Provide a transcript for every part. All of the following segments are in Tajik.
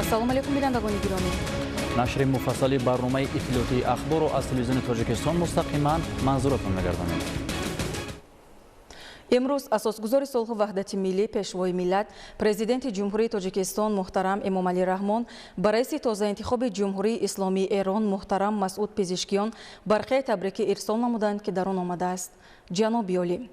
салом алейкум бинандагони гиромӣ. нашри муфассали барномаи иттилоъотии ахборо аз телевизиони Тоҷикистон мустақиман манзуратон мегардонем. امروز اساسگزار صلح و وحدت ملی پیشوای ملت پرزیدنت جمهوری تاجیکستان محترم امامعلی رحمان با رئیس تازه انتخاب جمهوری اسلامی ایران محترم مسعود پزشکیان برقه تبریک ارسال نمودند که در آن آمده است. جناب عالی،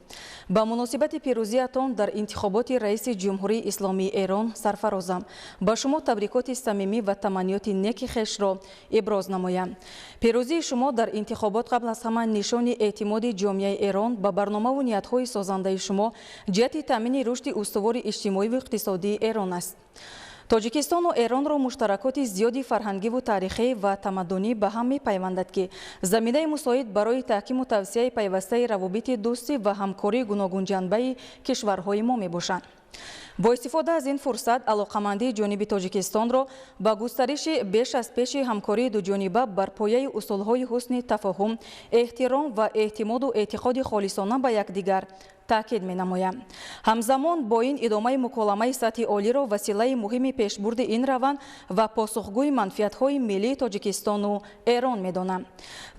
با مناسبت پیروزیتان در انتخابات رئیس جمهوری اسلامی ایران سرفرازم با شما تبریکات صمیمی و تمنیات نیک خویش را ابراز نمایم. پیروزی شما در انتخابات قبل از همه نشان اعتماد جامعه ایران با برنامه و نیت‌های سازنده شما جهت تامین رشد استوار اجتماعی و اقتصادی ایران است. تاجیکستان و ایران را مشترکات زیادی فرهنگی و تاریخی و تمدنی به هم می‌پیوندد که زمینه مساعد برای تحکیم و توسعه پیوسته روابط دوستی و همکاری گوناگون جنبه کشورهای ما میباشند. با استفاده از این فرصت علاقمندی جانب تاجیکستان را با گسترش بیش از پیش همکاری دو جانبه بر پایه اصولهای حسن تفاهم، احترام و اعتماد و اعتقاد خالصانه به یکدیگر تاکید می‌نمایم. همزمان با این ادامه مکالمه سطح عالی را وسیله مهم پیشبرد این روند و پاسخگوی منفعت‌های ملی تاجیکستان و ایران می‌دانم.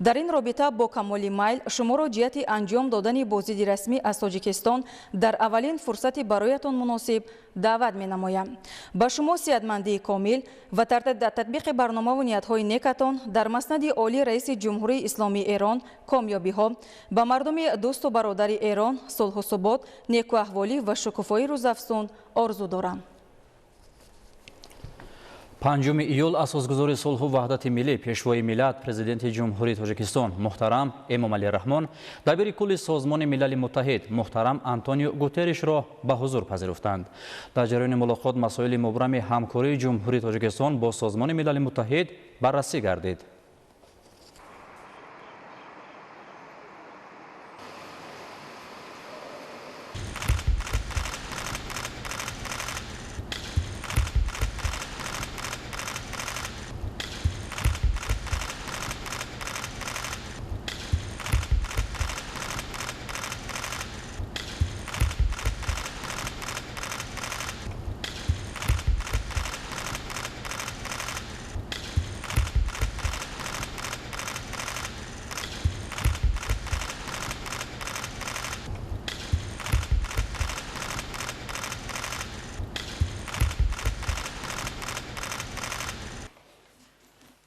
در این رابطه با کمال میل شما را جهت انجام دادن بازدید رسمی از تاجیکستان در اولین فرصت برایتان مناسب دعوت می‌نمایم. با شما صحتمندی کامل و تطبیق برنامه و نیت‌های نیکتان در مسند عالی رئیس جمهوری اسلامی ایران کامیابی‌ها با مردم دوست و برادر ایران صلح و ثبات، نیک و احوالی و شکوفایی روزافزون آرزو دارم. 5 июл асосгузори сулҳу ваҳдати миллӣ пешвои миллат президенти ҷумҳурии Тоҷикистон муҳтарам Эмомалӣ Раҳмон дабири кулли созмони милали муттаҳид муҳтарам Антонио Гутерришро ба ҳузур пазируфтанд. дар ҷараёни мулоқот масоили мубрами ҳамкории ҷумҳурии Тоҷикистон бо созмони милали муттаҳид баррасӣ гардид.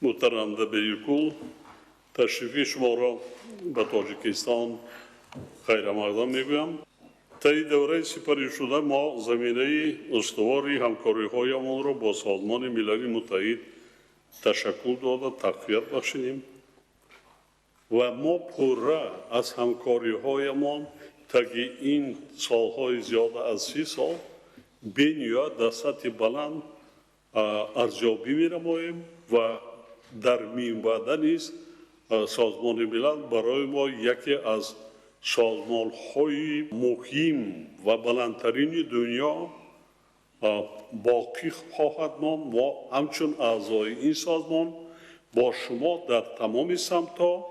محترم دبیرکل تشریفی شما را به تاجیکستان خیر مقدم میگویم. طی دوره سپری شده ما زمینه استواری همکاری‌هایمان را با سازمان ملل متحد تشکل داده تقویت بخشیدیم و ما پوره از همکاری‌هایمان طی این سالهای زیاد از 30 سال به نیت در سطح بلند ارزیابی می‌نماییم و در میانبرده نیز سازمان ملل برای ما یکی از سازمان‌های مهم و بلندترین دنیا باقی خواهد ماند. ما همچون اعضای این سازمان با شما در تمام سمت‌ها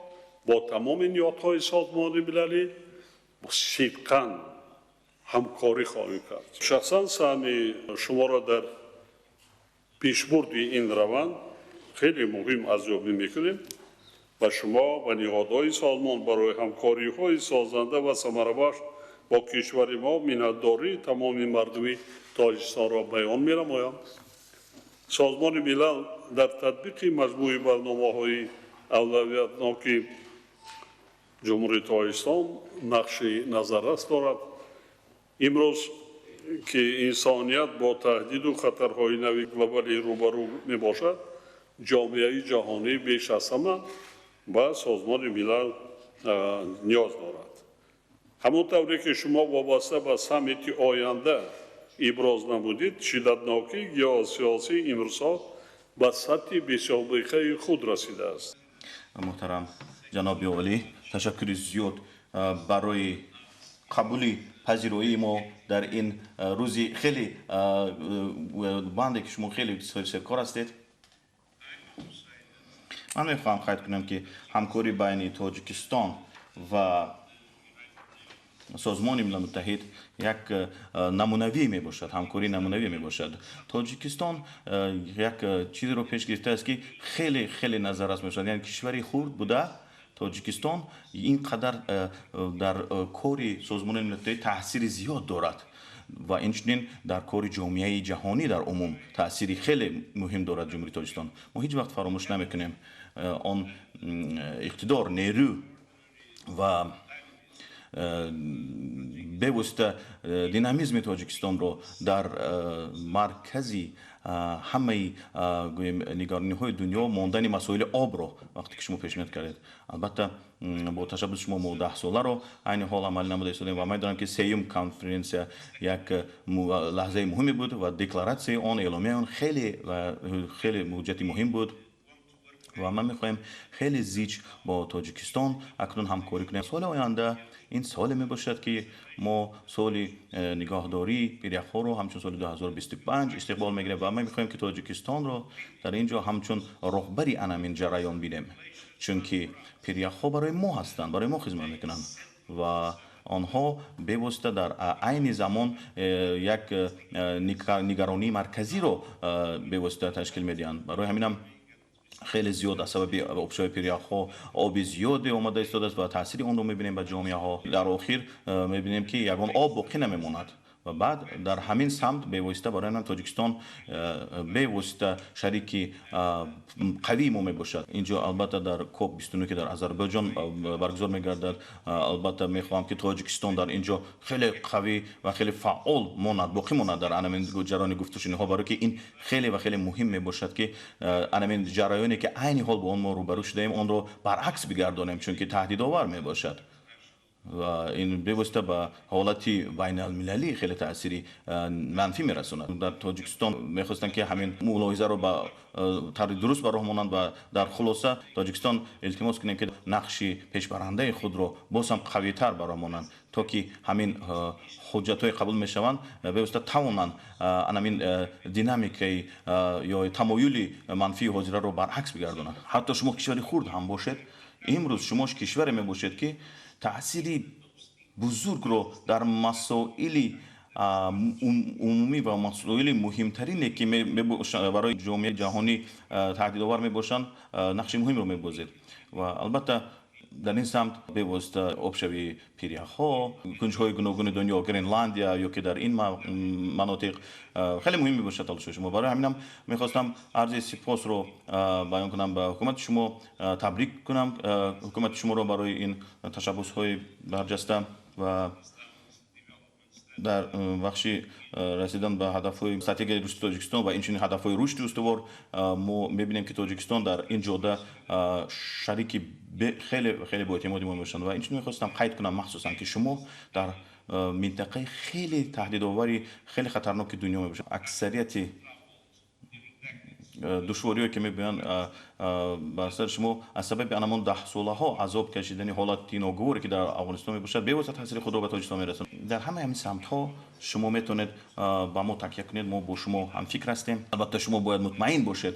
با تمام نیات‌های سازمان مللی صدقاً همکاری خواهیم کرد. شخصاً سهم شما را در پیشبرد این روند خیلی مهم ارزیابی میکنیم و شما و نهادهای سازمان برای همکاری‌های سازنده و ثمره‌بخش با کشور ما منتداری تمام مردم تاجیکستان را بیان می‌نمایم. سازمان ملل در تطبیق مجموعه برنامه‌های اولویتناک جمهوری تاجیکستان نقش نظررس دارد. امروز که انسانیت با تهدید و خطرهای نوی گلوبالی روبرو میباشد، جامعه جهانی بیش از همه به سازمان ملل نیاز دارد. همونطوری که شما وابسته به سمیت آینده ابراز نمودید، شدتناکی گیوسیاسی امروزها به سطح بسیار خود رسیده است. محترم جناب عالی، تشکر زیاد برای قبولی پذیرایی ما در این روزی خیلی بنده که شما خیلی سرکار هستید. من میخواهم خواهد کنم که همکاری بین تاجیکستان و سازمان ملل متحد یک نمونوی می باشد، همکاری نمونوی می باشد. تاجیکستان یک چیزی رو پیش گرفته است که خیلی خیلی نظر است می باشد، یعنی کشوری خرد بوده. تاجیکستان اینقدر در کاری سازمان ملل متحد تاثیر زیاد دارد و اینچنین در کار جامعه جهانی در عموم تأثیری خیلی مهم دارد جمهوری تاجیکستان. ما هیچ وقت فراموش نمیکنیم آن اقتدار، نیرو و به واسطه دینامیزم تاجیکستان رو در مرکزی همه نگرانی های دنیا ماندن مسائل آب رو وقتی که شما پیشنهاد کردید. البته با تشبث شما ما 10 ساله رو عین حال عمل نموده ایستادیم و من دارم که سیوم کنفرانس یک لحظه مهمی بود و دکلراسیون آن اعلامیه آن خیلی موجتی مهم بود و من میخوایم خیلی زیچ با تاجیکستان اکنون همکاری کنیم. سال آینده این سال می باشد که ما سال نگاهداری پیریخ‌ها رو همچون سال 2025 استقبال میگیریم و ما میخوایم که تاجیکستان رو در اینجا همچون رهبری همین جریان بینیم، چون که پیریخ‌ها برای ما هستند، برای ما خدمت میکنن و آنها به واسطه در عین زمان یک نگرانی مرکزی رو به واسطه تشکیل میدن. برای همینم خیلی زیاد از سبب ابشار پیریخ‌ها آب زیاد اومده ایستاده است و تاثیر اون رو میبینیم به جامعه ها. در آخر میبینیم که یگان آب باقی نمیماند و بعد در همین سمت به واسطه برای من تاجیکستان به واسطه شریک قوی ما میباشد. اینجا البته در کوپ 29 که در آذربایجان برگزار میگردد، البته میخوام که تاجیکستان در اینجا خیلی قوی و خیلی فعال ماند، باقی ماند در همین جریان گفتگوشنی ها، برای که این خیلی و خیلی مهم میباشد که همین جریانی که عین حال با اون ما روبرو شدیم اون رو برعکس بگردانیم، چون که تهدیدآور میباشد و این به واسطه به حالتی بین المللی خیلی تأثیری منفی میرسونه. در تاجیکستان میخواستن که همین ملاحظه رو به طور درست براه مانند و در خلاصه تاجیکستان التماس کنیم که نقش پیشبرنده خود رو باز هم قوی تر براه مانند تا که همین حجت های قبول میشوند به واسطه توانند همین دینامیکی یا تمایلی منفی حاضره رو برعکس بگردونند. حتی شما کشوری خرد هم باشید، امروز شما کشوری می باشید که تأثیری بزرگ رو در مسائل عمومی و مسائل مهمترین که برای جامعه جهانی تهدیدآور میباشند نقش مهم رو میبازید و البته در این سمت به واسطه آبشوی پیریخ‌ها، کنج‌های گوناگون دنیا، گرینلندیا یا که در این مناطق خیلی مهم میباشد تلاش شما. برای همینم میخواستم عرض سپاس رو بیان کنم به حکومت شما، تبریک کنم حکومت شما رو برای این تشبس‌های برجسته و در بخش رسیدن به هدف‌های استراتژی رشد تاجیکستان و اینچنین هدف‌های رشد استوار ما می‌بینیم که تاجیکستان در این جاده شریک خیلی خیلی با اعتمادی ما باشند و اینچنین می‌خواستم قید کنم مخصوصا که شما در منطقه خیلی تهدیدآوری خیلی خطرناک دنیا می‌باشند. اکثریت دشواری‌هایی که می‌بینن بر سر شما از سبب انمان 10 ساله ها عذاب کشیدن حالت ناگواری که در افغانستان میباشد به واسطه تاثیر خود را به تاجیکستان میرساند. در همه همین سمت ها شما میتونید با ما تکیه کنید، ما با شما هم فکر هستیم. البته شما باید مطمئن باشید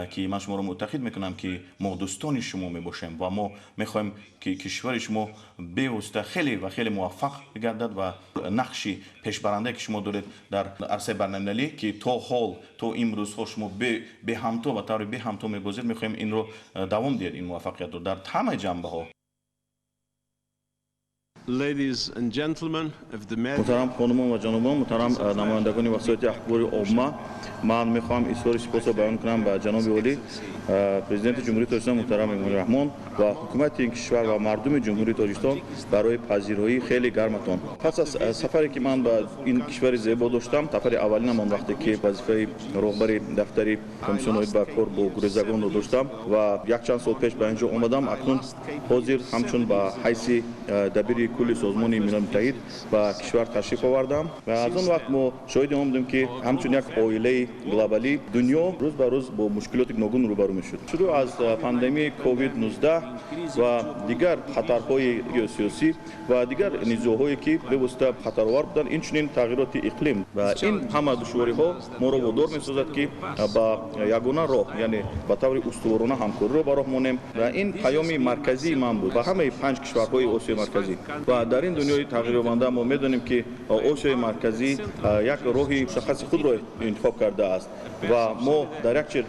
که من شما را معتقد میکنم که ما دوستان شما میباشیم و ما میخوایم که کشور شما به واسطه خیلی و خیلی موفق بگردد و نقشی پیشبرنده که شما دارید در عرصه بین‌المللی که تا حال تا امروز شما به همتا و طور به همتا میگذارید، میخوایم این رو دوام دهید این موفقیت رو در تمام جنبه ها. محترم خانمان و جنابان، محترم نمایندگان وسایت اخبار عامه، من میخوام اظهار سپاس را بیان کنم به جناب عالی پرزیدنت جمهوری تاجیکستان محترم امامعلی رحمان و حکومت این کشور و مردم جمهوری تاجیکستان برای پذیرایی خیلی گرمتان. پس از سفری که من به این کشور زیبا داشتم، سفر اولینم وقتی که وظیفه رهبر دفتر کمیسیون به کار با گریزگان رو داشتم و یک چند سال پیش به اینجا اومدم، اکنون حاضر همچون به حیث دبیر کل سازمان ملل متحد به کشور تشریف آوردم و از اون وقت ما شاهد آن بودیم که همچون یک عائله گلوبالی دنیا روز به روز با مشکلات گوناگون روبرو میشد. شروع از پاندمی کووید 19 و دیگر خطرهای سیاسی و دیگر نیزوهایی که به واسطه خطرآور بودند، این چنین تغییرات اقلیم و این همه دشواری ها ما را وادار می‌سازد که با یگانه راه، یعنی به طور استوارانه همکاری را براه مانیم و این پیام مرکزی من بود و همه 5 کشورهای آسیای مرکزی و در این دنیای تغییرافکنده ما می‌دانیم که آسیای مرکزی یک راهی مشخص خود را انتخاب کرده است و ما در یک چیز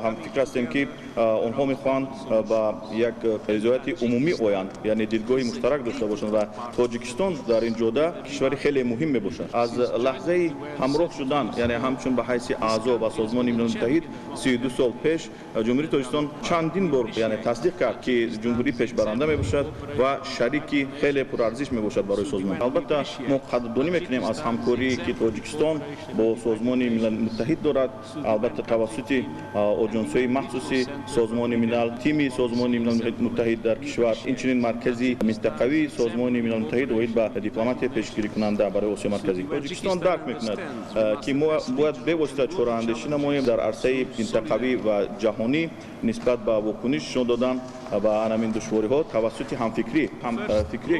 هم فکر هستیم که آنها می‌خواهند با یک رضایت عمومی آیند، یعنی دیدگاه مشترک داشته باشند و تاجیکستان در این جوده کشوری خیلی مهم میباشد. از لحظه همراه شدن، یعنی همچون به حیث اعضا و سازمان ملل متحد 32 سال پیش جمهوری تاجیکستان چندین بار یعنی تصدیق کرد که جمهوری پیش برنده میباشد و شریکی خیلی پرارزش میباشد برای سازمان. البته ما قدردانی میکنیم از همکاری که تاجیکستان با سازمان ملل متحد دارد، البته توسط آژانس‌های مخصوصی سازمان ملل، تیم سازمان ملل متحد در کشور، اینچنین مرکزی منطقوی سازمان ملل متحد و با دیپلمات پیشگیری کننده برای آسیا مرکزی. تاجیکستان درک میکند که ما باید به واسطه چوراندیشی نماییم در عرصه منطقوی و جهانی نسبت به واکنش نشان دادن و همین دشواری‌ها توسط همفکری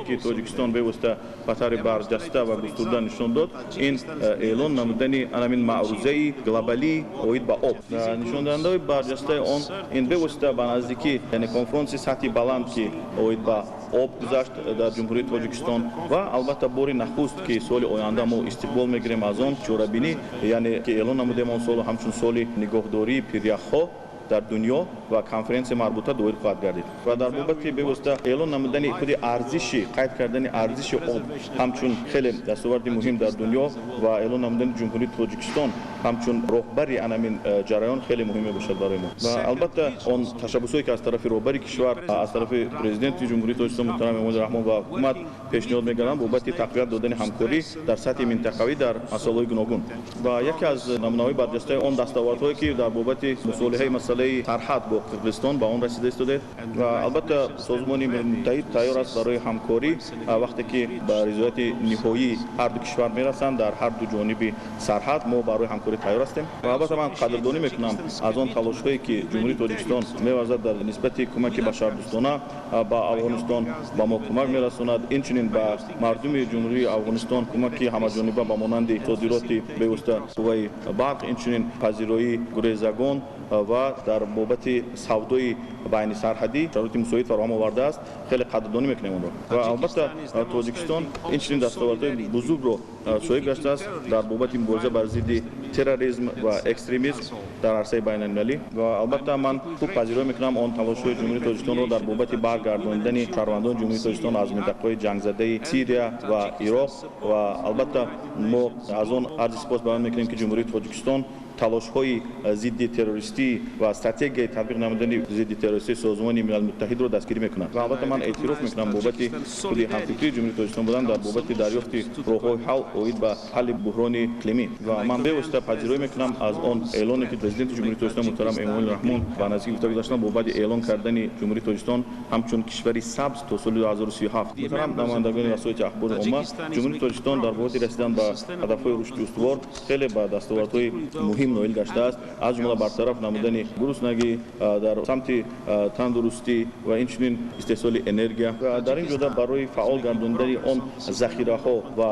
که تاجیکستان به واسطه خطر برجسته و گسترده نشان داد، این اعلان نمودن همین معروضه گلوبالی اوید با آب نشان دهنده برجسته آن این به واسطه به نزدیکی یعنی کنفرانس سطحی بلند که اوید با آب گذشت در جمهوری تاجیکستان و البته بار نخست که سال آینده ما استقبال میگیریم از آن چورابینی، یعنی که اعلان نمودیم آن سال همچون سال نگهداری پیریخ‌ها در دنیا و کنفرانس مربوطه دایر خواهد گردید و در بابت به واسطه اعلان نمودن خود ارزش قید کردن ارزش آب همچون خیلی دستاورد مهم در دنیا و اعلان نمودن جمهوری تاجیکستان همچون راهبری همین جریان خیلی مهمه باشد برای ما و البته آن تشبساتی که از طرف راهبری کشور از طرف پرزیدنت جمهوری تاجیکستان محترم امامزاده رحمان و حکومت پیشنهاد می‌کنند بابت تقویت دادن همکاری در سطح منطقوی در مسائل گوناگون و یکی از نمونه‌های برجسته آن دستاوردهایی که در بابت مصالحه مسئله سرحد با قرقیزستان به آن رسیده است و البته سازمان ملل متحد تیار است برای همکاری وقتی که به رضایت نهایی هر دو کشور میرسند در هر دو جانب سرحد ما برای همکاری تیار هستیم و البته من قدردانی میکنم از آن تلاش‌هایی که جمهوری تاجیکستان می‌ورزد در نسبت کمک بشردوستانه با افغانستان با ما کمک میرساند، اینچنین به مردم جمهوری افغانستان کمک همه‌جانبه به مانند صادرات به واسطه قوه برق، اینچنین پذیرایی گریزگان و در بابت سودای بین سرحدی شرایط مساعد فراهم آورده است. خیلی قدردانی میکنیم اون رو و البته تاجیکستان این چنین دستاوردهای بزرگ رو شاهد گشته است در بابت مبارزه بر ضد تروریسم و اکستریمیسم در عرصه بین المللی و البته من خوب پذیرایی میکنم آن تلاش‌های جمهوری تاجیکستان رو در بابت برگرداندن شهروندان جمهوری تاجیکستان از منطقه‌های جنگ زده سوریه و عراق و البته ما از آن عرض سپاس بیان میکنیم که جمهوری تاجیکستان تلاش‌های ضد تروریستی و استراتژی تطبیق نمودن ضد تروریستی سازمان ملل متحد رو دستگیری میکنند و البته من اعتراف میکنم بابت خود همفکری جمهوری تاجیکستان بودن در بابت دریافت راه‌های حل اوید به حل بحران اقلیمی و من به واسطه پذیرایی میکنم از آن اعلانی که پرزیدنت جمهوری تاجیکستان محترم امامزاده رحمان و نزدیک گفتگو داشتن بابت اعلان کردن جمهوری تاجیکستان همچون کشوری سبز تا سال 2037 محترم نمایندگان وسایل اخبار عامه جمهوری تاجیکستان در بابت رسیدن به هدف‌های رشد استوار خیلی با دستاوردهای مهم نایل گشته است، از جمله برطرف نمودن گرسنگی در سمت تندرستی و اینچنین استحصال انرژی و در این جهت برای فعال گرداندن آن ذخیره‌ها و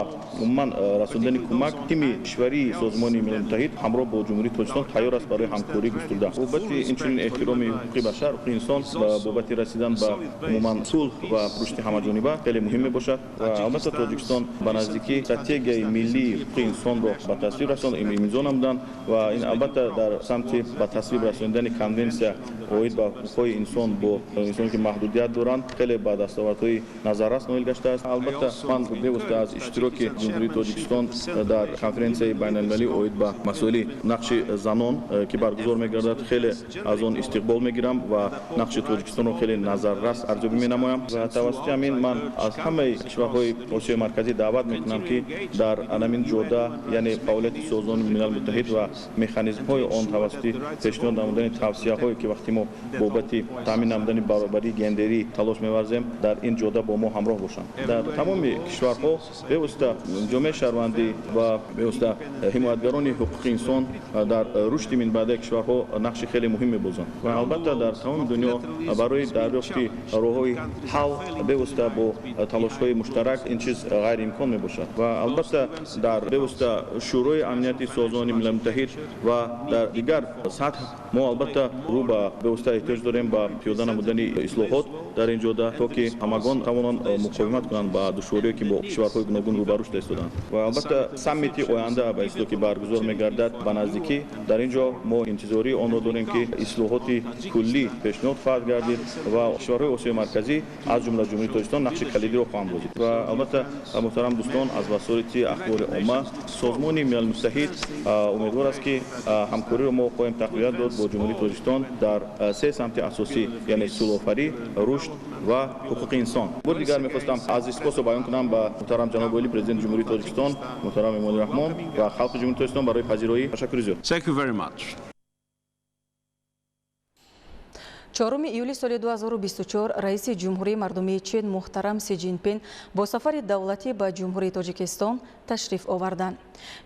عموما رساندن کمک تیم کشوری سازمان ملل متحد همراه با جمهوری تاجیکستان تیار است برای همکاری گسترده بابت اینچنین احترام حقوق بشر و انسان و بابت رسیدن به عموما صلح و رشد همه‌جانبه خیلی مهم میباشد و البته تاجیکستان به نزدیکی استراتژی ملی حقوق انسان را به تصویب رساند امضا نمودند و این البته در سمت به تصویب رساندن کنونسیون اوید با حقوق انسان با انسانی که محدودیت دارند خیلی با دستاوردهای نظررس نایل گشته است. البته من به واسطه از اشتراک جمهوری تاجیکستان در کنفرانس بین المللی اوید با مسائل نقش زنان که برگزار میگردد خیلی از آن استقبال میگیرم و نقش تاجیکستان رو خیلی نظررس ارزیابی مینمایم و توسط همین من از همه کشورهای آسیای مرکزی دعوت میکنم که در همین جوده یعنی فعالیت سازمان ملل متحد و مکانیزم های آن توسط پیشنهاد نمودن توصیه هایی که وقتی ما بابت تامین نمودن برابری گندری تلاش می‌ورزیم در این جوده با ما همراه باشند. در تمام کشورها به واسطه جامعه شهروندی و به واسطه حمایتگران حقوق انسان در رشد این بعد کشورها نقش خیلی مهمی بازند و البته در تمام دنیا برای دریافت راه‌های حل به واسطه با تلاش‌های مشترک این چیز غیر امکان میباشد و البته در به واسطه شورای امنیتی سازمان ملل متحد ва дар дигар сатҳ мо албатта рӯ ба бевосита эҳтиёҷ дорем ба пиёда намудани ислоҳот дар ин ҷода то ки ҳамагон тавонанд муқовимат кунанд ба душворие ки бо кишварҳои гуногун рӯбарӯ шуда истоданд ва албатта саммити оянда ба исло ки баргузор мегардад ба наздикӣ дар ин ҷо мо интизории онро дорем ки ислоҳоти куллӣ пешниҳод хоҳад гардид ва кишварҳои осиёи марказӣ аз ҷумла ҷумҳурии тоҷикистон нақши калидиро хоҳанд бозид ва албатта муҳтарам дӯстон аз васоити ахбори омма созмони милали муттаҳид умедвор аст ки ҳамкориро мо хоҳем тақвият дод бо ҷумҳурии тоҷикистон дар се самти асосӣ яъне сулҳофарӣ рушд ва ҳуқуқи инсон бори дигар мехостам аз испосо баён кунам ба муҳтарам ҷаноби олӣ президенти ҷумҳурии тоҷикистон муҳтарам эмомалӣ раҳмон ва халқи ҷумҳурии тоҷикистон барои пазироӣ ташаккури зиёд. Thank you very much. 4 июли соли 2024 раиси ҷумҳурии мардумии чин муҳтарам Си Ҷинпин бо сафари давлатӣ ба ҷумҳурии Тоҷикистон ташриф оварданд.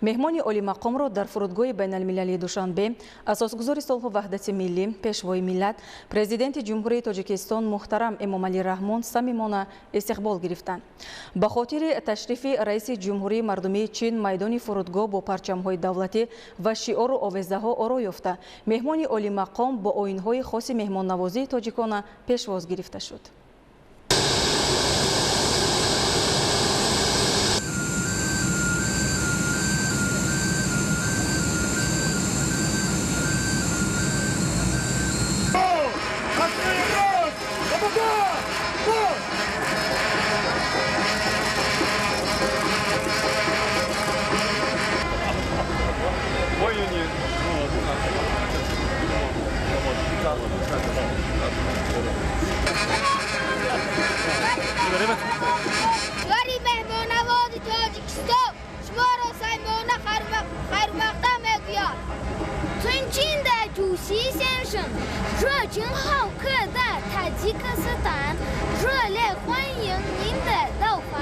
меҳмони олимақомро дар фурудгоҳи байналмилалии Душанбе асосгузори сулҳу ваҳдати миллӣ, пешвои миллат, президенти ҷумҳурии Тоҷикистон муҳтарам Эмомалӣ Раҳмон самимона истиқбол гирифтанд. ба хотири ташрифи раиси ҷумҳурии мардумии чин майдони фурудгоҳ бо парчамҳои давлатӣ ва шиору овезаҳо оро ёфта, меҳмони олимақом бо оинҳои хоси меҳмоннавозии тоҷикона пешвоз гирифта шуд. Gari mehmonavozi Tojikiston shmaro saymona xayrmaqtan meguyar. Tunçin de Juxi 先生热情好客的塔吉克斯坦热烈欢迎您的到访。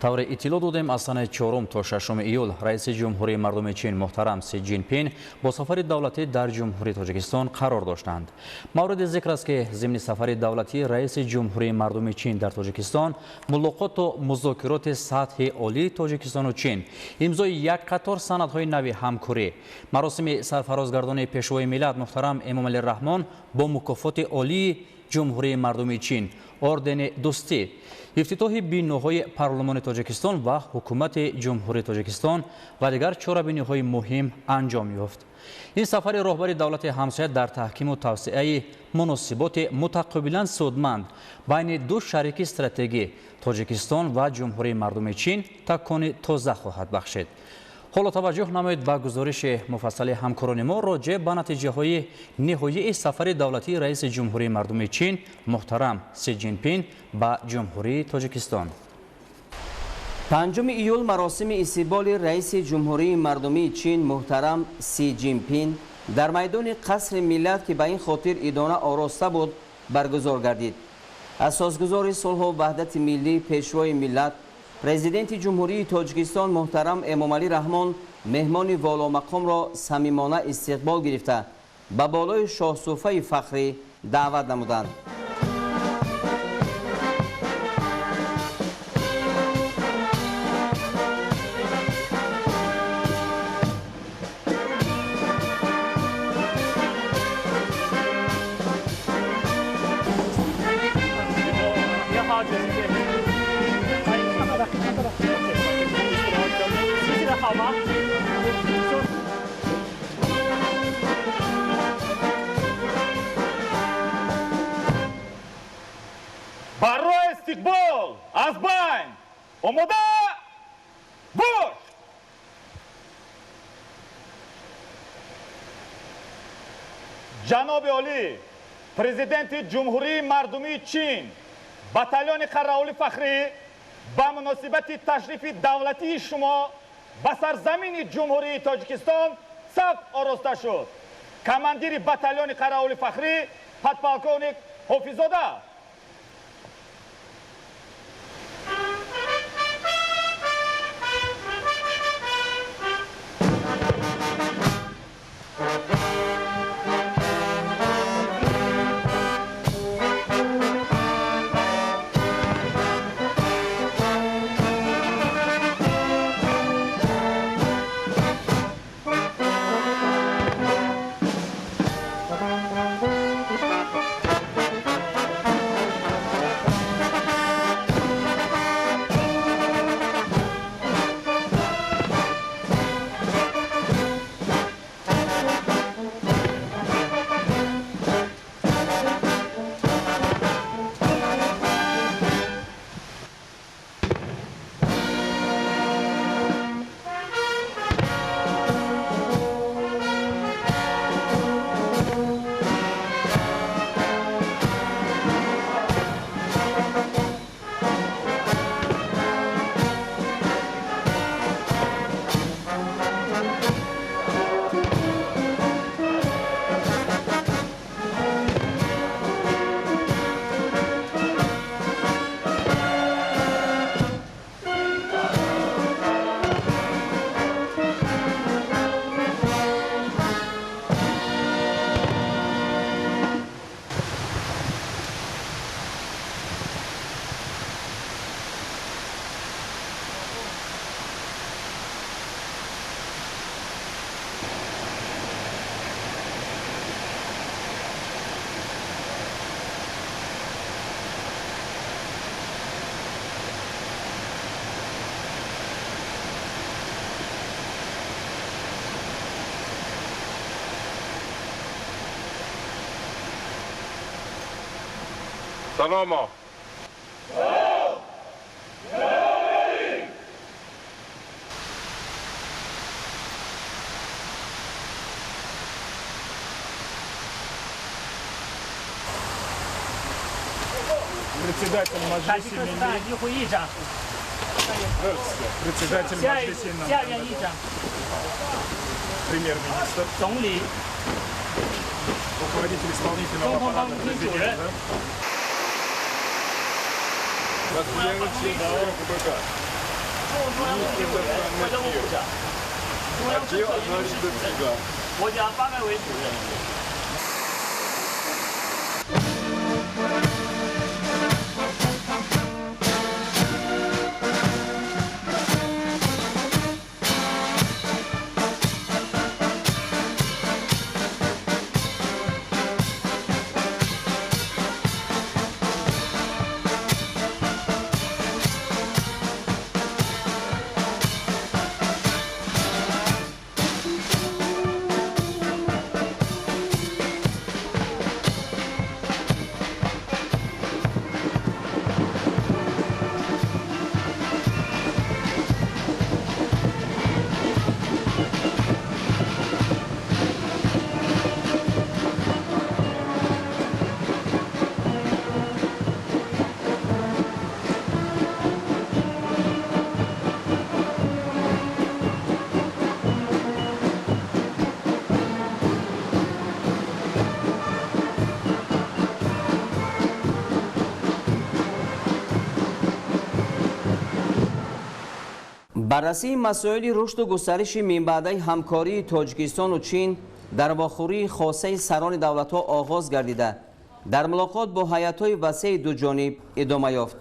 тавре иттилоъ додем аз санаи 4 то 6 июл раиси ҷумҳурии мардуми чин муҳтарам Си Ҷинпин бо сафари давлатӣ дар ҷумҳурии Тоҷикистон қарор доштанд. мавриди зикр аст ки зимни сафари давлатии раиси ҷумҳурии мардуми чин дар Тоҷикистон мулоқоту музокироти сатҳи олии Тоҷикистону чин, имзои як қатор санадҳои нави ҳамкорӣ, маросими сарфарозгардонии пешвои миллат муҳтарам Эмомалӣ Раҳмон бо мукофоти олии ҷумҳурии мардуми чин ордени дӯстӣ, ифтитоҳи биноҳои парлумони Тоҷикистон ва ҳукумати ҷумҳурии Тоҷикистон ва дигар чорабиниҳои муҳим анҷом ёфт. ин сафари роҳбари давлати ҳамсоя дар таҳкиму тавсеаи муносиботи мутақобилан судманд байни ду шарики стратегӣ Тоҷикистон ва ҷумҳурии мардуми чин такони тоза хоҳад бахшид. ҳоло таваҷҷӯҳ намоед ба гузориши муфассали ҳамкорони мо роҷеъ ба натиҷаҳои ниҳоии сафари давлатии раиси ҷумҳурии мардуми чин муҳтарам Си Ҷинпин ба ҷумҳурии Тоҷикистон. 5 июл маросими истиқболи раиси ҷумҳурии мардумии чин муҳтарам Си Ҷинпин дар майдони қасри миллат ки ба ин хотир идона ороста буд баргузор гардид. асосгузори сулҳу ваҳдати миллӣ пешвои миллат президенти ҷумҳурии Тоҷикистон муҳтарам Эмомалӣ Раҳмон меҳмони воломақомро самимона истиқбол гирифта ба болои шоҳсуфаи фахрӣ даъват намуданд. برای استقبال از بین آماده باش. جناب عالی پرزیدنت جمهوری مردمی چین باتالون قراولی فخری با مناسبت تشریف دولتی شما به سرزمین جمهوری تاجیکستان صف آراسته شد. کماندیر باتالون قراولی فخری پادپالکونیک حافظ‌زاده. سلام. Председатель Маджлиси Председатель Маджлиси премьер-министр, руководитель исполнительного аппарата президента. 2017 ГБК. بررسی مسائل رشد و گسترش منبعدی همکاری تاجیکستان و چین در واخوری خاصه سران دولت‌ها آغاز گردیده در ملاقات با هیئت‌های وسیع دو جانب ادامه یافت.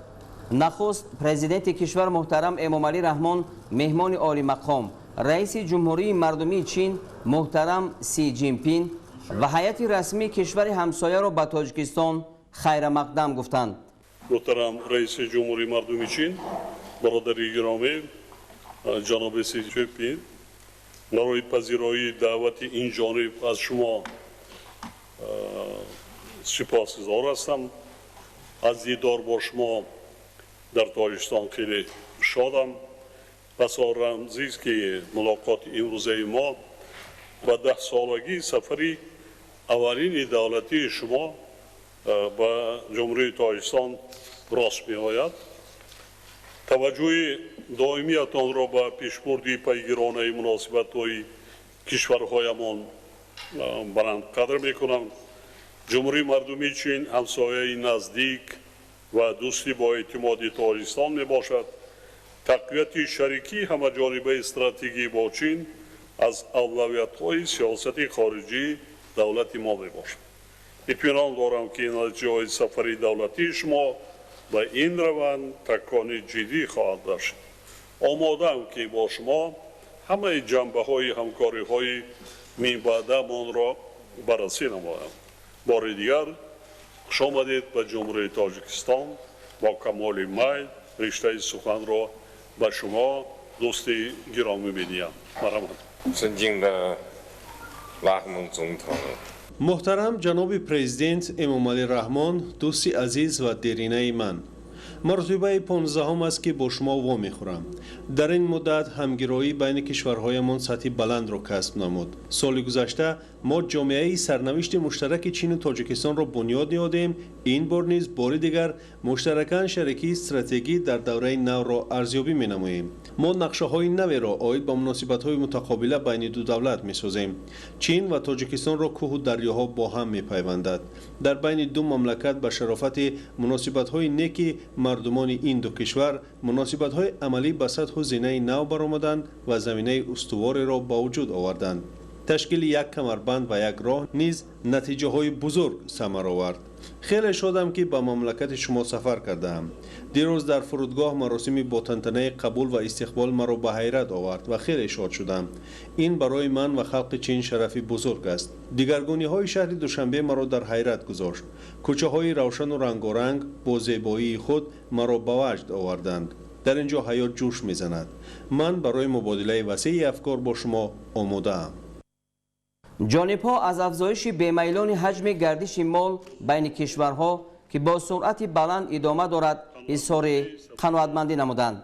نخست پرزیدنت کشور محترم امامعلی رحمان مهمان عالی مقام، رئیس جمهوری مردمی چین محترم سی جین پین و هیئت رسمی کشور همسایه را به تاجیکستان خیر مقدم گفتند. محترم رئیس جمهوری مردمی چین برادری گرامی جناب سی جین پین، برای پذیرایی دعوت این جانب از شما سپاسگزار هستم. از دیدار با شما در تاجیکستان خیلی شادم. بسیار رمزی است که ملاقات امروزه ما و 10 سالگی سفری اولین دولتی شما به جمهوری تاجیکستان راست می آید. توجه دائمیتان را به پیشبردی پیگیرانه مناسبت‌های کشورهایمان بلند قدر می کنم. جمهوری مردمی چین همسایه نزدیک و دوستی با اعتمادی تاجیکستان می باشد. تقویت شریکی همه جانبه استراتژی با چین از اولویت‌های سیاست خارجی دولت ما می باشد. اطمینان دارم که نتیجه سفری دولتی شما به این روند تکانی جدی خواهد داشت. آماده‌ام که با شما همه جنبه‌های همکاری‌های منبعدمان را بررسی نمایم. بار دیگر خوش آمدید به جمهوری تاجیکستان. با کمال میل رشته سخن را به شما دوست گرامی می‌دهم. مرحمت. محترم جناب پرزیدنت امامعلی رحمان، دوستی عزیز و دیرینه من، مرتبه 15 است که با شما وا می‌خورم. در این مدت همگرایی بین کشورهایمان سطح بلند را کسب نمود. سال گذشته ما جامعه سرنوشت مشترک چین و تاجیکستان را بنیاد نهادیم. این بار نیز بار دیگر مشترکاً شریکی استراتژی در دوره نو را ارزیابی می‌نماییم. ما نقشه‌های نوی را عاید به مناسبت‌های متقابل بین دو دولت می‌سازیم. چین و تاجیکستان را کوه و دریاها با هم می‌پیوندد. در بین دو مملکت به شرافت مناسبت‌های نیک مردمان این دو کشور مناسبت‌های عملی به سطح و زینه نو برآمدند و زمینه استواری را به وجود آوردند. تشکیل یک کمربند و یک راه نیز نتیجه های بزرگ ثمر آورد. خیلی شادم که به مملکت شما سفر کردم. دیروز در فرودگاه مراسم با تنتنه قبول و استقبال مرا به حیرت آورد و خیلی شاد شدم. این برای من و خلق چین شرفی بزرگ است. دیگرگونی های شهر دوشنبه مرا در حیرت گذاشت. کوچه های روشن و رنگارنگ با زیبایی خود مرا به وجد آوردند. در اینجا حیات جوش میزند. من برای مبادله وسیع افکار با شما آماده ام. جانب‌ها از افزایش بیمیلان حجم گردش مال بین کشورها که با سرعت بلند ادامه دارد اظهار قناعتمندی نمودند.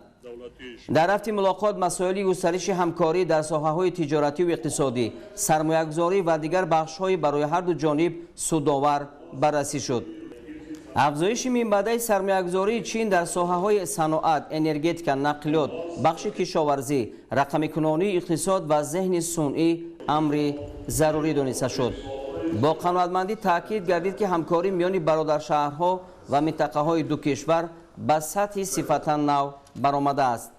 در هفته ملاقات مسائل گسترش همکاری در ساحه‌های تجارتی و اقتصادی، سرمایه‌گذاری و دیگر بخش‌های برای هر دو جانب سودآور بررسی شد. افزایش منبعدی سرمایه‌گذاری چین در ساحه‌های صنعت، انرژتیک، نقلیات، بخش کشاورزی، رقم‌کنونی اقتصاد و ذهن صنعی امر ضروری دانسته شد. با قناعتمندی تاکید گردید که همکاری میان برادر شهرها و منطقه‌های دو کشور به سطح صفتا نو برآمده است.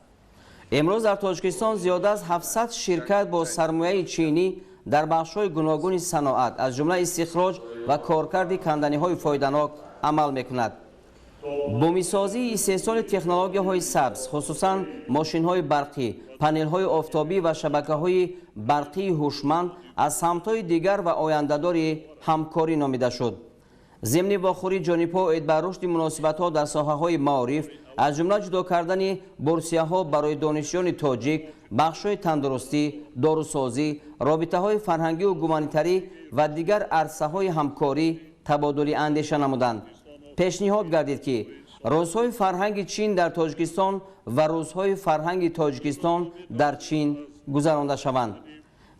امروز در تاجیکستان زیاده از 700 شرکت با سرمایه چینی در بخش‌های گوناگون صنعت از جمله استخراج و کارکرد کندنی‌های فایده‌ناک عمل می‌کند. بومیسازی استحصال تکنولوژی‌های سبز خصوصاً ماشین‌های برقی، پنل‌های آفتابی و شبکه‌های برقی هوشمند از سمت‌های دیگر و آینده‌دار همکاری نامیده شد. ضمن واخوری جانب‌ها اید بر رشد مناسبت‌ها در ساحه‌های معارف از جمله جدا کردن بورسیه‌ها برای دانشجویان تاجیک، بخش‌های تندرستی، داروسازی، رابطه‌های فرهنگی و گومانیتری و دیگر عرصه‌های همکاری تبادل اندیشه نمودند. پیشنهاد گردید که روزهای فرهنگ چین در تاجیکستان و روزهای فرهنگ تاجیکستان در چین گذرانده شوند.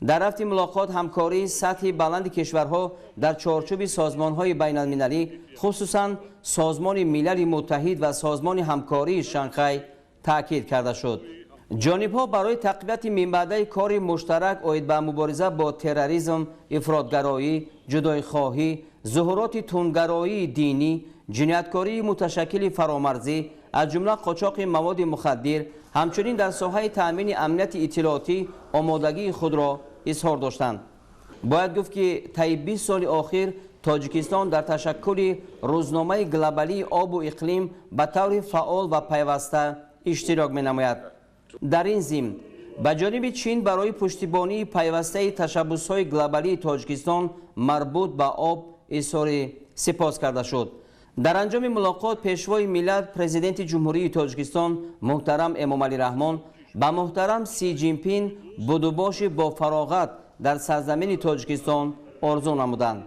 در رفت ملاقات همکاری سطح بلند کشورها در چارچوب سازمان‌های بین‌المللی خصوصاً سازمان ملل متحد و سازمان همکاری شانگهای تاکید کرده شد. جانب‌ها برای تقویت منبع کار مشترک آید به مبارزه با تروریسم، افراطگرایی، جدایی‌خواهی، ظهورات تندگرایی دینی، جنایتکاری متشکل فرامرزی از جمله قاچاق مواد مخدر همچنین در ساحه تأمین امنیت اطلاعاتی آمادگی خود را اظهار داشتند. باید گفت که طی 20 سال اخیر تاجیکستان در تشکل روزنامه گلوبالی آب و اقلیم به طور فعال و پیوسته اشتراک می‌نماید. در این ضمن به جانب چین برای پشتیبانی پیوسته تشبس‌های گلوبالی تاجیکستان مربوط به آب اظهار سپاس کرده شد. در انجام ملاقات پیشوای ملت پرزیدنت جمهوری تاجیکستان محترم امامعلی رحمان به محترم سی جین پین بدوباش با فراغت در سرزمین تاجیکستان آرزو نمودند.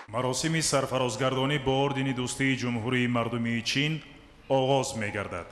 مراسم سرفرازگردانی با اردن دوستی جمهوری مردمی چین آغاز می گردد.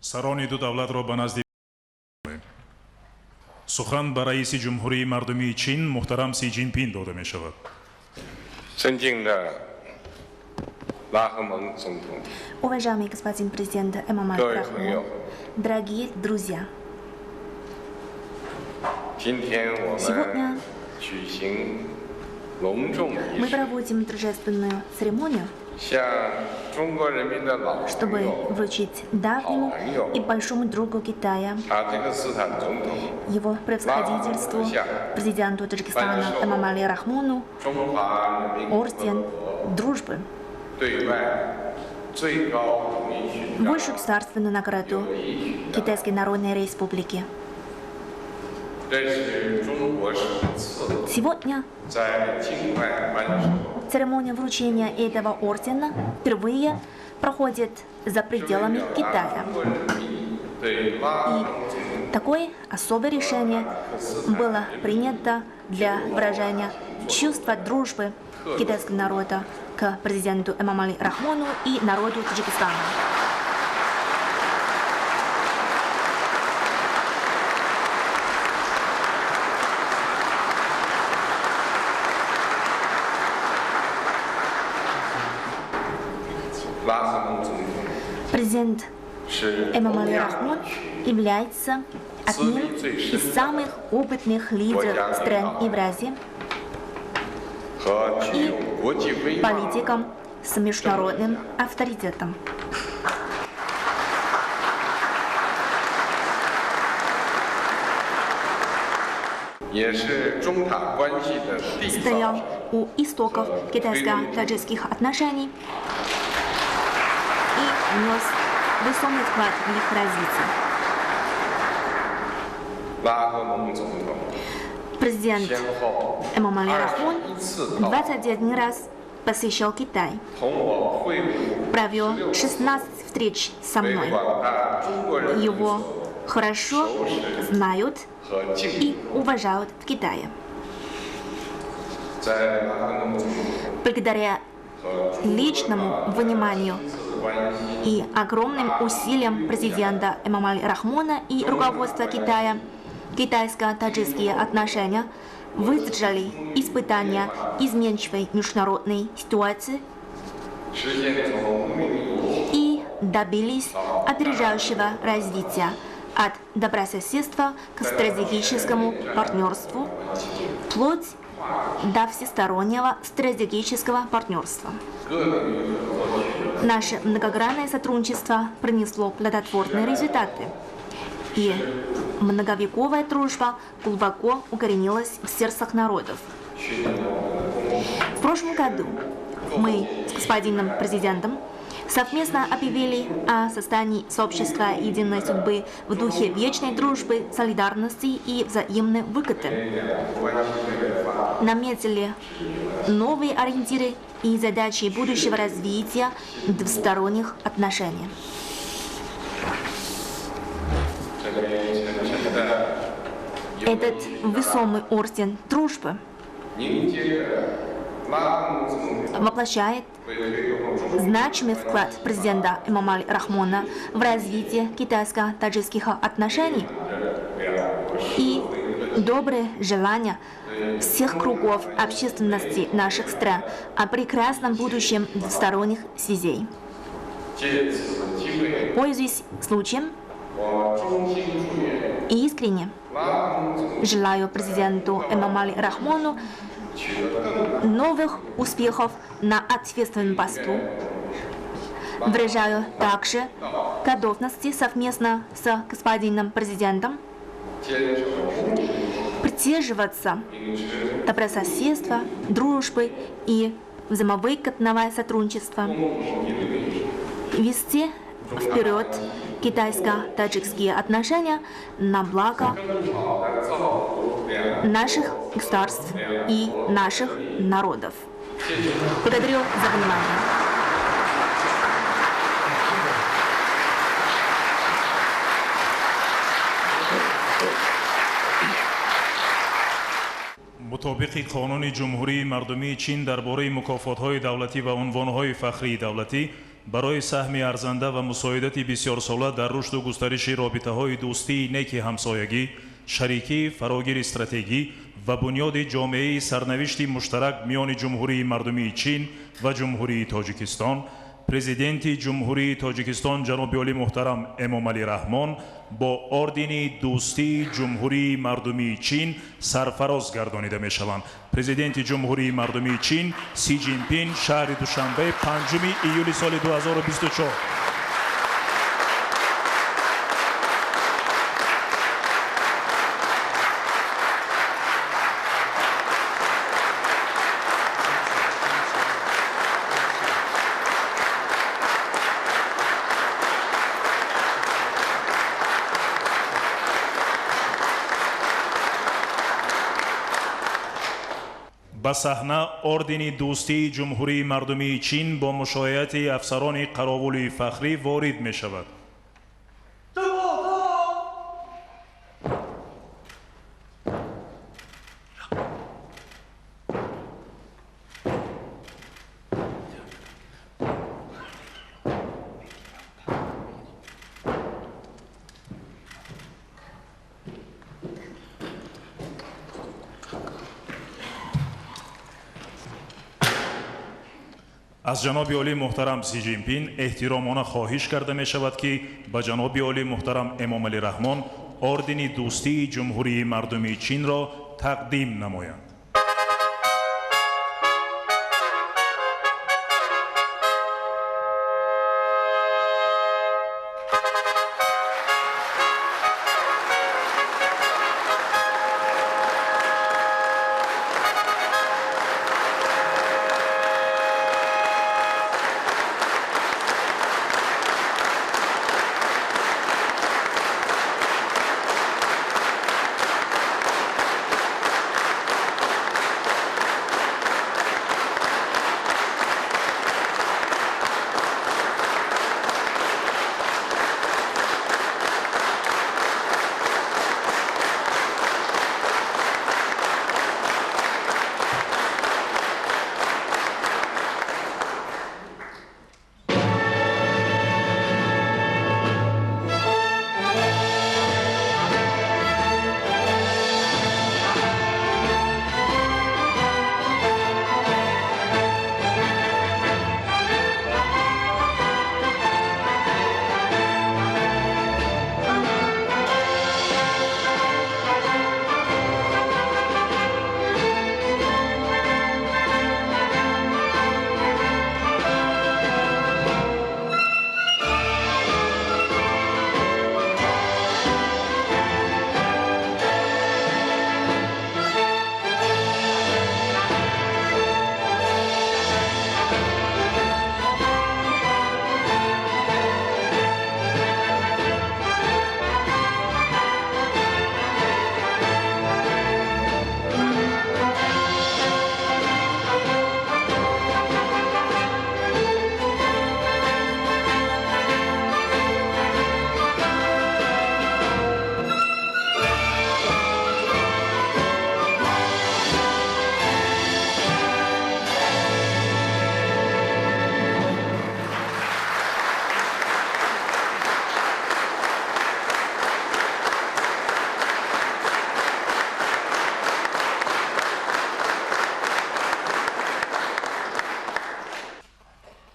سران دو دولت را به نزدیک سخن به رئیس جمهوری مردمی چین محترم سی جین پین داده می شود. Уважаемый господин президент Эмомали Рахмон, дорогие друзья, сегодня мы проводим торжественную церемонию, чтобы вручить давнему и большому другу Китая, его превосходительству, президенту Таджикистана Эмомали Рахмону, орден дружбы, высшую государственную награду Китайской Народной Республики. Сегодня церемония вручения этого ордена впервые проходит за пределами Китая. И такое особое решение было принято для выражения чувства дружбы китайского народа к президенту Эмомали Рахмону и народу Таджикистана. Президент Эмомали Рахмон является одним из самых опытных лидеров стран Евразии и политиком с международным авторитетом. Стоял у истоков китайско-таджикских отношений и внес весомый вклад в их развитие. Президент Эмомали Рахмон 21 раз посещал Китай, провел 16 встреч со мной. Его хорошо знают и уважают в Китае. Благодаря личному вниманию и огромным усилиям президента Эмомали Рахмона и руководства Китая, китайско-таджикские отношения выдержали испытания изменчивой международной ситуации и добились опережающего развития от добрососедства к стратегическому партнерству, вплоть до всестороннего стратегического партнерства. Наше многогранное сотрудничество принесло плодотворные результаты, и многовековая дружба глубоко укоренилась в сердцах народов. В прошлом году мы с господином президентом совместно объявили о создании сообщества единой судьбы в духе вечной дружбы, солидарности и взаимной выгоды. Наметили новые ориентиры и задачи будущего развития двусторонних отношений. Этот весомый орден дружбы воплощает значимый вклад президента Эмомали Рахмона в развитие китайско-таджикских отношений и доброе желание всех кругов общественности наших стран о прекрасном будущем двусторонних связей. Пользуясь случаем, искренне желаю президенту Эмомали Рахмону новых успехов на ответственном посту. Выражаю также готовность совместно с господином президентом придерживаться добрососедства, дружбы и взаимовыгодного сотрудничества, вести вперед китайско-таджикские отношения на благо наших государств и наших народов. Благодарю за внимание. مطابق قانون جمهوری مردمی چین درباره مکافات‌های دولتی و عنوان‌های فخری دولتی برای سهم ارزنده و مساعدت بسیار ساله در رشد و گسترش رابطه‌های دوستی نیک همسایگی، شریکی، فراگیر استراتژی و بنیاد جامعه سرنوشت مشترک میان جمهوری مردمی چین و جمهوری تاجیکستان، پرزیدنت جمهوری تاجیکستان جناب عالی محترم امامعلی رحمان با اردن دوستی جمهوری مردمی چین سرفراز گردانیده می شوند. پرزیدنت جمهوری مردمی چین سی جین پین شهر دوشنبه 5 ایولی سال 2024. با صحنه اردن دوستی جمهوری مردمی چین با مشایعت افسران قراول فخری وارد می شود. از جناب عالی محترم سی جینپین احترامانه خواهش کرده می شود که به جناب عالی محترم امام علی رحمان اردن دوستی جمهوری مردمی چین را تقدیم نمایند.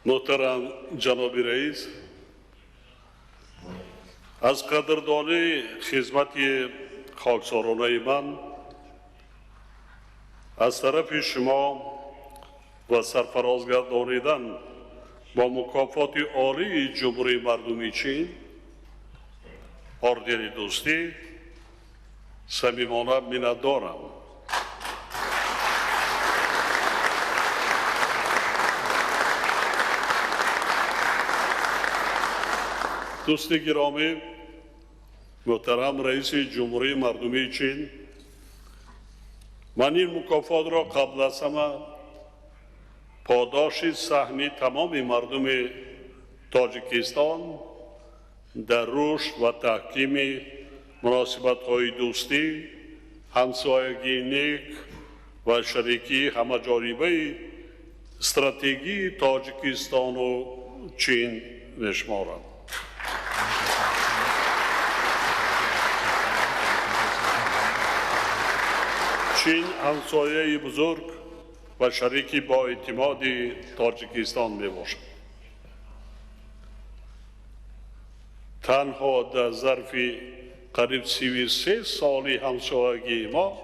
محترم جناب رئیس، از قدردانی خدمت خاکسارانه من از طرف شما و سرفراز گردانیدن با مکافات عالی جمهوری مردمی چین اردن دوستی صمیمانه منتدارم. دوست گرامی، محترم رئیس جمهوری مردمی چین، من این مکافات را قبل از همه پاداش سهمی تمام مردم تاجیکستان در رشد و تحکیم مناسبت‌های دوستی، همسایگی نیک و شریکی همه‌جانبه استراتژی تاجیکستان و چین می‌شمارم. چین همسایه بزرگ و شریکی با اعتماد تاجیکستان می باشد. تنها در ظرف قریب 33 سالی همسایگی ما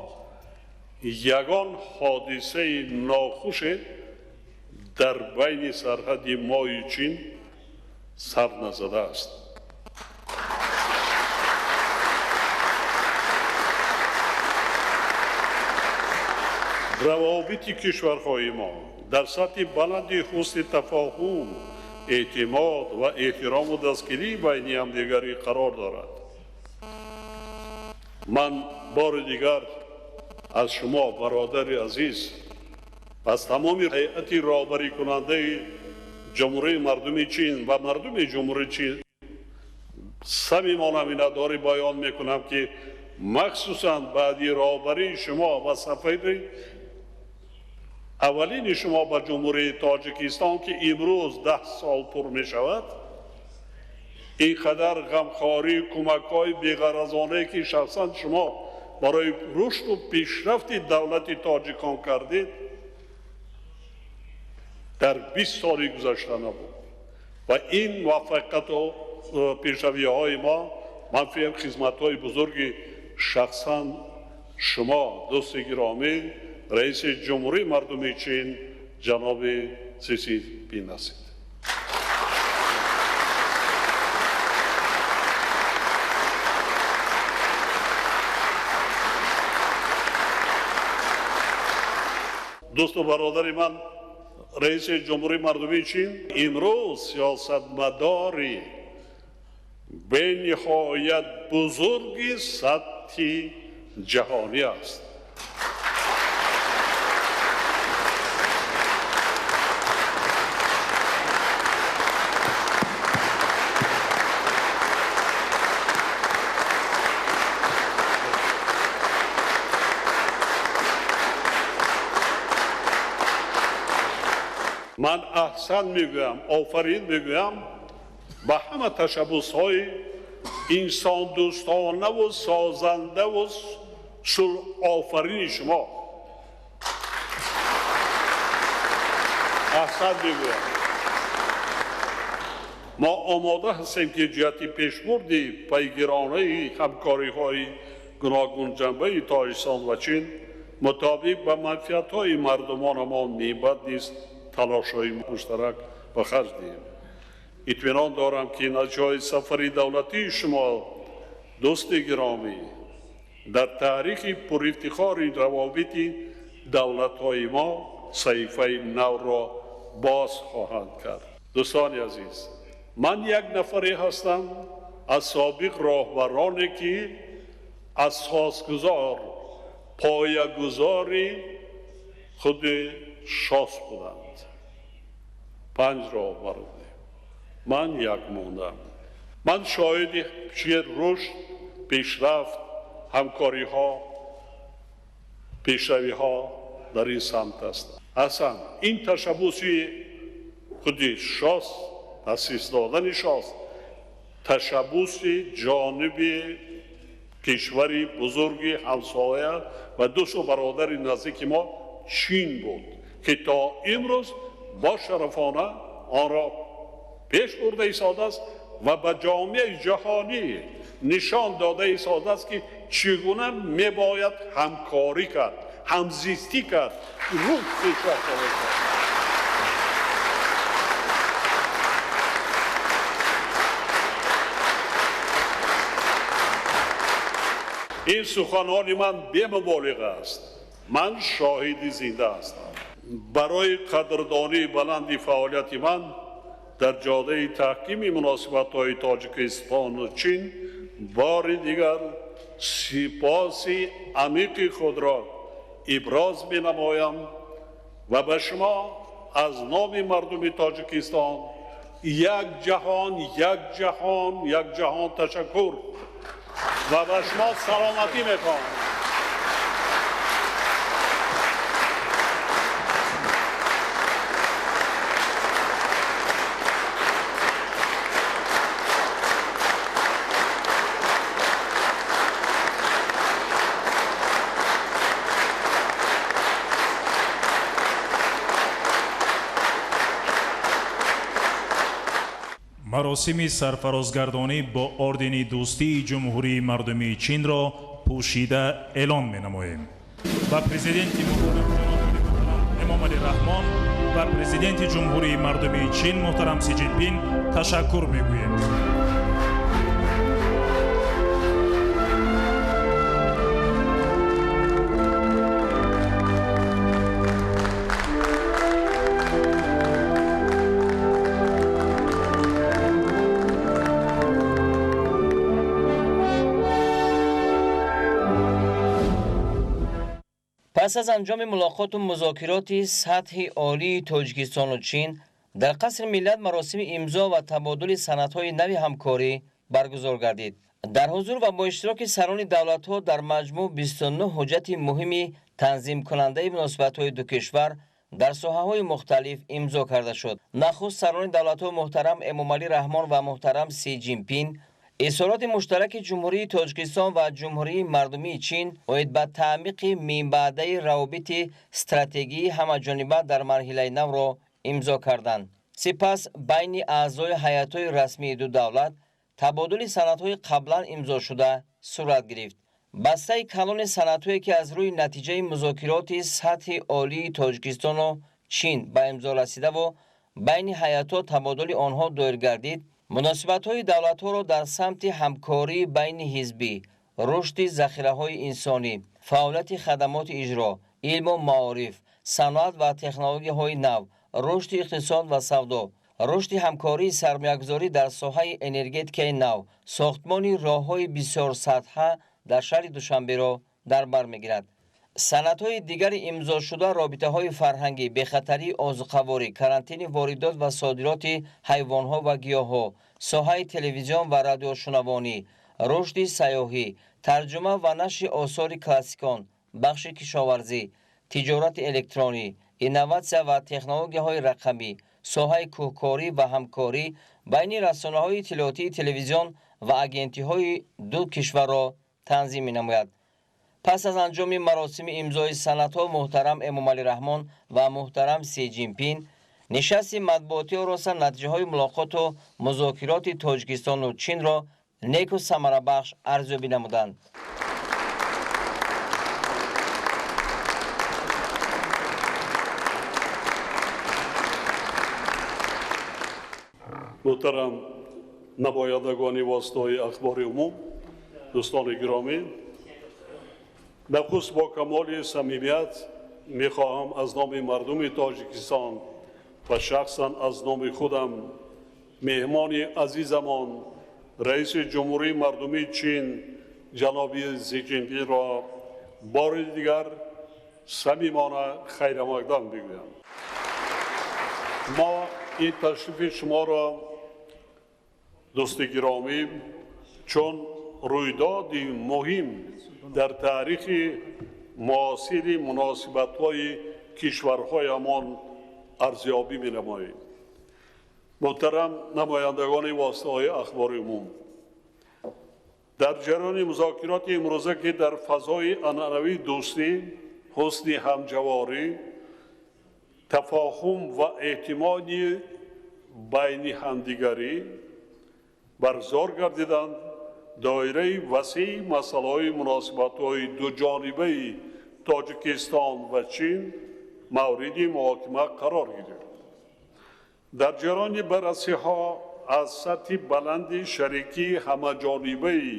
یگان حادثه ناخوش در بین سرحد مای چین سر نزده است. روابط کشورهای ما در سطح بلند حسن تفاهم، اعتماد و احترام و دستگیری بین همدیگری قرار دارد. من بار دیگر از شما برادر عزیز، از تمام هیئت رهبری کننده جمهوری مردمی چین و مردم جمهوری چین صمیمانه منتداری بیان میکنم که مخصوصا بعد رهبری شما و سفیر اولین شما به جمهوری تاجیکستان که امروز 10 سال پر می شود، اینقدر غمخواری کمک‌های بی‌غرضانه که شخصا شما برای رشد و پیشرفت دولت تاجیکان کردید، در 20 سال گذشته نبود و این موفقیت و پیشروی‌های ما من فکر خدمت‌های بزرگ شخصا شما دوست گرامی رئیس جمهوری مردم چین جناب سی جی پین هستید. دوست و برادر من رئیس جمهوری مردم چین امروز سیاستمداری به نهایت بزرگ سطح جهانی است. من احسن میگویم، آفرین میگویم به همه تشبس‌های انسان دوستانه و سازنده و صلح آفرین شما. احسن میگویم. ما آماده هستیم که جهت پیشبرد پیگیرانه همکاری‌های گوناگون جنبه تاجیکستان و چین مطابق به منفعت‌های مردمان ما میبد نیست تلاش‌های مشترک به خرج دهیم. اطمینان دارم که نتیجه سفر دولتی شما دوست گرامی در تاریخ پر افتخار روابط دولت‌های ما صحیفه نو را باز خواهند کرد. دوستان عزیز، من یک نفری هستم از سابق راهبرانی که اساسگذار پایه‌گذاری خود شاس بودند. 5 راهبر بودیم. من یک موندم. من شاهد رشد، پیشرفت، همکاری ها، پیشروی ها در این سمت هستم. اصلا این تشبوسی خود شاس، تأسیس دادن شاس، تشبوس جانب کشوری بزرگ همسایه و دوست و برادر نزدیک ما چین بود که تا امروز با شرفانه آن را پیش برده ایستاده است و به جامعه جهانی نشان داده ایستاده است که چگونه میباید همکاری کرد، همزیستی کرد، روح پیشرفت کرد. این سخنان من بی مبالغه است. من شاهد زنده هستم. برای قدردانی بلند فعالیت من در جاده تحکیم مناسبت‌های تاجیکستان و چین بار دیگر سپاس عمیق خود را ابراز می‌نمایم و به شما از نام مردم تاجیکستان یک جهان تشکر و به شما سلامتی می‌خواهم. مراسم سرفرازگردانی با اردن دوستی جمهوری مردمی چین را پوشیده اعلام می‌نماییم. و پرزیدنت امامعلی رحمان و پرزیدنت جمهوری مردمی چین محترم سی جین پین تشکر می‌گوییم. پس از انجام ملاقات و مذاکرات سطح عالی تاجیکستان و چین در قصر ملت مراسم امضا و تبادل سندهای نوی همکاری برگزار گردید. در حضور و با اشتراک سران دولت‌ها در مجموع 29 حجت مهمی تنظیم کننده مناسبت‌های دو کشور در ساحه‌های مختلف امضا کرده شد. نخست سران دولت‌ها محترم امامعلی رحمان و محترم سی جین پین اظهارات مشترک جمهوری تاجیکستان و جمهوری مردمی چین باید به تعمیق من بعده روابط استراتژی همه‌جانبه در مرحله نو را имзо карданд. сипас байни аъзои ҳайатҳои расмии ду давлат табодули санадҳои қаблан имзо шуда сурат гирифт. бастаи калони санадҳое ки аз рӯи натиҷаи музокироти сатҳи олии тоҷикистону чин ба имзо расидаву байни ҳаятҳо табодули онҳо доир гардид, муносибатҳои давлатҳоро дар самти ҳамкории байни ҳизбӣ, рушди захираҳои инсонӣ, фаъолияти хадамоти иҷро, илму маориф, саноат ва технологияҳои нав, рушди иқтисод ва савдо, рушди ҳамкории сармоягузорӣ дар соҳаи энергетикаи нав, сохтмони роҳҳои бисёрсатҳа дар шаҳри Душанберо дар бар мегирад. санадҳои дигари имзошуда робитаҳои фарҳангӣ, бехатарии озуқаворӣ, карантини воридот ва содироти ҳайвонҳо ва гиёҳҳо, соҳаи телевизион ва радиошунавонӣ, рушди сайёҳӣ, тарҷума ва нашри осори классикон, бахши кишоварзӣ, тиҷорати электронӣ, инноватсия ва технологияҳои рақамӣ, соҳаи кӯҳкорӣ ва ҳамкорӣ байни расонаҳои иттилоотии телевизион ва агентиҳои ду кишварро танзим менамояд. пас аз анҷоми маросими имзои санадҳо муҳтарам Эмомалӣ Раҳмон ва муҳтарам Си Ҷинпин нишасти матбуотӣ ороста натиҷаҳои мулоқоту музокироти Тоҷикистону Чинро неку самарабахш арзёбӣ намуданд. муҳтарам намояндагони воситаҳои ахбори умум, дӯстони гиромӣ, нахуст бо камоли самимият мехоҳам аз номи мардуми Тоҷикистон ва шахсан аз номи худам меҳмони азизамон раиси ҷумҳурии мардумии Чин ҷаноби Си Ҷинпинро бори дигар самимона хайрамақдам бигӯям. мо ин ташрифи шуморо дӯсти гиромӣ чун рӯйдоди муҳим дар таърихи муосири муносибатҳои кишварҳоямон арзёбӣ менамоем. муҳтарам намояндагони воситаҳои ахбори умум, дар ҷараёни музокироти имрӯза ки дар фазои анъанавии дӯстӣ, ҳусни ҳамҷаворӣ, тафоҳум ва эътимоди байни ҳамдигарӣ баргузор гардиданд, доираи васеъи масъалаҳои муносибатҳои дуҷонибаи Тоҷикистон ва Чин мавриди муҳокима қарор гирифт. дар ҷараёни баррасиҳо аз сатҳи баланди шарикии ҳамаҷонибаи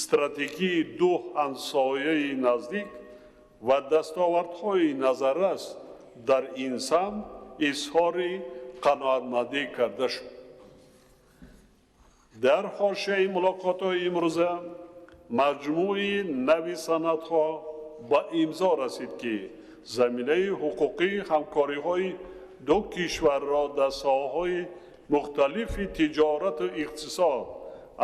стратегии ду ҳамсояи наздик ва дастовардҳои назаррас дар ин самт изҳори қаноатмандӣ карда шуд. дар ҳошияи мулоқотҳои имрӯза маҷмӯи нави санадҳо ба имзо расид ки заминаи ҳуқуқии ҳамкориҳои ду кишварро дар соҳаҳои мухталифи тиҷорату иқтисод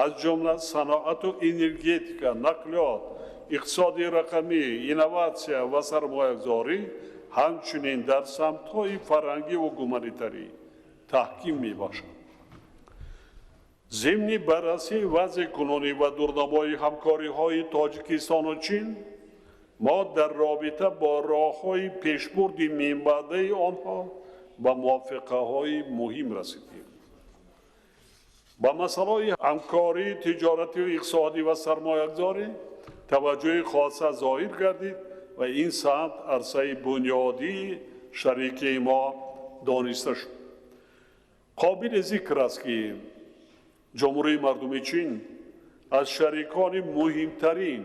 аз ҷумла саноату энергетика, нақлиёт, иқтисоди рақамӣ, инноватсия ва сармоягузорӣ ҳамчунин дар самтҳои фарҳангиву гуманитарӣ таҳким мебошад. зимни баррасии вазъи кунунӣ ва дурнамои ҳамкориҳои Тоҷикистону Чин, мо дар робита бо роҳҳои пешбурди минбаъдаи онҳо ба мувофиқаҳои муҳим расидем. ба масъалаҳои ҳамкории тиҷоратию иқтисодӣ ва сармоягузорӣ таваҷҷӯҳи хоса зоҳир гардид ва ин самт арсаи бунёдии шарикии мо дониста шуд. қобили зикр аст ки ҷумҳурии мардуми Чин аз шарикони муҳимтарин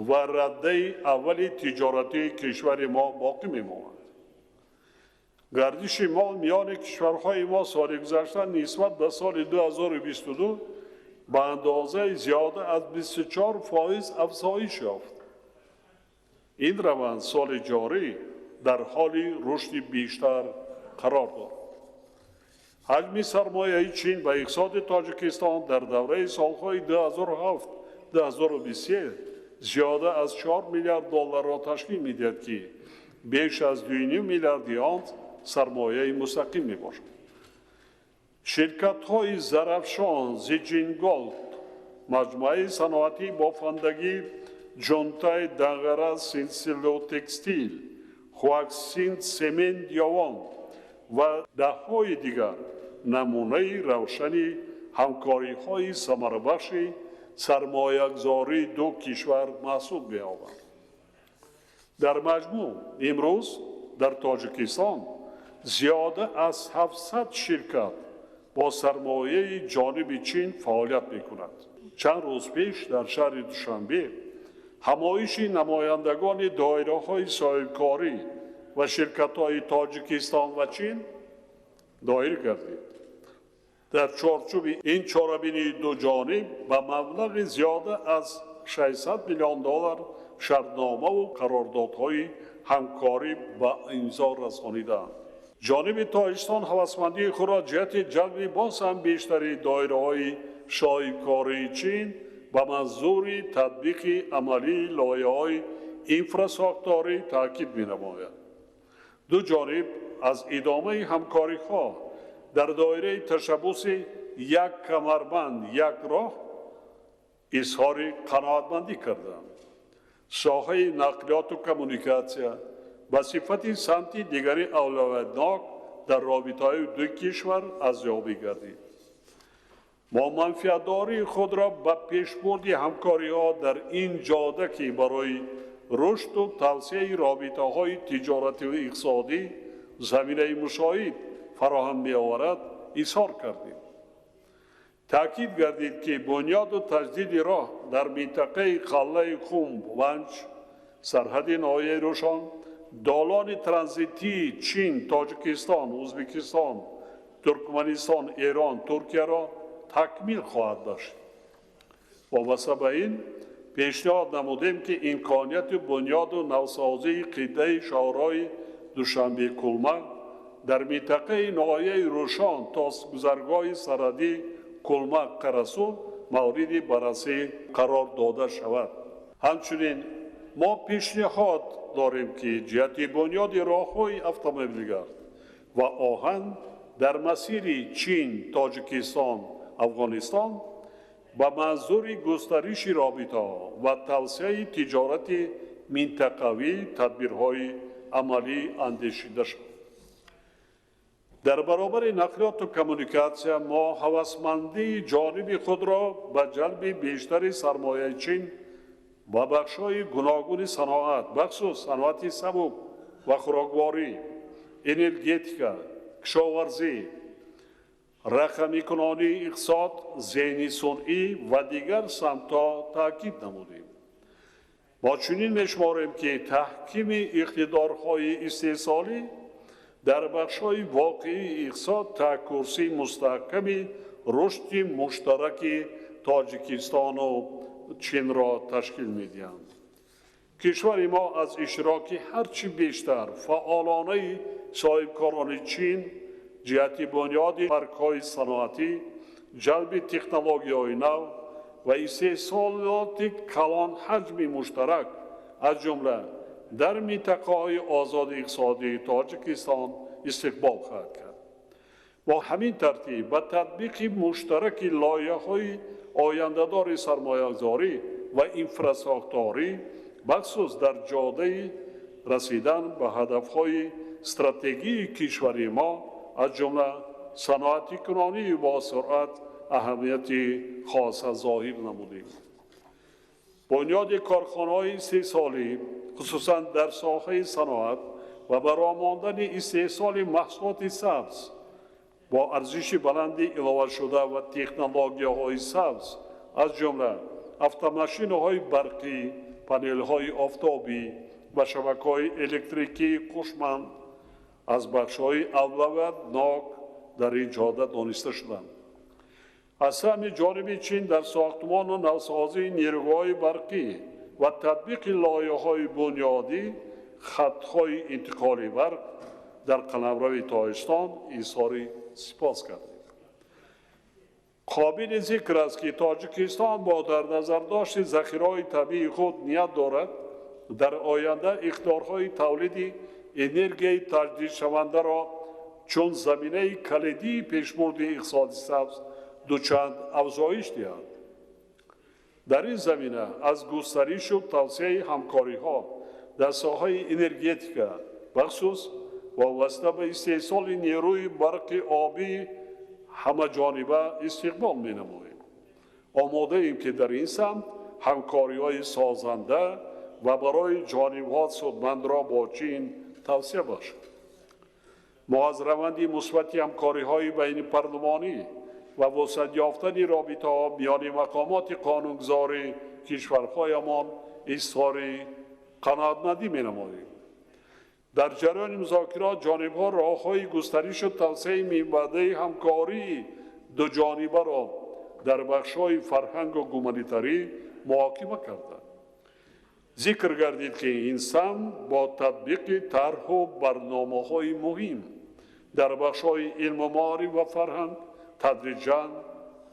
ва раддаи аввали тиҷоратии кишвари мо боқӣ мемонад. гардиши мол миёни кишварҳои мо соли гузашта нисбат ба соли 2022 ба андозаи зиёда аз 24% афзоиш ёфт. ин раванд соли ҷорӣ дар ҳоли рушди бештар қарор дорад. ҳаҷми сармояи Чин ба иқтисоди Тоҷикистон дар давраи солҳои 2007-2023 зиёда аз 4 миллиард долларро ташкил медиҳад ки беш аз 2,5 миллиарди он сармояи мустақим мебошад. ширкатҳои Зарафшон, Zijingold, маҷмӯаи саноати бофандагӣ Ҷунтай Данғара Синсилотекстил, Хуаксин Семент Ёвон و ده‌های دیگر نمونه روشنی همکاری‌های ثمربخش سرمایه‌گذاری دو کشور محسوب می‌یابد. در مجموع امروز در تاجیکستان زیاده از 700 شرکت با سرمایه جانب چین فعالیت می‌کند. چند روز پیش در شهر دوشنبه همایش نمایندگان دایره‌های صاحبکاری و شرکت‌های تاجیکستان و چین دایر گردید. در چارچوب این چهاربینی دو جانب به مبلغ زیاده از 600 میلیون دلار شرطنامه و قراردادهای همکاری به امضا رسانیدند. جانب تاجیکستان هوسمندی خود را جهت جلب باز هم بیشتری دایره‌های صاحبکاری چین به منظور تطبیق عملی لایحه‌های اینفراساختوری تاکید می‌نماید. دو جانب از ادامه همکاری‌ها در دایره تشبث یک کمربند یک راه اظهار قناعتمندی کردند. ساحه نقلیات و کمونیکاسیا به صفت سمت دیگری اولویتناک در رابطه‌های دو کشور ارزیابی گردید. ما منفعت‌داری خود را به پیشبرد همکاری‌ها در این جاده که برای رشد و توسعه رابطه‌های تجارتی و اقتصادی زمینه مساعد فراهم می‌آورد اظهار کردیم. تأکید گردید که بنیاد و تجدید راه در منطقه قلعه خم ونج سرحد ناحیه روشن دالان ترانزیتی چین، تاجیکستان، ازبکستان، ترکمنستان، ایران، ترکیه را تکمیل خواهد داشت. وابسته به این پیشنهاد نمودیم که امکانیت بنیاد و نوسازی قطعه شاهراه دوشنبه کلمه در منطقه ناحیه روشن تا گذرگاه سرحدی کلمه قرسو مورد بررسی قرار داده شود. همچنین ما پیشنهاد داریم که جهت بنیاد راه‌های اتومبیلگرد و آهن در مسیر چین، تاجیکستان، افغانستان به منظور گسترش رابطه و توسعه تجارت منطقوی تدبیرهای عملی اندیشیده شد. در برابر نقلیات و کمونیکاسیا ما هوسمندی جانب خود را به جلب بیشتر سرمایه چین و بخش‌های گوناگون صنعت، بخصوص صنعت سبک و خوراکواری، انرژتیکا، کشاورزی، رقمی کنانی اقتصاد، ذهنی صنعی و دیگر سمت‌ها تاکید نمودیم. ما چنین می‌شماریم که تحکیم اقتدارهای استحصالی در بخش‌های واقعی اقتصاد تا کرسی مستحکم رشد مشترک تاجیکستان و چین را تشکیل می‌دهند. کشور ما از اشتراک هرچی بیشتر فعالانه صاحبکاران چین جهت بنیاد پارک‌های صنعتی، جلب تکنولوژی‌های نو و استحصالات کلان حجم مشترک از جمله در منطقه‌های آزاد اقتصادی تاجیکستان استقبال خواهد کرد. با همین ترتیب به تطبیق مشترک لایحه‌های آینده‌دار سرمایه‌گذاری و اینفراساختوری بخصوص در جاده رسیدن به هدف‌های استراتژی کشور ما از جمله صنعتی کنانی با سرعت اهمیت خاص ظاهر نمودیم. بنیاد کارخانه‌های استحصالی خصوصا در ساحه صنعت و برآمدن استحصال محصولات سبز با ارزش بلند علاوه شده و تکنولوژی‌های سبز از جمله اتوماسین‌های برقی، پانل‌های آفتابی و شبکه‌های الکتریکی هوشمند از بخش‌های اولویتناک در این جاده دانسته شدند. از سهم جانب چین در ساختمان و نوسازی نیروهای برقی و تطبیق لایحه‌های بنیادی خطهای انتقال برق در قلمرو تاجیکستان اظهار سپاس کردیم. قابل ذکر است که تاجیکستان با در نظر داشت ذخیره‌های طبیعی خود نیت دارد در آینده اقدارهای تولید انرژی تجدید شونده را چون زمینه کلیدی پیشبرد اقتصاد سبز دوچند افزایش دهد. در این زمینه از گسترش و توسعه همکاری‌ها در ساحه انرژتیکا بخصوص وابسته به استحصال نیروی برق آبی همه جانبه استقبال می نماییم. آماده ایم که در این سمت همکاری های سازنده و برای جانبها سودمند را با چین توسعه باشد. ما از روند مثبت همکاری های بین پارلمانی و وسعت یافتن رابطه ها میان مقامات قانونگذار کشورهایمان اظهار قناعتمندی می نماییم. در جریان مذاکرات جانبها راه‌های گسترش و توسعه میانبرده همکاری دو جانبه را در بخش‌های فرهنگ و گومانیتاری محاکمه کردند. ذکر گردید که این سمت با تطبیق طرح و برنامه‌های مهم در بخش‌های علم و معارف و فرهنگ تدریجاً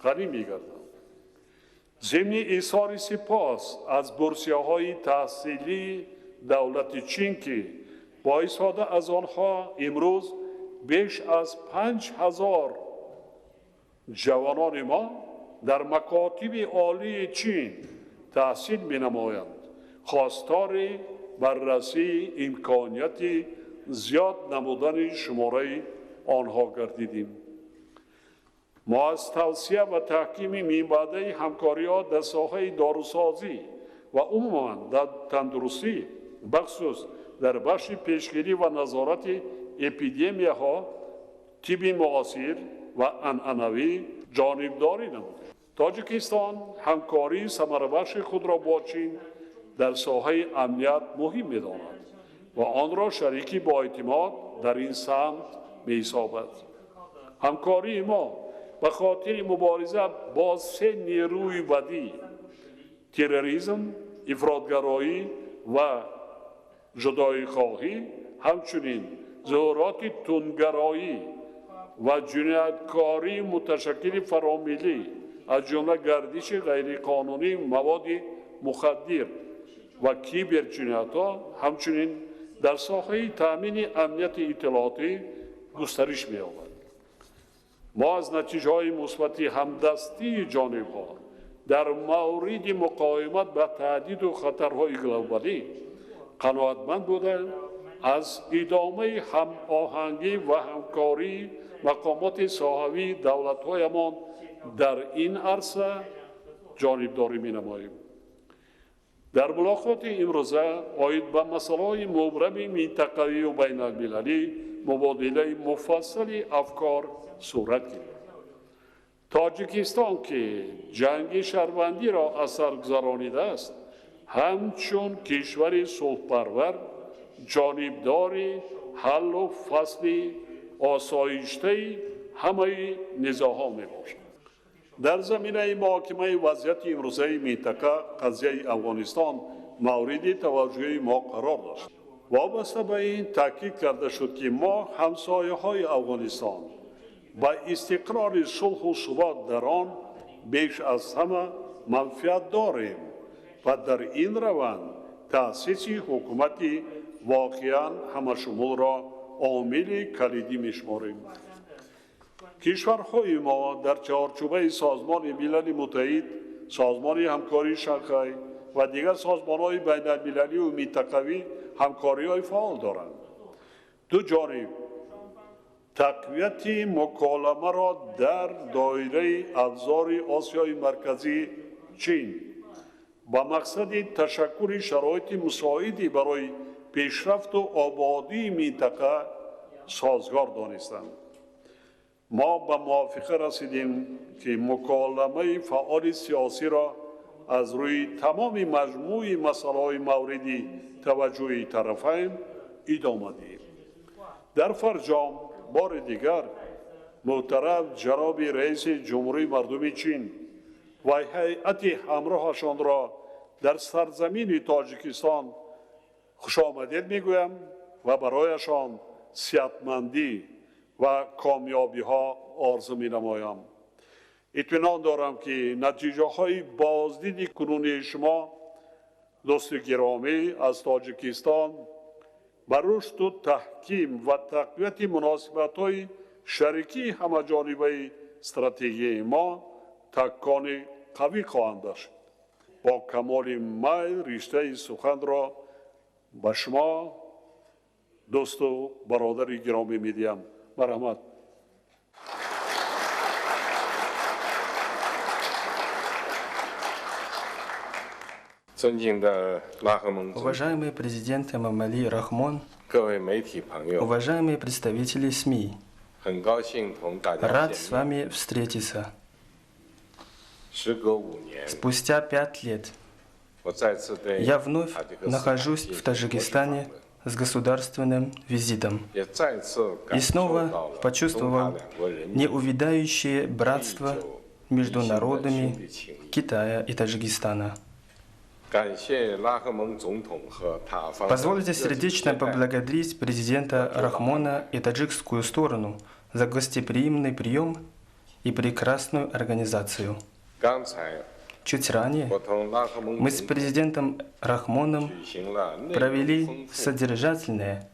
غنی می‌گردد. ضمن اظهار سپاس از بورسیه‌های تحصیلی دولت چین که با استفاده از آنها امروز بیش از 5000 جوانان ما در مکاتب عالی چین تحصیل می‌نمایند. خواستار بررسی امکانیت زیاد نمودن شماره آنها گردیدیم. ما از توسعه و تحکیم میانبرده همکاری‌ها در ساحه داروسازی و عموماً در تندرستی بخصوص در بخش پیشگیری و نظارت اپیدمیاها طب معاصر و عنعنوی جانبداری نمودیم. تاجیکستان همکاری ثمربخش خود را با چین در ساحه امنیت مهم می‌داند و آن را شریکی با اعتماد در این سمت می‌حسابد. همکاری ما به خاطر مبارزه با سه نیروی بدی تروریسم، افراطگرایی و جدایی خواهی، همچنین ظاهرات تندگرایی و جنایتکاری متشکل فراملی از جمله گردش غیرقانونی مواد مخدر و کیبرجنایت‌ها همچنین در ساحه تامین امنیت اطلاعاتی گسترش می‌یابد. ما از نتیجه‌های مثبت همدستی جانب‌ها در مورد مقاومت با تهدید و خطرهای گلوبالی قناعتمند بوده از ادامه هماهنگی و همکاری مقامات صحوی دولت‌هایمان در این عرصه جانبداری می‌نماییم. در ملاقات امروزه آید به مسائل مبرم منطقوی و بین المللی مبادله مفصل افکار صورت گرفت. تاجیکستان که جنگ شهروندی را اثر گذرانیده است، همچون کشور صلح‌پرور جانبدار حل و فصل آسایشته همه نزاع‌ها میباشد. در زمینه محاکمه وضعیت امروزه منطقه قضیه افغانستان مورد توجه ما قرار داشت. وابسته به این تاکید کرده شد که ما همسایه‌های افغانستان با استقرار صلح و ثبات در آن بیش از همه منفعت داریم و در این روند تأسیس حکومتی واقعاً همه‌شمول را عامل کلیدی می‌شماریم. کشورهای ما در چارچوب سازمان ملل متحد، سازمان همکاری شانگهای و دیگر سازمان‌های بین المللی و منطقوی همکاری‌های فعال دارند. دو جانب تقویت مکالمه را در دایره ابزار آسیای مرکزی چین با مقصد تشکر شرایط مساعدی برای پیشرفت و آبادی منطقه سازگار دانستند. ما به موافقه رسیدیم که مکالمه فعال سیاسی را از روی تمام مجموع مسائل موردی توجه طرفین ادامه دهیم. در فرجام بار دیگر محترم جناب رئیس جمهوری مردم چین و هیئت همراهشان را در سرزمین تاجیکستان خوش آمدید میگویم و برایشان صحتمندی و کامیابی ها آرزو می نمایم. اطمینان دارم که نتیجه های بازدید کنونی شما دوست گرامی از تاجیکستان بر رشد و تحکیم و تقویت مناسبت های شریکی همه جانبه استراتژی ما تکان قوی خواهند داشت. با کمال میل رشته سخن را به شما досту бародари гироми медиям. Марҳамат. Уважаемый президент Эмомали Рахмон, уважаемые представители СМИ, рад с вами встретиться. Спустя 5 лет я вновь нахожусь в Таджикистане с государственным визитом и снова почувствовал неувядающее братство между народами Китая и Таджикистана. Позвольте сердечно поблагодарить президента Рахмона и таджикскую сторону за гостеприимный прием и прекрасную организацию. Чуть ранее мы с президентом Рахмоном провели содержательные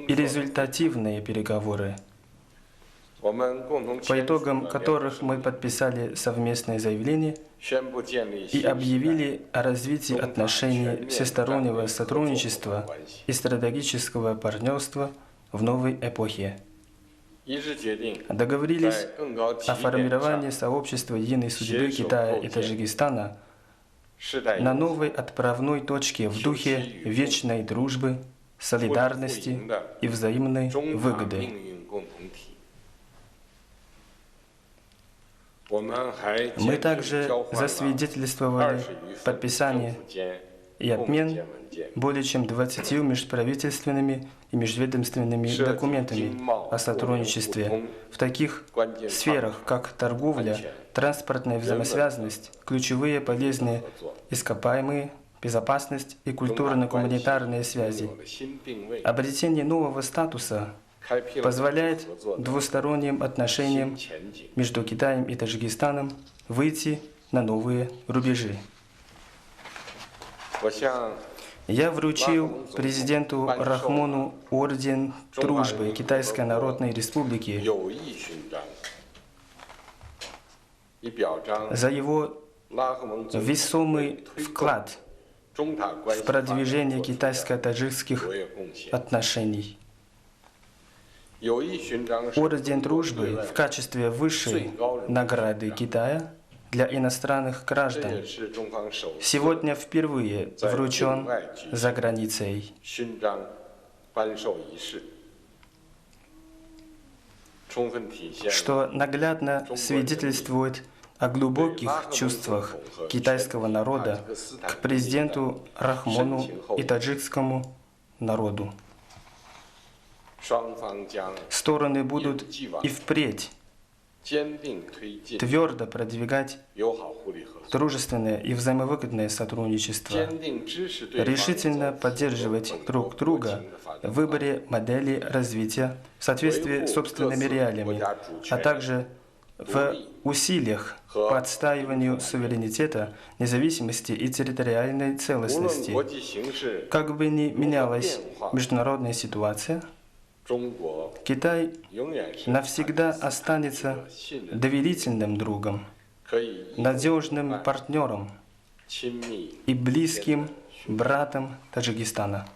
и результативные переговоры, по итогам которых мы подписали совместное заявление и объявили о развитии отношений всестороннего сотрудничества и стратегического партнерства в новой эпохе. Договорились о формировании сообщества единой судьбы Китая и Таджикистана на новой отправной точке в духе вечной дружбы, солидарности и взаимной выгоды. Мы также засвидетельствовали подписание и обмен более чем 20 межправительственными и межведомственными документами о сотрудничестве в таких сферах, как торговля, транспортная взаимосвязанность, ключевые полезные ископаемые, безопасность и культурно-гуманитарные связи. Обретение нового статуса позволяет двусторонним отношениям между Китаем и Таджикистаном выйти на новые рубежи. Я вручил президенту Рахмону орден дружбы Китайской Народной Республики за его весомый вклад в продвижение китайско-таджикских отношений. Орден дружбы в качестве высшей награды Китая для иностранных граждан сегодня впервые вручен за границей. Что наглядно свидетельствует о глубоких чувствах китайского народа к президенту Рахмону и таджикскому народу. Стороны будут и впредь твердо продвигать дружественное и взаимовыгодное сотрудничество, решительно поддерживать друг друга в выборе модели развития в соответствии с собственными реалиями, а также в усилиях по отстаиванию суверенитета, независимости и территориальной целостности. Как бы ни менялась международная ситуация, Китай навсегда останется доверительным другом, надежным партнером и близким братом Таджикистана.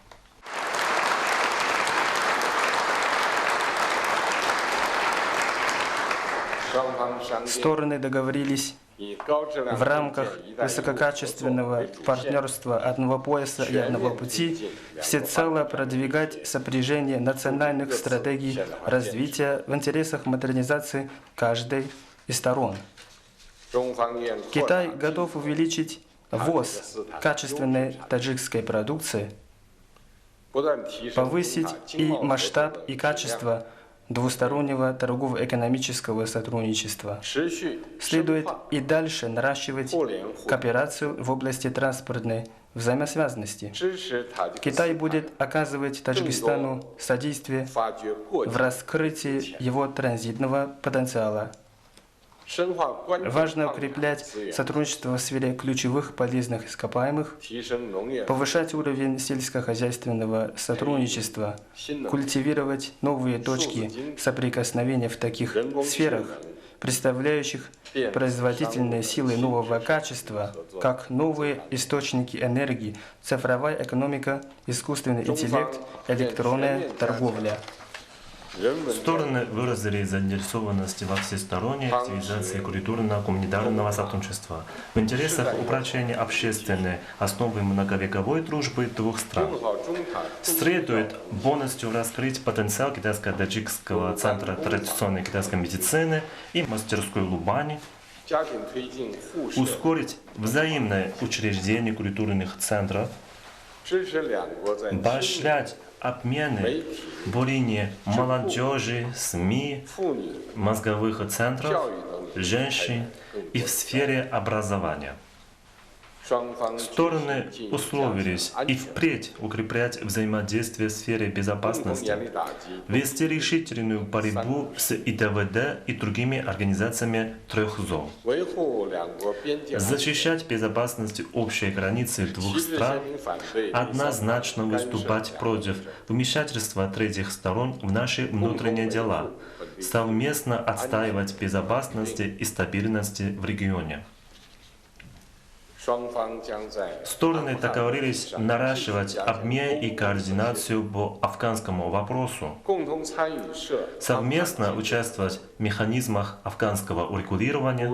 Стороны договорились в рамках высококачественного партнерства одного пояса и одного пути всецело продвигать сопряжение национальных стратегий развития в интересах модернизации каждой из сторон. Китай готов увеличить ввоз качественной таджикской продукции, повысить и масштаб, и качество двустороннего торгово-экономического сотрудничества. Следует и дальше наращивать кооперацию в области транспортной взаимосвязанности. Китай будет оказывать Таджикистану содействие в раскрытии его транзитного потенциала. Важно укреплять сотрудничество в сфере ключевых полезных ископаемых, повышать уровень сельскохозяйственного сотрудничества, культивировать новые точки соприкосновения в таких сферах, представляющих производительные силы нового качества, как новые источники энергии, цифровая экономика, искусственный интеллект, электронная торговля. Стороны выразили заинтересованность во всесторонней активизации культурно-гуманитарного сотрудничества в интересах упрочения общественной основы многовековой дружбы двух стран. Следует полностью раскрыть потенциал китайско-таджикского центра традиционной китайской медицины и мастерской Лубани, ускорить взаимное учреждение культурных центров, поощрять обмены в линии молодежи, СМИ, мозговых центров, женщин и в сфере образования. Стороны условились и впредь укреплять взаимодействие в сфере безопасности, вести решительную борьбу с ИТВД и другими организациями трех зон, защищать безопасность общей границы двух стран, однозначно выступать против вмешательства третьих сторон в наши внутренние дела, совместно отстаивать безопасность и стабильность в регионе. Стороны договорились наращивать обмен и координацию по афганскому вопросу, совместно участвовать в механизмах афганского урегулирования,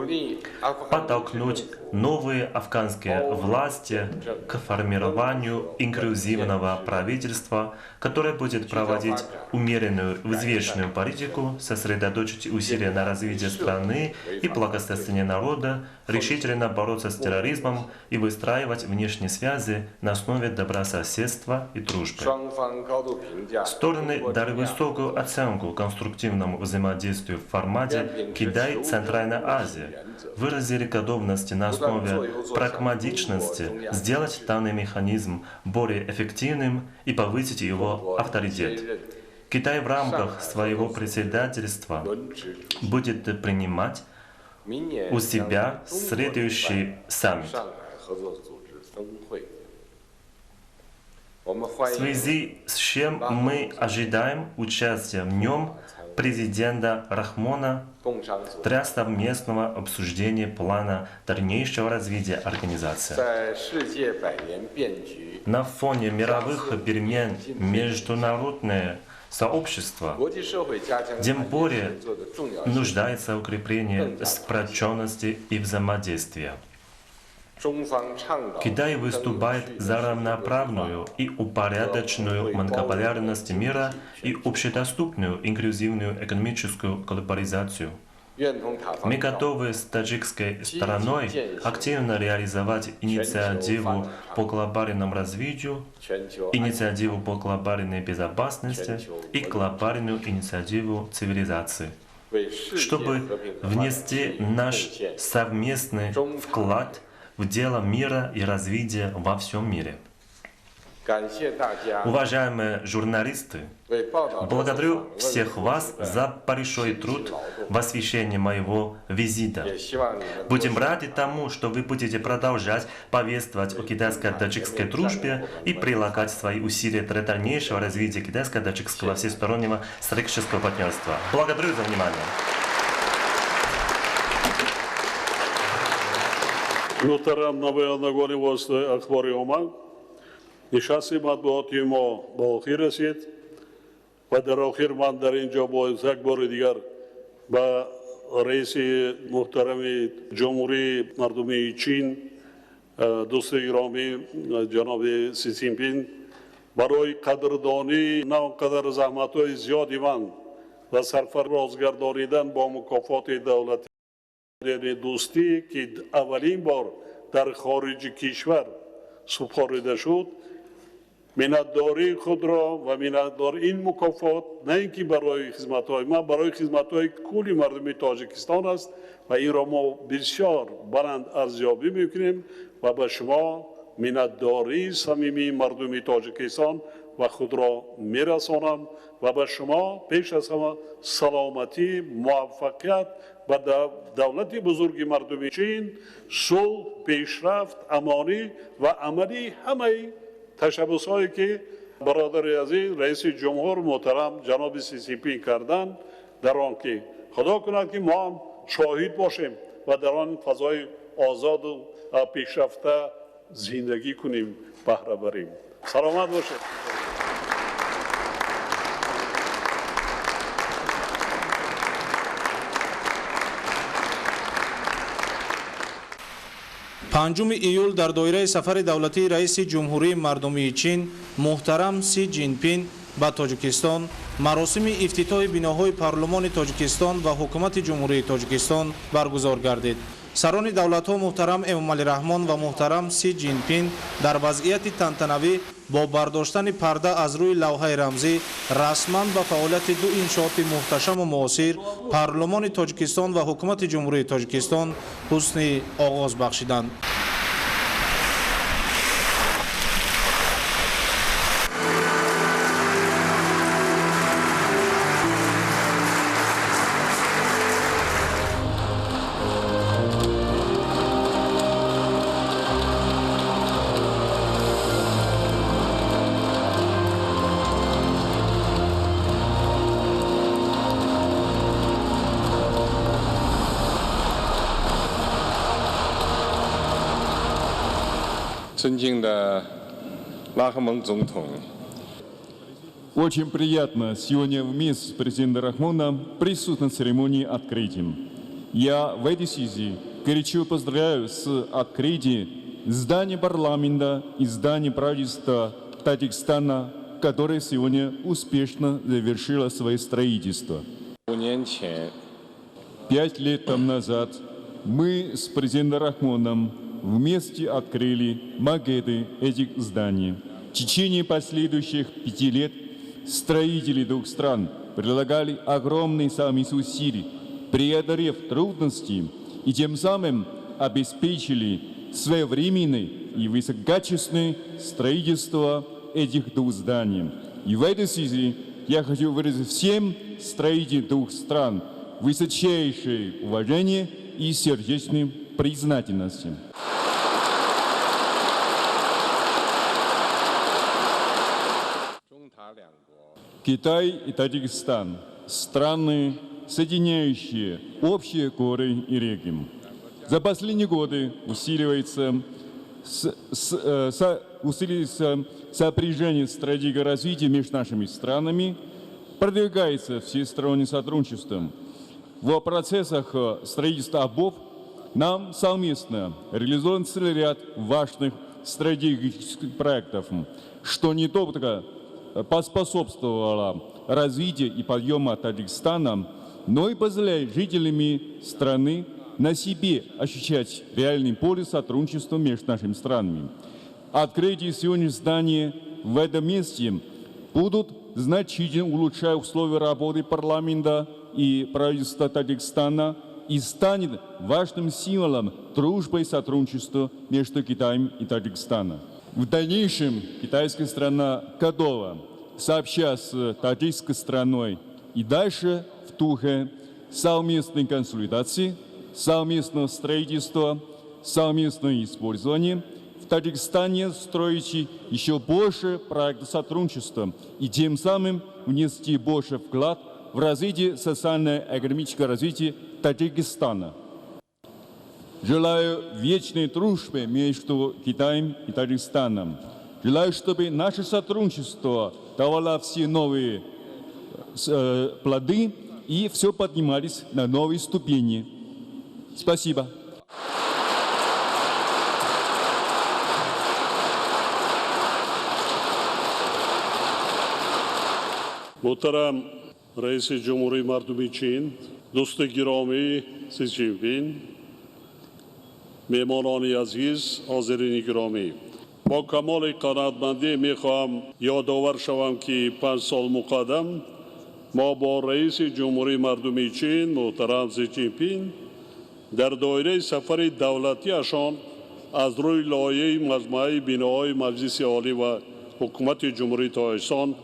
подтолкнуть новые афганские власти к формированию инклюзивного правительства, которое будет проводить умеренную, взвешенную политику, сосредоточить усилия на развитии страны и благосостоянии народа, решительно бороться с терроризмом и выстраивать внешние связи на основе добрососедства и дружбы. Стороны дали высокую оценку конструктивному взаимодействию в формате Китай-Центральная Азия, выразили готовность на основе прагматичности сделать данный механизм более эффективным и повысить его авторитет. Китай в рамках своего председательства будет принимать у себя следующий саммит. В связи с чем мы ожидаем участия в нем президента Рахмона для совместного обсуждения плана дальнейшего развития организации. На фоне мировых перемен международное сообщество тем более нуждается в укреплении сплоченности и взаимодействия. Китай выступает за равноправную и упорядоченную многополярность мира и общедоступную инклюзивную экономическую глобализацию. Мы готовы с таджикской стороной активно реализовать инициативу по глобальному развитию, инициативу по глобальной безопасности и глобальную инициативу цивилизации, чтобы внести наш совместный вклад в дело мира и развития во всем мире. Уважаемые журналисты, благодарю всех вас за большой труд в освещении моего визита. Будем рады тому, что вы будете продолжать повествовать о китайско-таджикской дружбе и прилагать свои усилия для дальнейшего развития китайско-таджикского всестороннего стратегического партнерства. Благодарю за внимание. Muhterem navayandagoni vosita akhbori omad nishasti matbuoti ma ba okhir rasid va dar okhir man dar inja ba ek bar digar ba raisi muhtarami Jumhuri Mardumi Chin do'sti giromi janob Si Jinping baroy qadrdoni na onqadar zahmatoi ziyodi man va sarfarozgardonidan ba mukofoti davlati دوستی که اولین بار در خارج کشور سپرده شد منتداری خود را و منتدار این مکافات نه اینکه برای خدمت‌های ما برای خدمت‌های کلی مردم تاجیکستان است و این را ما بسیار بلند ارزیابی می‌کنیم و به شما منتداری صمیمی مردم تاجیکستان و خود را می‌رسانم و به شما پیش از همه سلامتی موفقیت و دولت بزرگ مردم چین صلح پیشرفت امانی و عملی همه تشبس‌هایی که برادر عزیز رئیس جمهور محترم جناب سی جی پینگ کردند در آن که خدا کند که ما هم شاهد باشیم و در آن فضای آزاد و پیشرفته زندگی کنیم، بهره بریم. سلامت باشید. پنجم ایول در دایره سفر دولتی رئیس جمهوری مردمی چین محترم سی جینپین به تاجیکستان مراسم افتتاح بناهای پارلمان تاجیکستان و حکومت جمهوری تاجیکستان برگزار گردید. سران دولت‌ها محترم امامعلی رحمان و محترم سی جینپین در وضعیت تنتنوی با برداشتن پرده از روی لوحه رمزی رسما به فعالیت دو انشاءات محتشم و معاصر پارلمان تاجیکستان و حکومت جمهوری تاجیکستان حسن آغاز بخشیدند. Очень приятно сегодня вместе с президентом Рахмоном присутствовать на церемонии открытия. Я в этой связи горячо поздравляю с открытием здания парламента и здания правительства Таджикистана, которое сегодня успешно завершило свое строительство. 5 лет тому назад мы с президентом Рахмоном вместе открыли макеты этих зданий. В течение последующих 5 лет строители двух стран прилагали огромные совместные усилия, преодолев трудности и тем самым обеспечили своевременное и высококачественное строительство этих двух зданий. И в этой связи я хочу выразить всем строителям двух стран высочайшее уважение и сердечную признательность. Китай и Таджикистан – страны, соединяющие общие горы и реки. За последние годы усиливается сопряжение стратегии развития между нашими странами, продвигается всестороннее сотрудничество. В процессах строительства обоих нам совместно реализован целый ряд важных стратегических проектов, что не только поспособствовало развитию и подъему Таджикистана, но и позволяет жителям страны на себе ощущать реальный поле сотрудничества между нашими странами. Открытие сегодняшнего здания в этом месте будут значительно улучшать условия работы парламента и правительства Таджикистана и станет важным символом дружбы и сотрудничества между Китаем и Таджикистаном. В дальнейшем китайская страна готова, сообща с таджикской страной, и дальше в духе совместной консолидации, совместного строительства, совместного использования в Таджикистане строить еще больше проектов сотрудничества и тем самым внести больше вклад в развитие социально-экономического развития Таджикистана. Желаю вечной дружбы между Китаем и Таджикистаном. Желаю, чтобы наше сотрудничество давало все новые плоды и все поднимались на новые ступени. Спасибо. محترم رئیس جمهوری مردمی چین، دوست گرامی سی جینپین، مهمانان عزیز، حاضرین گرامی، با کمال قناعتمندی میخواهم یادآور شوم که 5 سال مقدم ما با رئیس جمهوری مردمی چین محترم سی جینپین در دایره سفر دولتیشان از روی لایحه مجموعه بناهای مجلس عالی و حکومت جمهوری تاجیکستان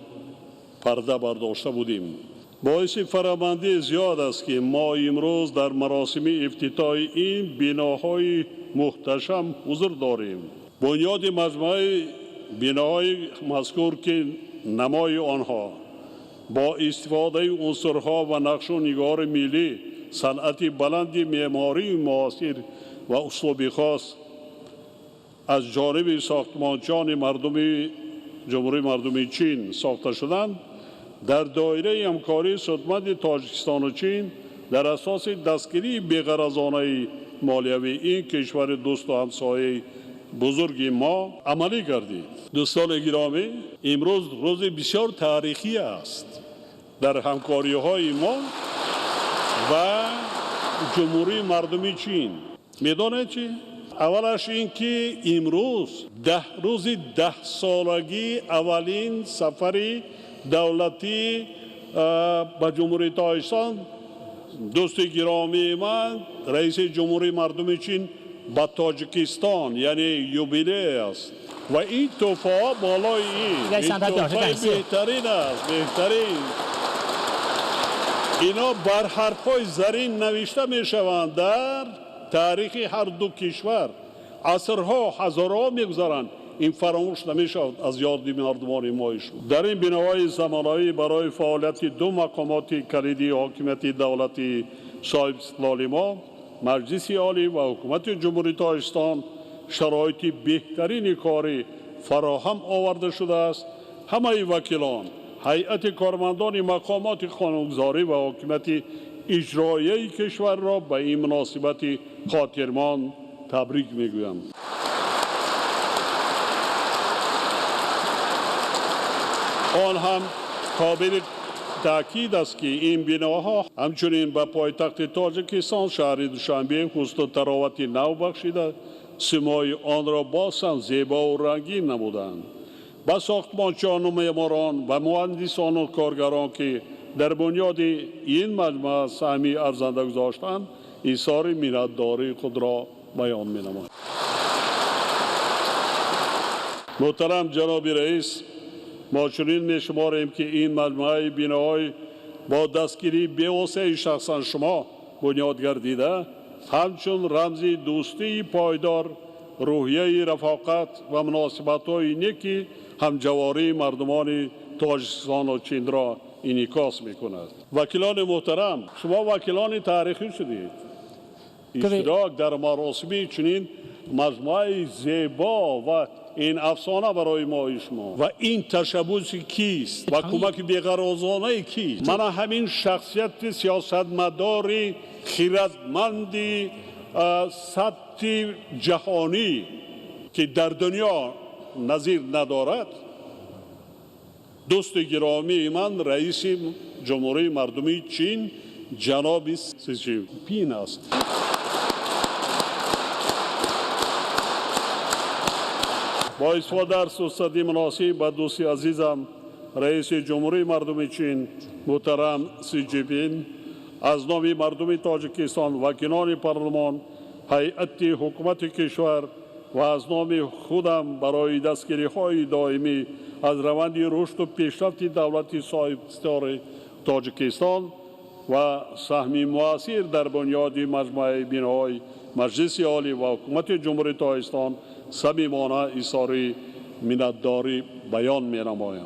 پرده برداشته بودیم. باعث فرامندی زیاد است که ما امروز در مراسم افتتاح این بناهای محتشم حضور داریم. بنیاد مجموعه بناهای مذکور که نمای آنها با استفاده عنصرها و نقش و نگار ملی صنعت بلند معماری معاصر و اسلوب خاص از جانب ساختمانچیان جمهوری مردمی چین ساخته شدند در دایره همکاری سودمند تاجیکستان و چین در اساس دستگیری بی‌غرضانه مالیوی این کشور دوست و همسایه بزرگ ما عملی گردید. دوستان گرامی، امروز روز بسیار تاریخی است در همکاری های ما و جمهوری مردمی چین. میدانید چی؟ اولش این که امروز روز 10 سالگی اولین سفر دولتی به جمهوری تاجیکستان دوست گرامی من رئیس جمهوری مردمی چین به تاجیکستان یعنی یوبیله است و این تحفه بالای این تحفه بهترین است. بهترین اینا بر حرفهای زرین نوشته می شوند در تاریخ هر دو کشور. عصرها هزارها میگذرند این فراموش نمیشود از یاد مردمان مایشون. در این بناهای زمانهایی برای فعالیت دو مقامات کلیدی حاکمیت دولتی صاحب استقلال ما مجلس عالی و حکومت جمهوری تاجیکستان شرایط بهترین کاری فراهم آورده شده است. همه وکیلان، هیئت کارمندان مقامات قانونگذاری و حاکمیت اجرایی کشور را به این مناسبت خاطرمان تبریک میگویم. آن هم قابل تأکید است که این بناها همچنین به پایتخت تاجیکستان شهر دوشنبه حسن و طراوت نو بخشیده سیمای آن را بازم زیبا و رنگین نمودند. با ساختمانچیان و معماران و مهندسان و کارگران که در بنیاد این مجموعه سهمی ارزنده گذاشتند ایثار منتداری خود را بیان می‌نمایم. محترم جناب رئیس، ما چنین می‌شماریم که این مجموعه بناهای با دستگیری بی‌واسطه شخصا شما بنیاد گردیده همچون رمزی دوستی پایدار، روحیه رفاقت و مناسبت‌های نیکی همجواری مردمان تاجیکستان و چین را انعکاس می‌کند. وکیلان محترم، شما وکیلان تاریخی شدید. اشتراک در مراسم چنین مجموعه زیبا و این افسانه برای ما شما و این تشبث کیست و کمک بی‌غرضانه کیست؟ من همین شخصیت سیاستمدار خردمند سطح جهانی که در دنیا نظیر ندارد دوست گرامی من رئیس جمهوری مردمی چین جناب سی جینپینگ است. با استفاده از فرصتی مناسب به دوست عزیزم رئیس جمهوری مردمی چین محترم سی جینپینگ از نام مردم تاجیکستان وکیلان پارلمان هیئت حکومت کشور و از نام خودم برای دستگیری های دائمی از روند رشد و پیشرفت دولت صاحب اختیار تاجیکستان و سهم مؤثر در بنیاد مجموعه بناهای مجلس عالی و حکومت جمهوری تاجیکستان صمیمانه اظهار منتداری بیان می‌نمایم.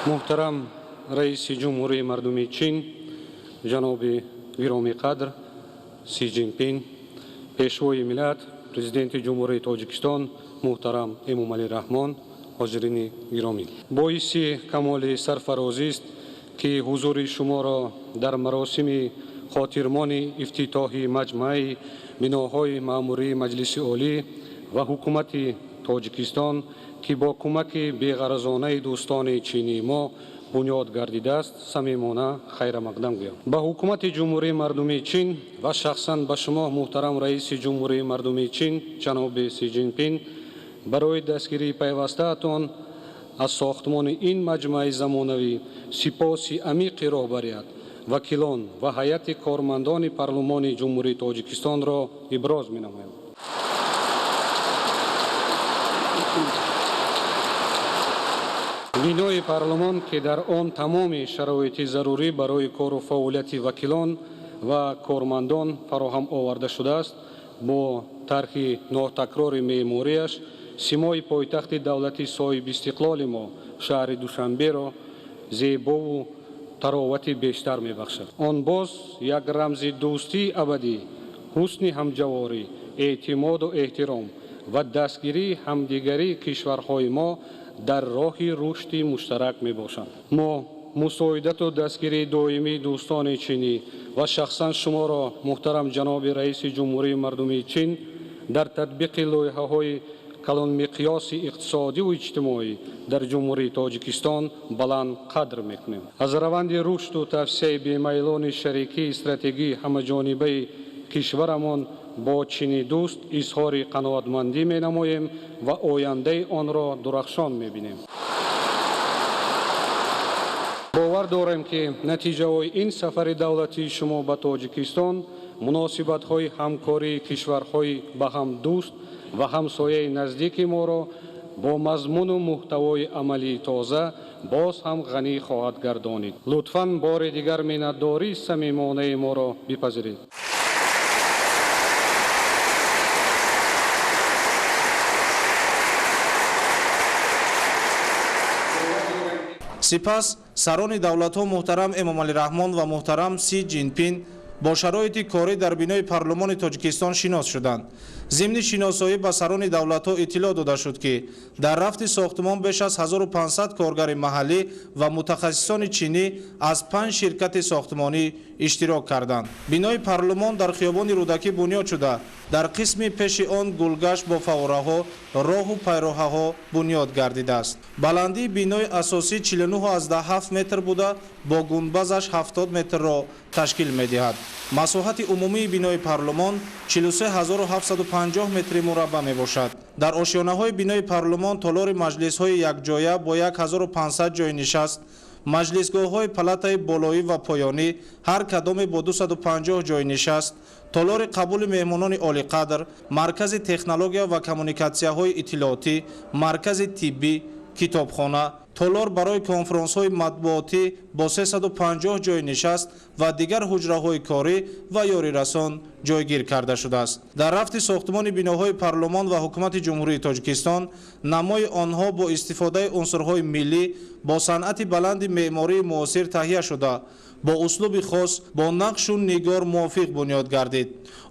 محترم رئیس جمهوری مردمی چین جناب گرامی قدر سی جینپینگ، پیشوای ملت پرزیدنت جمهوری تاجیکستان محترم امومعلی رحمان، حاضرین گرامی، باعث کمال سرفرازی است که حضور شما را در مراسم خاطرمان افتتاحی مجموعه بناهای معماری مجلس عالی و حکومت تاجیکستان که با کمک بی‌غرضانه دوستان چینی ما بنیاد گردیده است صمیمانه خیر مقدم گویم. به حکومت جمهوری مردمی چین و شخصا به شما محترم رئیس جمهوری مردمی چین جناب سی جینپینگ برای دستگیری پیوسته‌تان از ساختمان این مجموعه زمانوی سپاس عمیق راهبریت وکیلان و هیئت کارمندان پارلمان جمهوری تاجیکستان را ابراز می‌نمایم. بنای پارلمان که در آن تمام شرایط ضروری برای کار و فعالیت وکیلان و کارمندان فراهم آورده شده است با طرح ناتکرار معماریش симои пойтахти давлати соҳиби истиқлоли мо шаҳри Душанберо зебову таровати бештар мебахшад. Он боз як рамзи дӯстии абадӣ, ҳусни ҳамҷаворӣ, эътимоду эҳтиром ва дастгирии ҳамдигарии кишварҳои мо дар роҳи рушди муштарак мебошанд. мо мусоидату дастгирии доимии дӯстони чинӣ ва шахсан шуморо, муҳтарам ҷаноби раиси ҷумҳурии мардумии Чин, дар татбиқи лоиҳаҳои калонмиқёси иқтисодиву иҷтимоӣ дар ҷумҳурии Тоҷикистон баланд қадр мекунем. аз раванди рушду тавсияи бемайлони шарикии стратегии ҳамаҷонибаи кишварамон бо чини дӯст изҳори қаноатмандӣ менамоем ва ояндаи онро дурахшон мебинем. бовар дорем ки натиҷаҳои ин сафари давлатии шумо ба Тоҷикистон муносибатҳои ҳамкории кишварҳои ба ҳам дӯст ва ҳамсояи наздики моро бо мазмуну муҳтавои амалии тоза боз ҳам ғанӣ хоҳад гардонид. лутфан бори дигар миннатдории самимонаи моро бипазиред. сипас сарони давлатҳо муҳтарам Эмомалӣ Раҳмон ва муҳтарам Си Ҷинпин бо шароити корӣ дар бинои парлумони Тоҷикистон шинос шуданд. зимни шиносоӣ ба сарони давлатҳо иттилоъ дода шуд ки дар рафти сохтумон беш аз 1500 коргари маҳаллӣ ва мутахассисони чинӣ аз 5 ширкати сохтмонӣ иштирок карданд. бинои парлумон дар хиёбони Рӯдакӣ бунёд шуда, дар қисми пеши он гулгашт бо фаввораҳо, роҳу пайроҳаҳо бунёд гардидааст. баландии бинои асосӣ 49,7 метр буда бо гунбазаш 70 метрро ташкил медиҳад. масоҳати умумии бинои парлумон 43750 метри мураббаъ мебошад. дар ошёнаҳои бинои парлумон толори маҷлисҳои якҷоя бо 1500 ҷойи нишаст, маҷлисгоҳҳои палатаи болоӣ ва поёнӣ ҳар кадоме бо 250 ҷойи нишаст, толори қабули меҳмонони олиқадр, маркази технология ва коммуникатсияҳои иттилоотӣ, маркази тиббӣ, китобхона, толор барои конференсҳои матбуотӣ бо 350 ҷойи нишаст ва дигар ҳуҷраҳои корӣ ва ёрирасон ҷойгир карда шудааст. дар рафти сохтумони биноҳои парлумон ва ҳукумати ҷумҳурии Тоҷикистон намои онҳо бо истифодаи унсурҳои миллӣ бо санъати баланди меъмории муосир таҳия шуда бо услуби хос бо нақшу нигор мувофиқ бунёд гардид.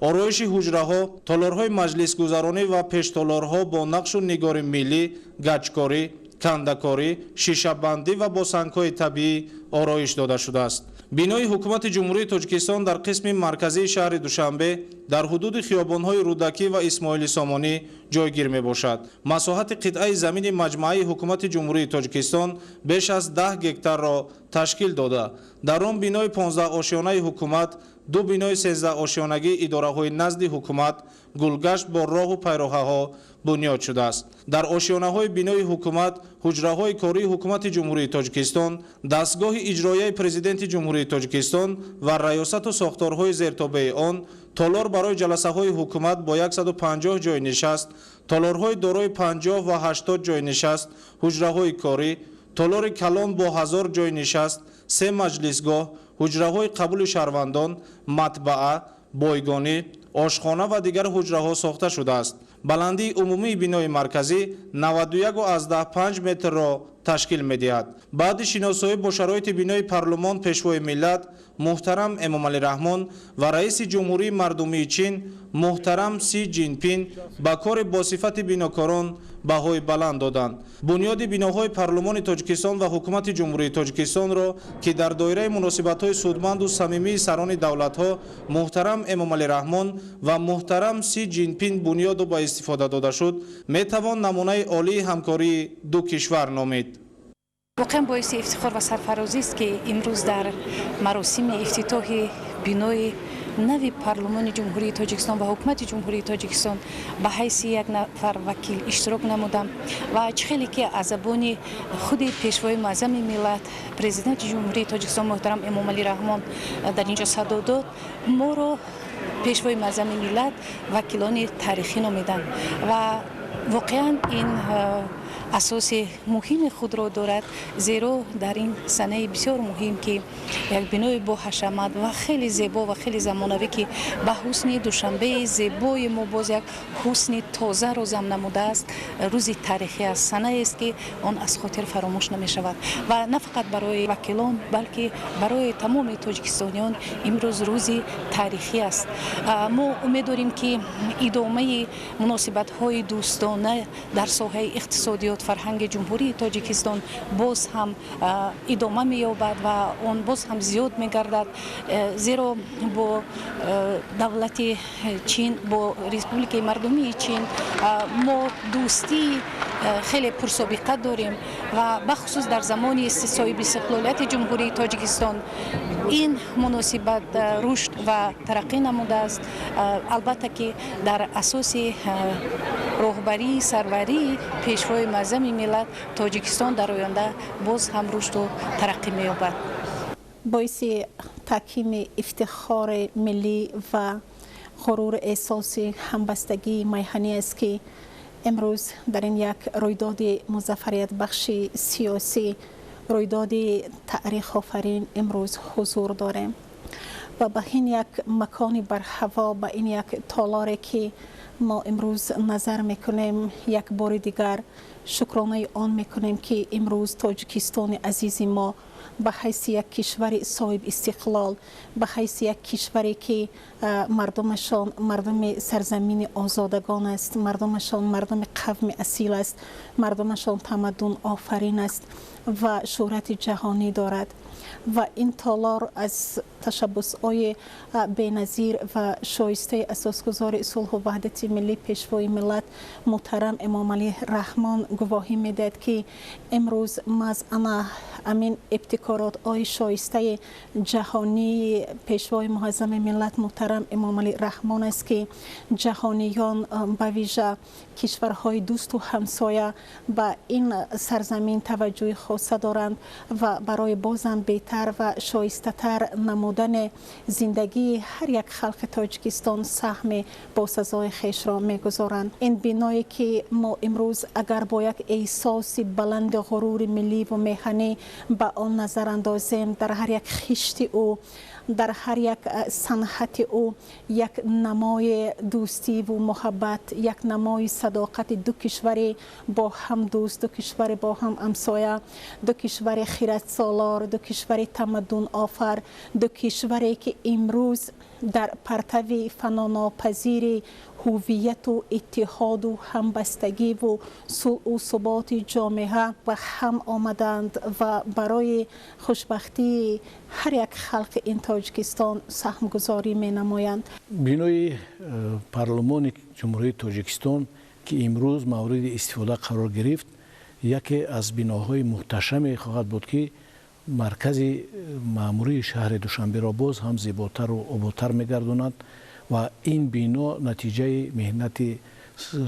ороиши ҳуҷраҳо, толорҳои маҷлисгузаронӣ ва пештолорҳо бо нақшу нигори миллӣ, гаҷкорӣ, кандакорӣ, шишабандӣ ва бо сангҳои табиӣ ороиш дода шудааст. бинои ҳукумати ҷумҳурии Тоҷикистон дар қисми марказии шаҳри Душанбе дар ҳудуди хиёбонҳои Рӯдакӣ ва Исмоили Сомонӣ ҷойгир мебошад. масоҳати қитъаи замини маҷмӯаи ҳукумати ҷумҳурии Тоҷикистон беш аз 10 гектарро ташкил дода, дар он бинои 15 ошёнаи ҳукумат, 2 бинои 13 ошёнагии идораҳои назди ҳукумат, гулгашт бо роҳу пайроҳаҳо бунёд шудааст. дар ошёнаҳои бинои ҳукумат, ҳуҷраҳои кории ҳукумати ҷумҳурии Тоҷикистон, дастгоҳи иҷроияи президенти ҷумҳурии Тоҷикистон ва раёсату сохторҳои зертобаи он, толор барои ҷаласаҳои ҳукумат бо 150 ҷойи нишаст, толорҳои дорои 50 ва 80 ҷойи нишаст, ҳуҷраҳои корӣ, толори калон бо 1000 ҷойи нишаст, 3 маҷлисгоҳ, ҳуҷраҳои қабули шаҳрвандон, матбаа, бойгонӣ, ошхона ва дигар ҳуҷраҳо сохта шудааст. баландии умумии бинои марказӣ 91,5 метрро ташкил медиҳад. баъди шиносоӣ бо шароити бинои парлумон пешвои миллат муҳтарам Эмомалӣ Раҳмон ва раиси ҷумҳурии мардумии Чин муҳтарам Си Ҷинпин ба кори босифати бинокорон баҳои баланд доданд. бунёди биноҳои парлумони Тоҷикистон ва ҳукумати ҷумҳурии Тоҷикистонро ки дар доираи муносибатҳои судманду самимии сарони давлатҳо муҳтарам Эмомалӣ Раҳмон ва муҳтарам Си Ҷинпин бунёду ба истифода дода шуд, метавон намунаи олии ҳамкории ду кишвар номид. воқеан боиси ифтихор ва сарфарозист ки имрӯз дар маросими ифтитоҳи бинои нави парлумони ҷумҳурии Тоҷикистон ва ҳукумати ҷумҳурии Тоҷикистон ба ҳайси як нафар вакил иштирок намудам ва чӣ хеле ки аз забони худи пешвои муаззами миллат президенти ҷумҳурии Тоҷикистон муҳтарам Эмомалӣ Раҳмон дар инҷо садо дод, моро пешвои муаззами миллат вакилони таърихӣ номиданд ва воқеан ин اساس مهم خود را دارد، زیرا در این سنه بسیار مهم که یک بنای با حشمت و خیلی زیبا و خیلی زمانوی که به حسن دوشنبه زیبای ما باز یک حسن تازه را ضمن نموده است، روزی تاریخی است، سنه است که آن از خاطر فراموش نمی شود و نه فقط برای وکیلان بلکه برای تمام تاجیکستانیان امروز روزی تاریخی است. ما امیدواریم که ادامه مناسبت های دوستانه در ساحه اقتصادیات فرهنگ جمهوری تاجیکستان باز هم ادامه می یابد و آن باز هم زیاد می گردد، زیرا با دولت چین، با ریسپوبلیک مردمی چین ما دوستی خیلی پرسابقه داریم و بخصوص در زمان استصواب استقلالیت جمهوری تاجیکستان این مناسبت رشد و ترقی نموده است. البته که در اساس راهبری سروری پیشوای معظم ملت تاجیکستان در آینده باز هم رشد و ترقی می‌یابد. باعث تحکیم افتخار ملی و غرور احساس همبستگی میهنی است که امروز در این یک رویداد مظفریت بخش سیاسی، رویداد تاریخ آفرین امروز حضور داریم و به این یک مکانی بر هوا، به این یک تالاری که ما امروز نظر میکنیم، یک بار دیگر شکرانه آن میکنیم که امروز تاجیکستان عزیز ما به حیث یک کشور صاحب استقلال، به حیث یک کشوری که مردمشان مردم سرزمین آزادگان است، مردمشان مردم قوم اصیل است، مردمشان تمدن آفرین است و شهرت جهانی دارد و این تالار از تشبس‌های بی‌نظیر و شایسته اساسگزار صلح و وحدت ملی پیشوای ملت محترم امام علی رحمان گواهی میدهد که امروز مزعم امین ابتکارات های شایسته جهانی پیشوای معظم ملت محترم امام علی رحمان است که جهانیان به ویژه کشورهای دوست و همسایه به این سرزمین توجه خاصه دارند و برای بازم بهتر و شایسته تر نمودن زندگی هر یک خلق تاجیکستان سهم با سزای خیش را میگذارند. این بنایی که ما امروز اگر با یک احساس بلند غرور ملی و میهنی به آن نظر اندازیم، در هر یک خشت او، در هر یک صنعت او یک نمای دوستی و محبت، یک نمای صداقت دو کشور با هم دوست، دو کشور با هم همسایه، دو کشور خیرت سالار، دو کشور تمدن آفر، دو کشوری که امروز در پرتو فناناپذیر هویت و اتحاد و همبستگی و صلح و ثبات جامعه و هم آمدند و برای خوشبختی هر یک خلق این تاجیکستان سهم گذاری می نمایند. بینای پارلمان جمهوری تاجیکستان که امروز مورد استفاده قرار گرفت، یکی از بناهای محتشم خواهد بود که مرکز معموری شهر دوشنبه را باز هم زیباتر و آبادتر می‌گرداند و این بنا نتیجه مهنت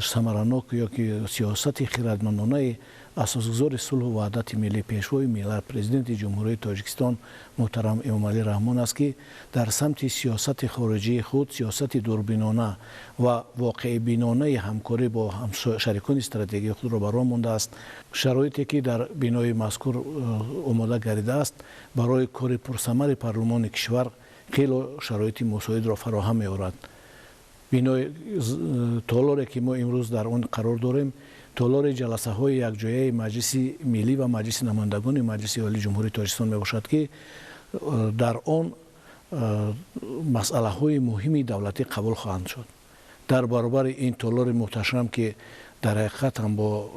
ثمرناک یا که سیاست خردمندانه اساسگزار صلح و وحدت ملی پیشوای ملت پرزیدنت جمهوری تاجیکستان محترم امام علی رحمان است که در سمت سیاست خارجی خود سیاست دوربینانه و واقع بینانه همکاری با شریکان استراتژیک خود را برآورده مانده است. شرایطی که در بنای مذکور آماده گردیده است برای کار پرثمر پارلمان کشور خیلی شرایط مساعد را فراهم می‌آورد. بنای تالاری که ما امروز در آن قرار داریم، تالار جلسه های یک جایه مجلس ملی و مجلس نمایندگان مجلس عالی جمهوری تاجیکستان میباشد که در آن مسئله های مهمی دولتی قبول خواهند شد. در برابر این تالار محتشم که در حقیقت هم با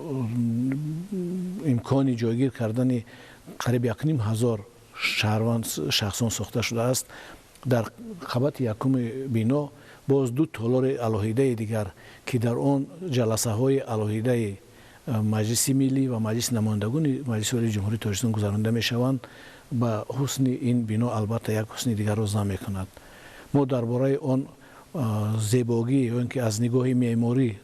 امکان جایگیر کردن قریب 1,500 شخصان ساخته شده است، در قبط یکم بنا باز دو تالار علاهیده دیگر که در آن جلسه های علاهیده مجلس ملی و مجلس نمایندگان مجلس عالی جمهوری تاجیکستان گذرانده می شوند، به حسن این بنا البته یک حسن دیگر را ضم می کند. ما درباره آن زیبایی یا اینکه از نگاه معماری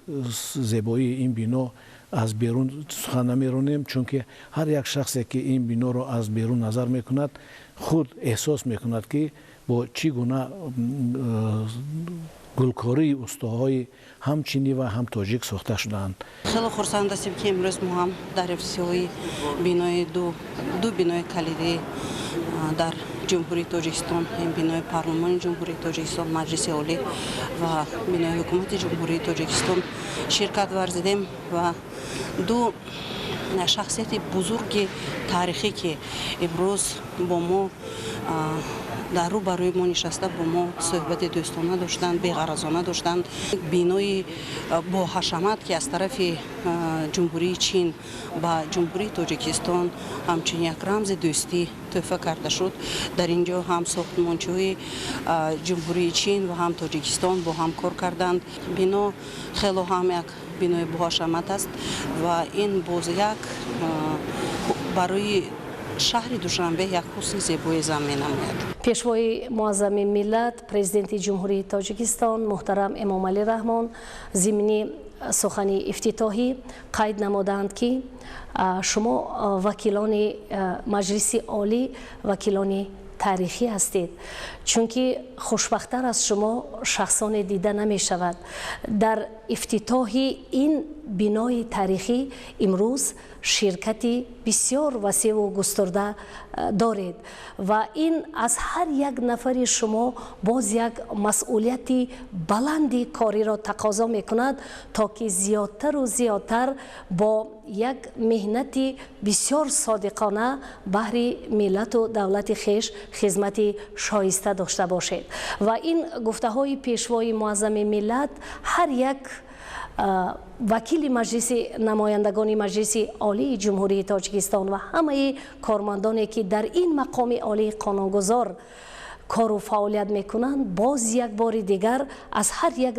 زیبایی این بنا از بیرون سخن نمی‌رانیم، چون که هر یک شخصی که این بنا را از بیرون نظر می‌کند خود احساس می‌کند که با چی گونه گلکاری استاهای هم چینی و هم تاجیک ساخته شدند. خیلی خرسند هستیم که امروز ما هم در افتتاحیه بینای دو بینای کلیدی در جمهوری تاجیکستان، بینای پارلمان جمهوری تاجیکستان، مجلس عالی و بینای حکومت جمهوری تاجیکستان شرکت ورزیدیم و دو شخصیت بزرگ تاریخی که امروز با ما در رو برای ما نشسته با ما صحبت دوستانه داشتند، بی‌غرضانه داشتند. بینای با حشمت که از طرف جمهوری چین و جمهوری تاجیکستان همچنین یک رمز دوستی تحفه کرده شد. در اینجا هم ساختمانچه‌های جمهوری چین و هم تاجیکستان با هم کار کردند. بنا خیلی هم یک بینای با حشمت است و این باز یک برای شهر دوشنبه یک حسن زیبای زمین نماید. پیشوای معظم ملت پرزیدنت جمهوری تاجیکستان محترم امامعلی رحمان ضمن سخن افتتاحی قید نمودند که شما وکیلان مجلس عالی وکیلان تاریخی هستید، چون که خوشبخت‌تر از شما شخصان دیده نمی شود. در افتتاح این بینای تاریخی امروز شرکتی بسیار وسیع و گسترده دارید و این از هر یک نفر شما باز یک مسئولیتی بلندی کاری را تقاضا می کند تا که زیادتر و زیادتر با یک مهنتی بسیار صادقانه بهر ملت و دولت خیش خدمت شایسته داشته باشید و این گفته های پیشوای معظم ملت هر یک وکیل مجلس نمایندگان مجلس عالی جمهوری تاجیکستان و همه کارمندانی که در این مقام عالی قانونگذار کار و فعالیت میکنند باز یک بار دیگر از هر یک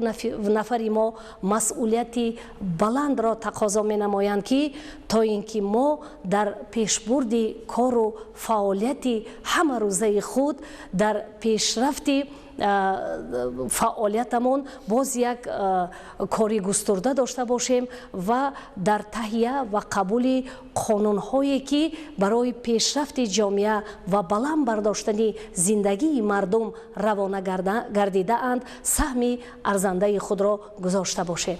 نفر ما مسئولیتی بلند را تقاضا می نمایند که تا اینکه ما در پیشبرد کار و فعالیت همه روزه خود در پیشرفت فعالیتمون باز یک کاری گسترده داشته باشیم و در تهیه و قبول قانون‌هایی که برای پیشرفت جامعه و بلند برداشتن زندگی مردم روانه گردیده اند سهم ارزنده خود را گذاشته باشیم.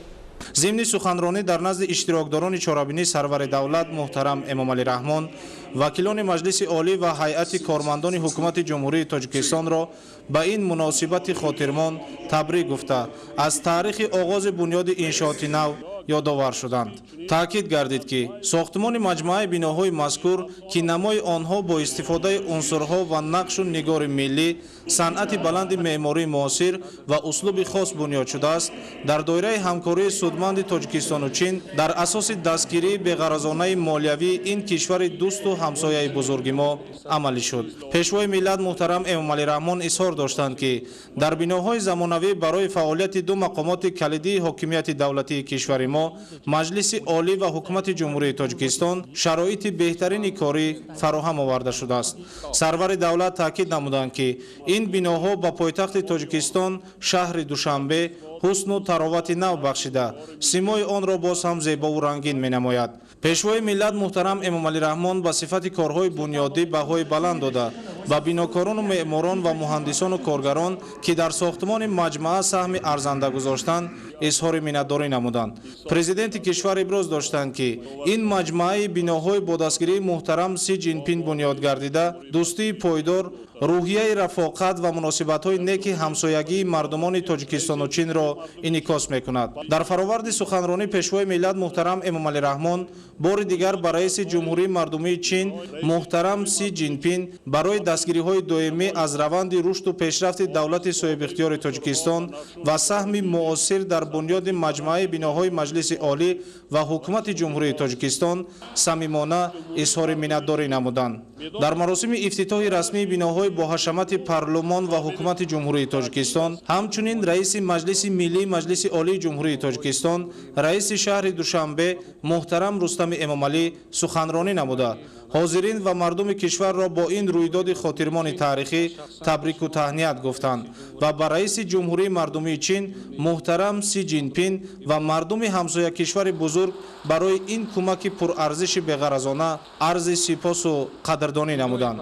ضمن سخنرانی در نزد اشتراکداران چهاربینی سرور دولت محترم امامعلی رحمان وکیلان مجلس عالی و هیئت کارمندان حکومت جمهوری تاجیکستان را به این مناسبت خاطرمان تبریک گفته از تاریخ آغاز بنیاد انشاءات نو یادآور شدند. تاکید گردید که ساختمان مجموعه بیناهای مذکور که نمای آنها با استفاده عنصرها و نقش و نگار ملی، صنعت بلند معماری معاصر و اسلوب خاص بنیاد شده است، در دایره همکاری سودمند تاجیکستان و چین در اساس دستگیری بی‌غرضانه مالیوی این کشور دوست و همسایه بزرگ ما عملی شد. پیشوای ملت محترم امامعلی رحمان اظهار داشتند که در بناهای زمانوی برای فعالیت دو مقامات کلیدی حاکمیت دولتی کشور ما مجلس عالی و حکومت جمهوری تاجیکستان شرایط بهترین کاری فراهم آورده شده است. سرور دولت تاکید نمودند که این بناها با پایتخت تاجیکستان شهر دوشنبه حسن و تراوت نو بخشیده سیمای آن را باز هم زیبا و رنگین می نماید. پیشوای ملت محترم امامعلی رحمان با صفت کارهای بنیادی بهای بلند داده و بناکاران و معماران و مهندسان و کارگران که در ساختمان مجموعه سهم ارزنده گذاشتند اظهار منتداری نمودند. پرزیدنت کشور ابراز داشتند که این مجموعه بناهای با دستگیری محترم سی جین پین بنیاد گردیده دوستی پایدار، روحیه رفاقت و مناسبت‌های نیک همسایگی مردمان تاجیکستان و چین را انعکاس می‌کند. در فراورد سخنرانی پیشوای ملت محترم امامعلی رحمان بار دیگر با رئیس جمهوری مردمی چین محترم سی جین پین برای دستگیری‌های دائمی از روند رشد و پیشرفت دولت صاحب اختیار تاجیکستان و سهم مؤثر در بنیاد مجموعه بناهای مجلس عالی و حکومت جمهوری تاجیکستان صمیمانه اظهار منتداری نمودند. در مراسم افتتاح رسمی بناهای با حشمت پارلمان و حکومت جمهوری تاجیکستان همچنین رئیس مجلس ملی مجلس عالی جمهوری تاجیکستان رئیس شهر دوشنبه محترم رستم امامعلی سخنرانی نموده حاضرین و مردم کشور را با این رویداد خاطرمان تاریخی تبریک و تهنیت گفتند و با رئیس جمهوری مردمی چین محترم سی جین پین و مردم همسایه کشور بزرگ برای این کمک پرارزش بی‌غرضانه عرض سپاس و قدردانی نمودند.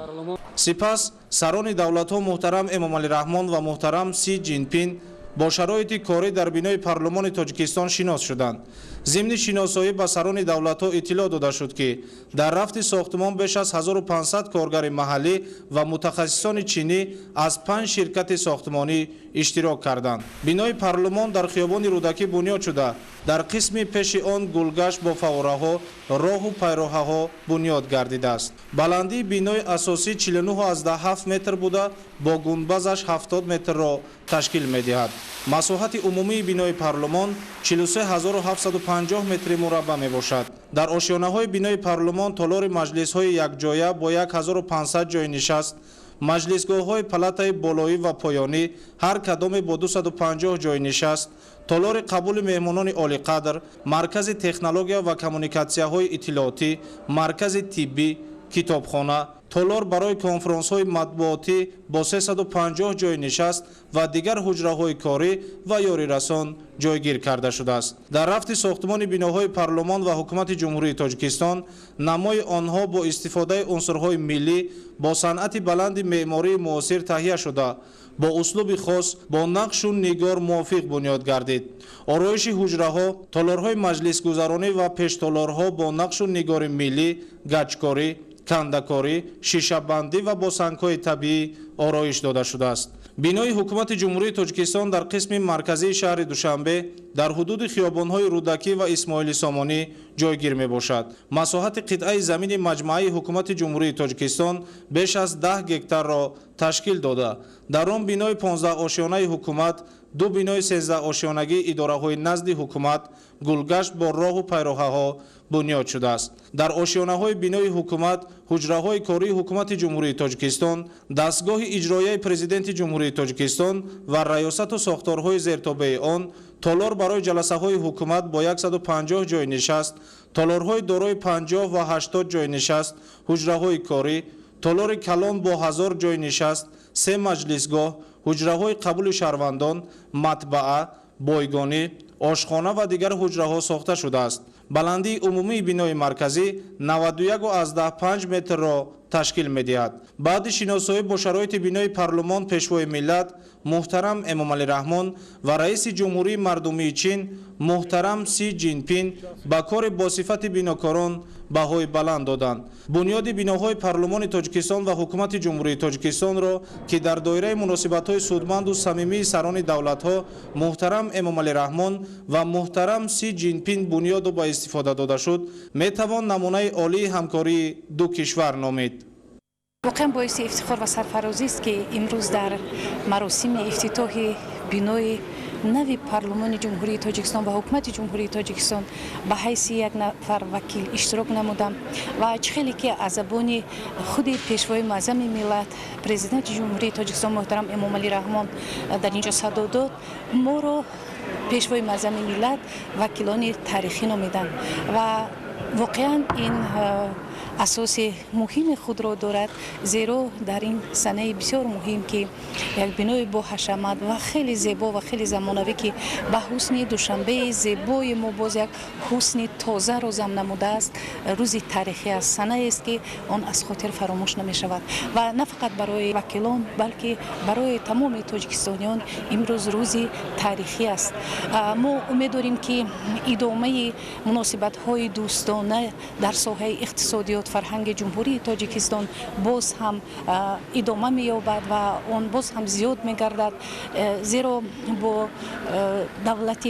سپس سران دولت ها محترم امامعلی رحمان و محترم سی جین پین با شرایط کاری در بینای پارلمان تاجیکستان شناس شدند. ضمن شناسایی به سران دولت‌ها اطلاع داده شد که در رفت ساختمان بیش از 1500 کارگر محلی و متخصصان چینی از 5 شرکت ساختمانی اشتراک کردند. بینای پارلمان در خیابان رودکی بنیاد شده. در قسم پیش آن گلگشت با فواره‌ها، راه و پیراهه‌ها بنیاد گردیده است. بلندی بینای اساسی 49.7 متر بوده، با گنبدش 70 متر را تشکیل می‌دهد. مساحت عمومی بینای پارلمان 43750 متر مربع میباشد. در آشیانه‌های بینای پارلمان تالار مجلس‌های یکجایه با 1500 جای نشست، مجلسگاه‌های پلاتای بالایی و پایانی هر کدام با 250 جای نشست، تالار قبول مهمانان عالی قدر، مرکز تکنولوژیا و کمونیکاسیون‌های اطلاعاتی، مرکز طبی، کتابخانه، تالار برای کنفرانس‌های مطبوعاتی با 350 جای نشست و دیگر حجره‌های کاری و یاری رسان جایگیر کرده شده است. در رفت ساختمان بیناهای پارلمان و حکومت جمهوری تاجیکستان نمای آنها با استفاده عنصرهای ملی با صنعت بلند معماری معاصر تهیه شده، با اسلوب خاص با نقش و نگار موافق بنیاد گردید. آرایش حجره‌ها، تالارهای مجلس گذرانی و پیشتالارها با نقش و نگار ملی، گچکاری، کندکاری، شیشه بندی و با سنگ‌های طبیعی آرایش داده شده است. بینای حکومت جمهوری تاجیکستان در قسم مرکزی شهر دوشنبه در حدود خیابان‌های رودکی و اسماعیل سامانی جایگیر میباشد. مساحت قطعه زمین مجموعه حکومت جمهوری تاجیکستان بیش از 10 گکتار را تشکیل داده. در آن بینای 15 آشیانه حکومت، 2 بینای 13 آشیانگی اداره‌های نزد حکومت، گلگشت با راه و پیراهه‌ها بنیاد شده است. در آشیانه‌های بینای حکومت، حجره‌های کاری حکومت جمهوری تاجیکستان، دستگاه اجرایی پرزیدنت جمهوری تاجیکستان و ریاست و ساختارهای زیرتابع آن، تالار برای جلسه‌های حکومت با 150 جای نشست، تالارهای دارای 50 و 80 جای نشست، حجره‌های کاری، تالار کلان با 1000 جای نشست، 3 مجلسگاه، حجره‌های قبول شهروندان، مطبعه، بایگانی، آشخانه و دیگر حجره‌ها ساخته شده است. بلندی عمومی بینای مرکزی 91.5 متر را تشکیل می‌دهد. بعد شناسایی با شرایط بینای پارلمان پیشوای ملت محترم امامعلی رحمان و رئیس جمهوری مردمی چین محترم سی جینپین با کار با صفت بیناکاران بهای بلند دادند. بنیاد بیناهای پارلمان تاجیکستان و حکومت جمهوری تاجیکستان را که در دایره مناسبت‌های سودمند و صمیمی سران دولت‌ها محترم امامعلی رحمان و محترم سی جینپین بنیاد و با استفاده داده شد، میتوان نمونه عالی همکاری دو کشور نامید. واقعا باعث افتخار و سرفرازی است که امروز در مراسم افتتاح بینای نوی پارلمان جمهوری تاجیکستان و حکومت جمهوری تاجیکستان به حیث یک نفر وکیل اشتراک نمودم و خیلی که از زبان خود پیشوای معظم ملت پرزیدنت جمهوری تاجیکستان محترم امامعلی رحمان در اینجا صدا داد، ما رو پیشوای معظم ملت وکیلان تاریخی نامیدند و واقعا این اساس مهم خود را دارد، زیرا در این سنه بسیار مهم که یک بینای با حشمت و خیلی زیبا و خیلی زمانوی که به حسن دوشنبه زیبای ما باز یک حسن تازه را ضم نموده است، روزی تاریخی است، سنه است که آن از خاطر فراموش نمی شود و نه فقط برای وکیلان بلکه برای تمام تاجیکستانیان امروز روزی تاریخی است. ما امید داریم که ادامه مناسبت های دوستانه در ساحه اقتصادیات فرهنگ جمهوری تاجیکستان باز هم ادامه می‌یابد و آن باز هم زیاد می‌گردد، زیرا با دولت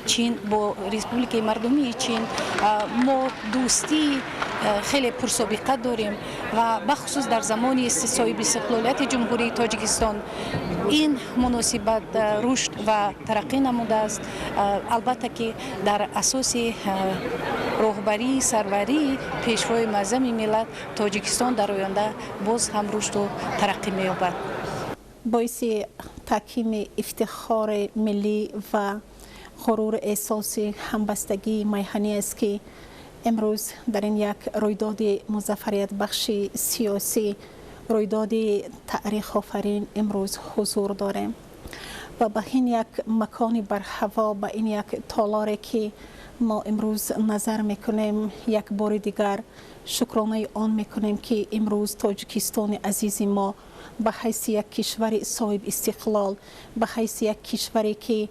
چین، با ریسپوبلیک مردمی چین ما دوستی خیلی پرسابقه داریم و بخصوص در زمان استحصال استقلالیت جمهوری تاجیکستان این مناسبت رشد و ترقی نموده است. البته که در اساس راهبری سروری پیشوای معظم ملت تاجیکستان در آینده باز هم رشد و ترقی می‌یابد. باعث تحکیم افتخار ملی و غرور احساس همبستگی میهنی است که امروز در این یک رویداد مظفریت بخش سیاسی، رویداد تاریخ آفرین امروز حضور داریم و به این یک مکان بر هوا، به این یک تالاری که ما امروز نظر میکنیم یک بار دیگر شکرانه آن میکنیم که امروز تاجیکستان عزیز ما به حیث یک کشور صاحب استقلال، به حیث یک کشوری که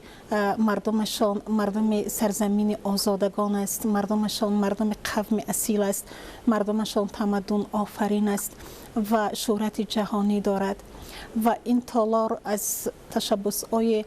مردمشان مردم سرزمین آزادگان است، مردمشان مردم قوم اصیل است، مردمشان تمدن آفرین است و شهرت جهانی دارد و این تالار از تشبس‌های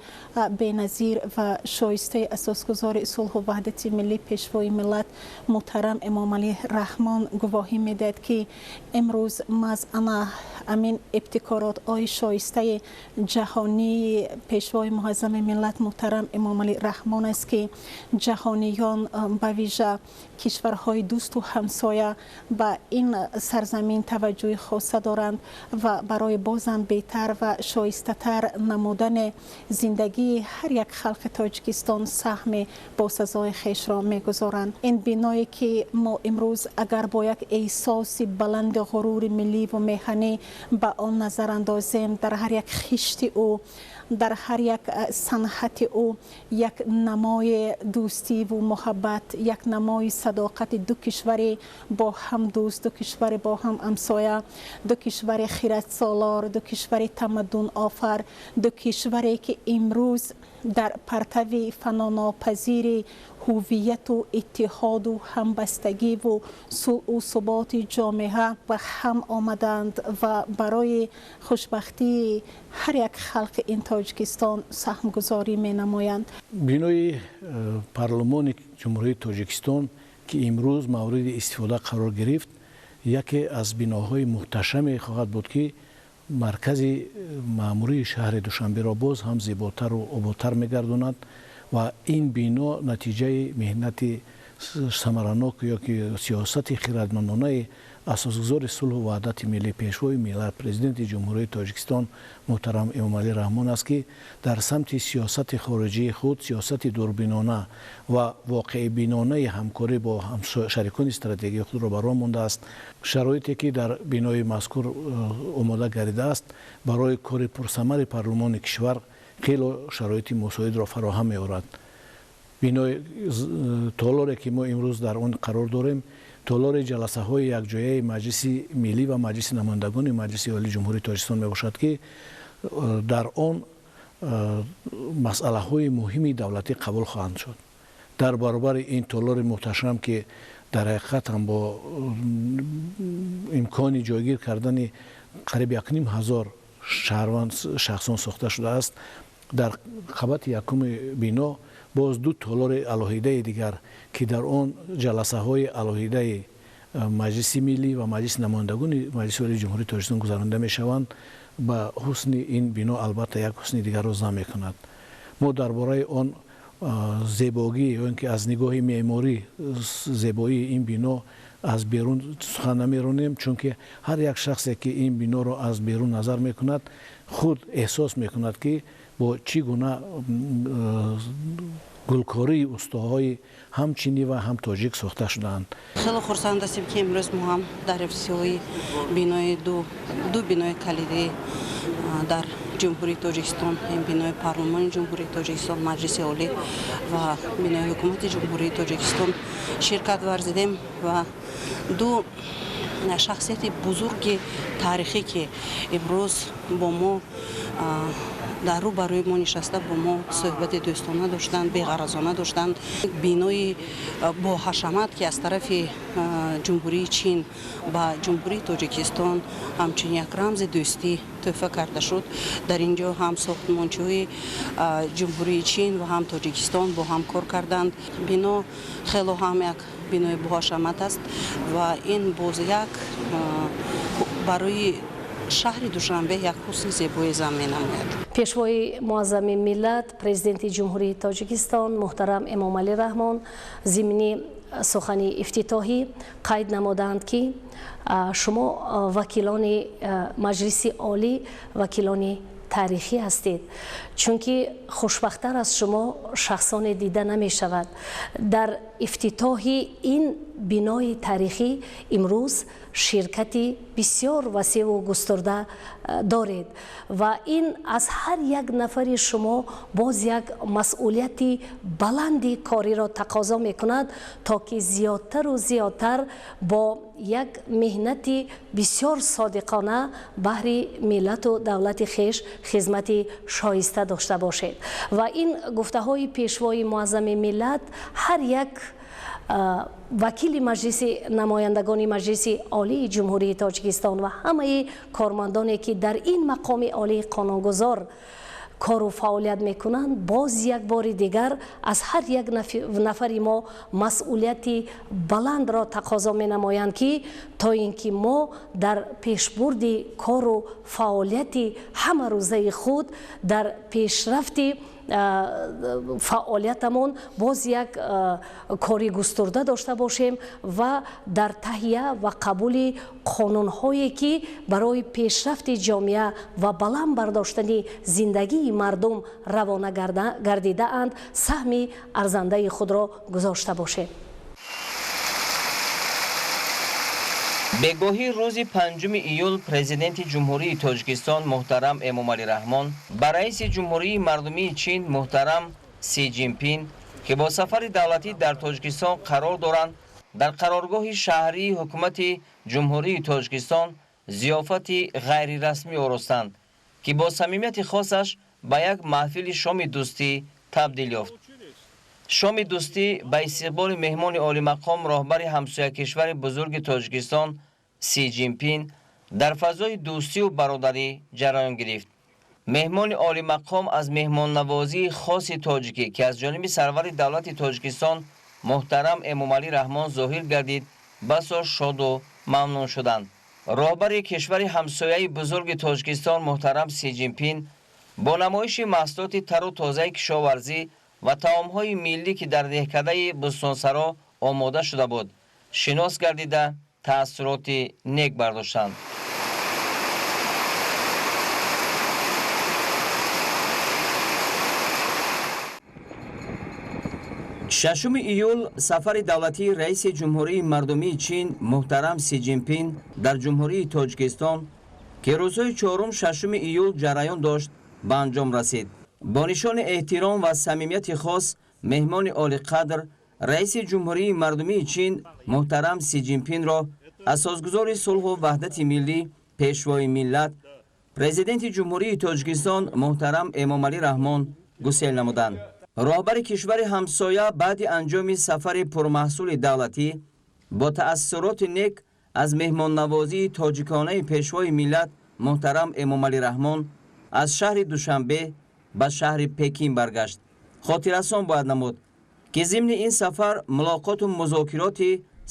بی‌نظیر و شایسته اساسگزار صلح و وحدت ملی پیشوای ملت محترم امام علی رحمان گواهی میدهد که امروز مزعم امین ابتکارات های شایسته جهانی پیشوای معظم ملت محترم امام علی رحمان است که جهانیان به ویژه کشورهای دوست و همسایه به این سرزمین توجه خاصه دارند و برای بازم بهتر و شایسته تر نمودن زندگی هر یک خلق تاجیکستان سهم با سزای خیش را میگذارند. این بینایی که ما امروز اگر با یک احساس بلند غرور ملی و میهنی به آن نظر اندازیم، در هر یک خشت او، در هر یک صنعت او یک نمای دوستی و محبت، یک نمای صداقت دو کشور با هم دوست، دو کشور با هم همسایه، دو کشور خیرت سالار، دو کشور تمدن آفر، دو کشوری که امروز در پرتو فناناپذیر هویت و اتحاد و همبستگی و صلح و ثبات جامعه و هم آمدند و برای خوشبختی هر یک خلق این تاجیکستان سهم گذاری می نمایند. بینای پارلمان جمهوری تاجیکستان که امروز مورد استفاده قرار گرفت یکی از بیناهای محتشم خواهد بود که مرکز معموری شهر دوشنبه را باز هم زیباتر و آبادتر می‌گرداند و این بینا نتیجه مهنت ثمرناک یا که سیاست خردمندانه اساسگزار صلح و وحدت ملی پیشوای ملت پرزیدنت جمهوری تاجیکستان محترم امام علی رحمان است که در سمت سیاست خارجی خود سیاست دوربینانه و واقع بینانه همکاری با شریکان استراتژیک خود را برآورده مانده است. شرایطی که در بینای مذکور آماده گردیده است برای کار پرثمر پارلمان کشور خیلی شرایط مساعد را فراهم می‌آورد. بینای تالاری که ما امروز در آن قرار داریم تالار جلسه های یک جایه مجلس ملی و مجلس نمایندگان مجلس عالی جمهوری تاجیکستان می باشد که در آن مسئله های مهمی دولتی قبول خواهند شد. در برابر این تالار محتشم که در حقیقت هم با امکان جایگیر کردن قریب 1,500 شخصان ساخته شده است، در قبط یکم بینا باز دو تالار علاهیده دیگر که در آن جلسه های علاهیده مجلس ملی و مجلس نمایندگان مجلس عالی جمهوری تاجیکستان گذرانده می شوند به حسن این بینا البته یک حسن دیگر را ضم می کند. ما درباره آن زیبایی یا اینکه از نگاه معماری زیبایی این بینا از بیرون سخن نمی‌رانیم، چون که هر یک شخصی که این بینا را از بیرون نظر می‌کند خود احساس می‌کند که با چی گونه گلکاری استاهای هم چینی و هم تاجیک ساخته شدند. خیلی خرسند هستیم که امروز ما هم در افتتاحیه بینای دو بینای کلیدی در جمهوری تاجیکستان، این بینای پارلمان جمهوری تاجیکستان مجلس عالی و بینای حکومت جمهوری تاجیکستان شرکت ورزیدیم و دو شخصیت بزرگ تاریخی که امروز با ما در رو برای ما نشسته با ما صحبت دوستانه داشتند، بی‌غرضانه داشتند. بینای با حشمت که از طرف جمهوری چین و جمهوری تاجیکستان همچنین یک رمز دوستی تحفه کرده شد. در اینجا هم ساختمانچه‌های جمهوری چین و هم تاجیکستان با هم کار کردند. بینا خیلی هم یک بینای با حشمت است و این باز یک برای شهر دوشنبه یک حسن زیبایی زمین نماید. پیشوای معظم ملت پرزیدنت جمهوری تاجیکستان محترم امام علی رحمان ضمن سخن افتتاحی قید نمودند که شما وکیلان مجلس عالی وکیلان تاریخی هستید، چون که خوشبخت‌تر از شما شخصان دیده نمی شود. در افتتاح این бинои тарихӣ имрӯз ширкати бисёр васеъу густарда доред ва ин аз ҳар як нафари шумо боз як масъулияти баланди кориро тақозо мекунад то ки зиёдтару зиёдтар бо як меҳнати бисёр содиқона баҳри миллату давлати хеш хизмати шоиста дошта бошед ва ин гуфтаҳои пешвои муаззами миллат ҳар як вакили маҷлиси намояндагони маҷлиси олии ҷумҳурии тоҷикистон ва ҳамаи кормандоне ки дар ин мақоми олии қонунгузор кору фаъолият мекунанд боз як бори дигар аз ҳар як нафари мо масъулияти баландро тақозо менамоянд ки то ин ки мо дар пешбурди кору фаъолияти ҳамарӯзаи худ дар пешрафти фаъолиятамон боз як кори густурда дошта бошем ва дар таҳия ва қабули қонунҳое ки барои пешрафти ҷомеа ва баланд бардоштани зиндагии мардум равона гардидаанд саҳми арзандаи худро гузошта бошем. бегоҳии рӯзи 5 июл президенти ҷумҳурии тоҷикистон муҳтарам эмомалӣ раҳмон ба раиси ҷумҳурии мардумии чин муҳтарам Си Ҷинпин ки бо сафари давлатӣ дар тоҷикистон қарор доранд дар қароргоҳи шаҳрии ҳукумати ҷумҳурии тоҷикистон зиёфати ғайрирасмӣ оростанд ки бо самимияти хосаш ба як маҳфили шоми дӯстӣ табдил ёфт. шоми дӯстӣ ба истиқболи меҳмони олимақом роҳбари ҳамсоякишвари бузурги тоҷикистон Си Ҷинпин дар фазои дӯстию бародарӣ ҷараён гирифт. меҳмони олимақом аз меҳмоннавозии хоси тоҷикӣ ки аз ҷониби сарвари давлати тоҷикистон муҳтарам Эмомалӣ Раҳмон зоҳир гардид басо шоду мамнун шуданд. роҳбари кишвари ҳамсояи бузурги тоҷикистон муҳтарам Си Ҷинпин бо намоиши маҳсулоти тару тозаи кишоварзӣ ва таомҳои миллӣ ки дар деҳкадаи Бӯстонсаро омода шуда буд шинос гардида таассуроти нек бардоштанд. 6 июл сафари давлатии раиси ҷумҳурии мардумии чин муҳтарам Си Ҷинпин дар ҷумҳурии Тоҷикистон ки рӯзҳои 4-6 июл ҷараён дошт ба анҷом расид. бо нишони эҳтиром ва самимияти хос меҳмони олиқадр раиси ҷумҳурии мардумии чин муҳтарам Си Ҷинпинро асосгузори сулҳу ваҳдати миллӣ, пешвои миллат, президенти ҷумҳурии Тоҷикистон муҳтарам Эмомалӣ Раҳмон гусел намуданд. роҳбари кишвари ҳамсоя баъди анҷоми сафари пурмаҳсули давлатӣ бо таассуроти нек аз меҳмоннавозии тоҷиконаи пешвои миллат муҳтарам Эмомалӣ Раҳмон аз шаҳри Душанбе ба шаҳри Пекин баргашт. хотиррасон бояд намуд ки зимни ин сафар мулоқоту музокироти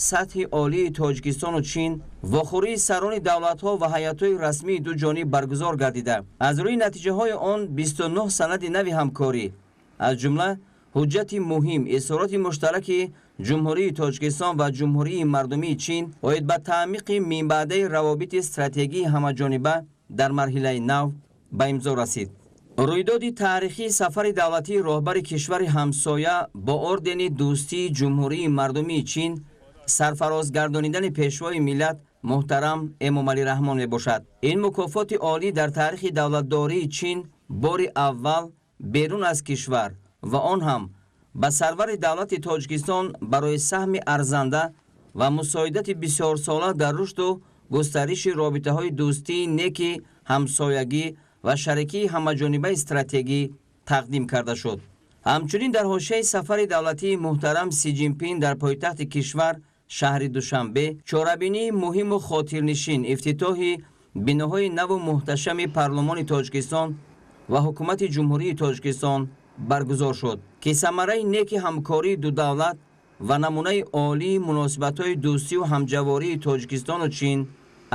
сатҳи олии Тоҷикистону Чин вохӯрии сарони давлатҳо ва ҳайатҳои расмии дуҷониб баргузор гардида аз рӯи натиҷаҳои он 29 санади нави ҳамкорӣ аз ҷумла ҳуҷҷати муҳим изҳороти муштараки ҷумҳурии Тоҷикистон ва ҷумҳурии мардумии Чин оид ба таъмиқи минбаъдаи равобити стратегии ҳамаҷониба дар марҳилаи нав ба имзо расид. рӯйдоди таърихии сафари давлатии роҳбари кишвари ҳамсоя бо ордени дӯстии ҷумҳурии мардумии Чин сарфароз гардонидани пешвои миллат муҳтарам Эмомалӣ Раҳмон мебошад. ин мукофоти олӣ дар таърихи давлатдории Чин бори аввал берун аз кишвар ва он ҳам ба сарвари давлати Тоҷикистон барои саҳми арзанда ва мусоидати бисёрсола дар рушду густариши робитаҳои дӯстии неки ҳамсоягӣ ва шарикии ҳамаҷонибаи стратегӣ тақдим карда шуд. ҳамчунин дар ҳошияи сафари давлатии муҳтарам Си Ҷинпин дар пойтахти кишвар шаҳри Душанбе чорабинии муҳиму хотирнишин ифтитоҳи биноҳои наву муҳташами парлумони Тоҷикистон ва ҳукумати ҷумҳурии Тоҷикистон баргузор шуд ки самараи неки ҳамкории ду давлат ва намунаи олии муносибатҳои дӯстию ҳамҷавории Тоҷикистону Чин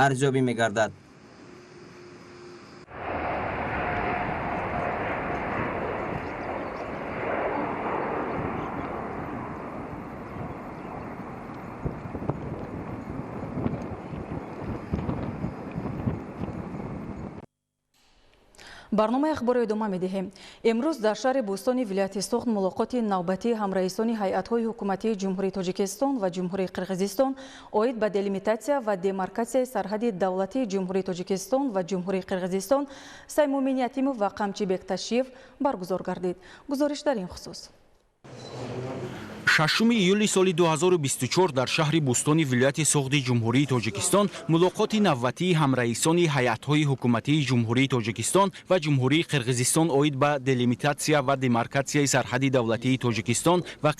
арзёбӣ мегардад. برنامه اخبار ادامه می‌دهیم. امروز در شهر بوستان ولایت سوخت ملاقات نوبتی همرئیسان هیئت‌های حکومتی جمهوری تاجیکستان و جمهوری قرقیزستان اوید به دلیمیتاسیا و دیمارکاسیای سرحد دولتی جمهوری تاجیکستان و جمهوری قرقیزستان سیمومین یتیموف و قمچیبک تشریف برگزار گردید. گزارش در این خصوص. 6 июли соли 2024 дар шаҳри Бӯстони вилояти Соғди Ҷумҳурии Тоҷикистон мулоқоти навбатии ҳамраисони ҳайатҳои ҳукуматии Ҷумҳурии Тоҷикистон ва Ҷумҳурии Қирғизистон оид ба делимитатсия ва демаркатсияи сарҳади давлатии Тоҷикистон ва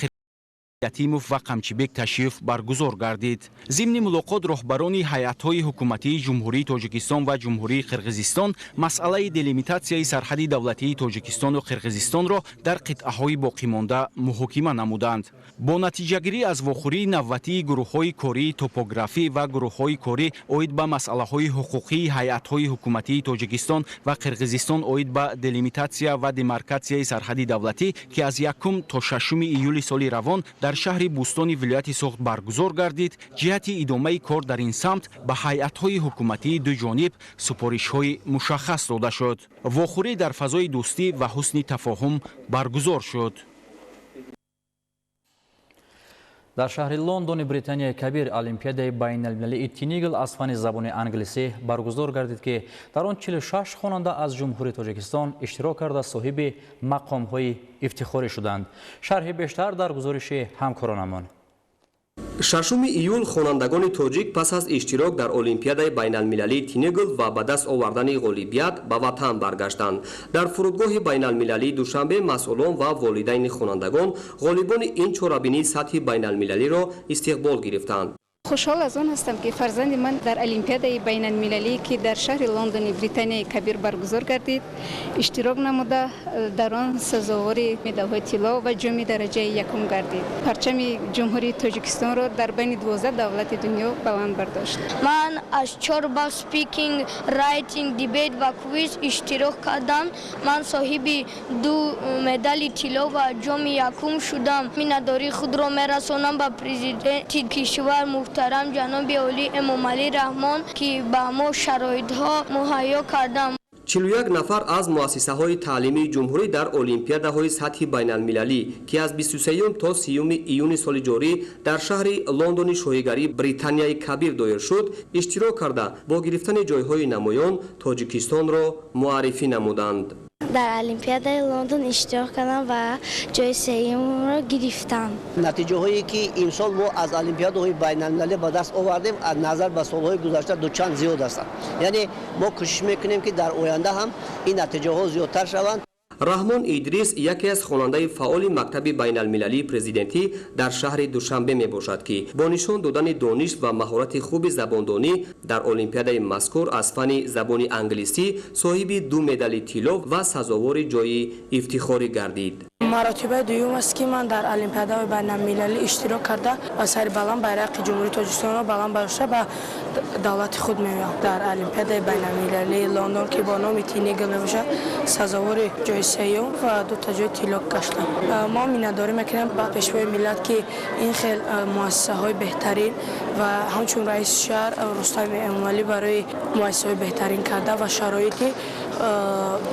Ятимов ва Қамчибек ташриф баргузор гардид. Зимни мулоқот роҳбарони ҳайатҳои ҳукуматии Ҷумҳурии Тоҷикистон ва Ҷумҳурии Қирғизистон масъалаи делимитатсияи сарҳади давлатии Тоҷикистону Қирғизистонро дар қитъаҳои боқимонда муҳокима намуданд. Бо натиҷагирӣ аз вохӯрии навбатии гурӯҳҳои кории топографӣ ва гурӯҳҳои корӣ оид ба масъалаҳои ҳуқуқии ҳайатҳои ҳукуматии Тоҷикистон ва Қирғизистон оид ба делимитатсия ва демаркатсияи сарҳади давлатӣ ки аз 1 то 6 июли соли равон дар шаҳри Бӯстони вилояти Соғд баргузор гардид, ҷиҳати идомаи кор дар ин самт ба ҳайатҳои ҳукуматии дуҷониб супоришҳои мушаххас дода шуд. Вохӯрӣ дар фазои дӯстӣ ва ҳусни тафоҳум баргузор шуд. дар шаҳри Лондони Британияи Кабир Олимпиадаи байналмилалии тинигл аз фани забони англисӣ баргузор гардид ки дар он 46 хонанда аз Ҷумҳурии Тоҷикистон иштирок карда соҳиби мақомҳои ифтихорӣ шуданд. шарҳи бештар дар гузориши ҳамкоронамон. 6 июл хонандагони тоҷик пас аз иштирок дар Олимпиадаи байналмилалии тинигл ва ба даст овардани ғолибият ба ватан баргаштанд. Дар фурудгоҳи байналмилалии Душанбе масъулон ва волидайни хонандагон ғолибони ин чорабинии сатҳи байналмилалиро истиқбол гирифтанд. خوشحال از آن هستم که فرزند من در المپیادای بین المللی که در شهر لندن بریتانیای کبیر برگزار گردید اشتراک نموده در آن سزاوار مدال‌های طلا و جام درجه یکم گردید. پرچم جمهوری تاجیکستان را در بین 12 دولت دنیا بلند برداشت. من از 4 بار سپیکینگ، رایتینگ، دیبیت و کویز اشتراک کردم. من صاحب 2 مدال طلا و جام یکم شدم. مینداری خود را میرسانم به پرزیدنت کشور محترم جناب علی امامعلی رحمان که با ما شرایط‌ها مهیا کردم. 41 нафар аз муассисаҳои таълимии ҷумҳурӣ дар олимпиадаҳои сатҳи байналмилалӣ ки аз 23 то 30 июни соли ҷорӣ дар шаҳри Лондони шоҳигарии Британияи Кабир доир шуд, иштирок карда бо гирифтани ҷойҳои намоён Тоҷикистонро муаррифӣ намуданд. در المپیادای لندن اشتراک کردم و جای سوم را گرفتم. نتیجه هایی که امسال ما از المپیادهای بین المللی به دست آوردیم از نظر به سالهای گذشته دو چند زیاد است. یعنی ما کوشش میکنیم که در آینده هم این نتیجه ها زیادتر شوند. раҳмон Идрис яке аз хонандаи фаъоли мактаби байналмилалии президентӣ дар шаҳри Душанбе мебошад ки бо нишон додани дониш ва маҳорати хуби забондонӣ дар олимпиадаи мазкур аз фани забони англисӣ соҳиби 2 медали тилло ва сазовори ҷои ифтихорӣ гардид. مراتب دوم است که من در المپیادهای بین‌المللی اشتراک کرده و سر بلند بیرق جمهوری تاجیکستان را بلند برداشته به دولت خود می‌آیم. در المپیادهای بین‌المللی لندن که با نام تینیگل میباشد سزاوار جای سوم و 2 تا جای طلا گشتم. ما می‌نداری میکنیم با پیشوای ملت که این خیلی مؤسسه‌های بهترین و همچون رئیس شهر رستم امامعلی برای مؤسسه‌های بهترین کرده و شرایط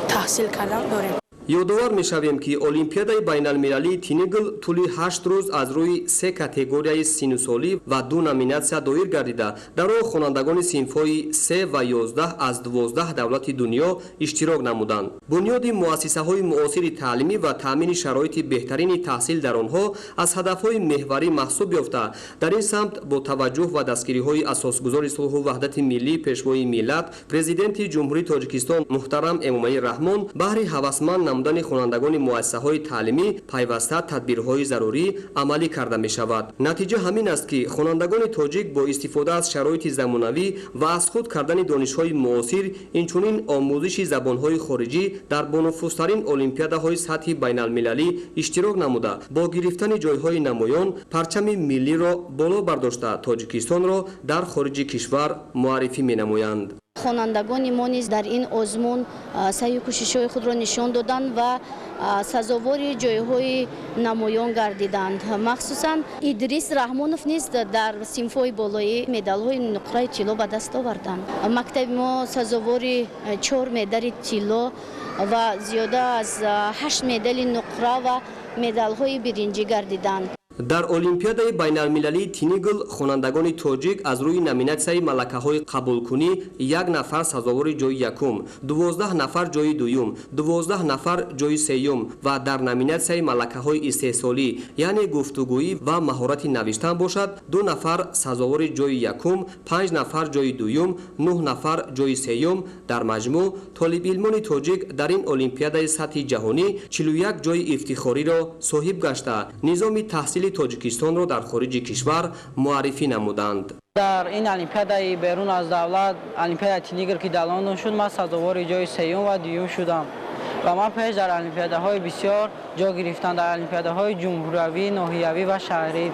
تحصیل کردن داریم. ёдовар мешавем ки олимпиадаи байналмилалии тинигл тӯли 8 рӯз аз рӯи 3 категорияи синусолӣ ва 2 номинатсия доир гардида дар он хонандагони синфҳои 3 ва 11 аз 12 давлати дунё иштирок намуданд. бунёди муассисаҳои муосири таълимӣ ва таъмини шароити беҳтарини таҳсил дар онҳо аз ҳадафҳои меҳварӣ маҳсуб ёфта дар ин самт бо таваҷҷӯҳ ва дастгириҳои асосгузори сулҳу ваҳдати миллӣ пешвои миллат президенти ҷумҳурии Тоҷикистон муҳтарам Эмомалӣ Раҳмон баҳри ҳавасманд намудани хонандагони муассисаҳои таълимӣ пайваста тадбирҳои зарурӣ амалӣ карда мешавад. натиҷа ҳамин аст ки хонандагони тоҷик бо истифода аз шароити замонавӣ ва аз худ кардани донишҳои муосир инчунин омӯзиши забонҳои хориҷӣ дар бонуфузтарин олимпиадаҳои сатҳи байналмилалӣ иштирок намуда бо гирифтани ҷойҳои намоён парчами миллиро боло бардошта Тоҷикистонро дар хориҷи кишвар муаррифӣ менамоянд. хонандагони мо низ дар ин озмун саъю кӯшишҳои худро нишон доданд ва сазовори ҷойҳои намоён гардиданд. Махсусан Идрис Раҳмонов низ дар синфҳои болоӣ медалҳои нуқраи тилло ба даст оварданд. Мактаби мо сазовори 4 медали тилло ва зиёда аз 8 медали нуқра ва медалҳои биринҷӣ гардиданд. дар олимпиадаи байналмилалии тинигл хонандагони тоҷик аз рӯи номинатсияи малакаҳои қабулкунӣ 1 нафар сазовори ҷойи якум, 12 нафар ҷойи дуюм, 12 нафар ҷойи сеюм ва дар номинатсияи малакаҳои истеҳсолӣ яъне гуфтугӯӣ ва маҳорати навиштан бошад 2 нафар сазовори ҷойи якум, 5 нафар ҷойи дуюм, 9 нафар ҷойи сеюм. дар маҷмӯъ толибилмони тоҷик дар ин олимпиадаи сатҳи ҷаҳонӣ 41 ҷойи ифтихориро соҳиб гашта низоми таҳсили тоҷикистонро дар хориҷи кишвар муаррифӣ намуданд. дар ин олимпиадаи берун аз давлат олимпиадаи тинигр ки дар Лондон шуд, ман сазовори ҷойи сеюм ва дуюм шудам ва ман пеш дар олимпиадаҳои бисёр ҷо гирифтам, дар олимпиадаҳои ҷумҳуриявӣ, ноҳиявӣ ва шаҳрӣ.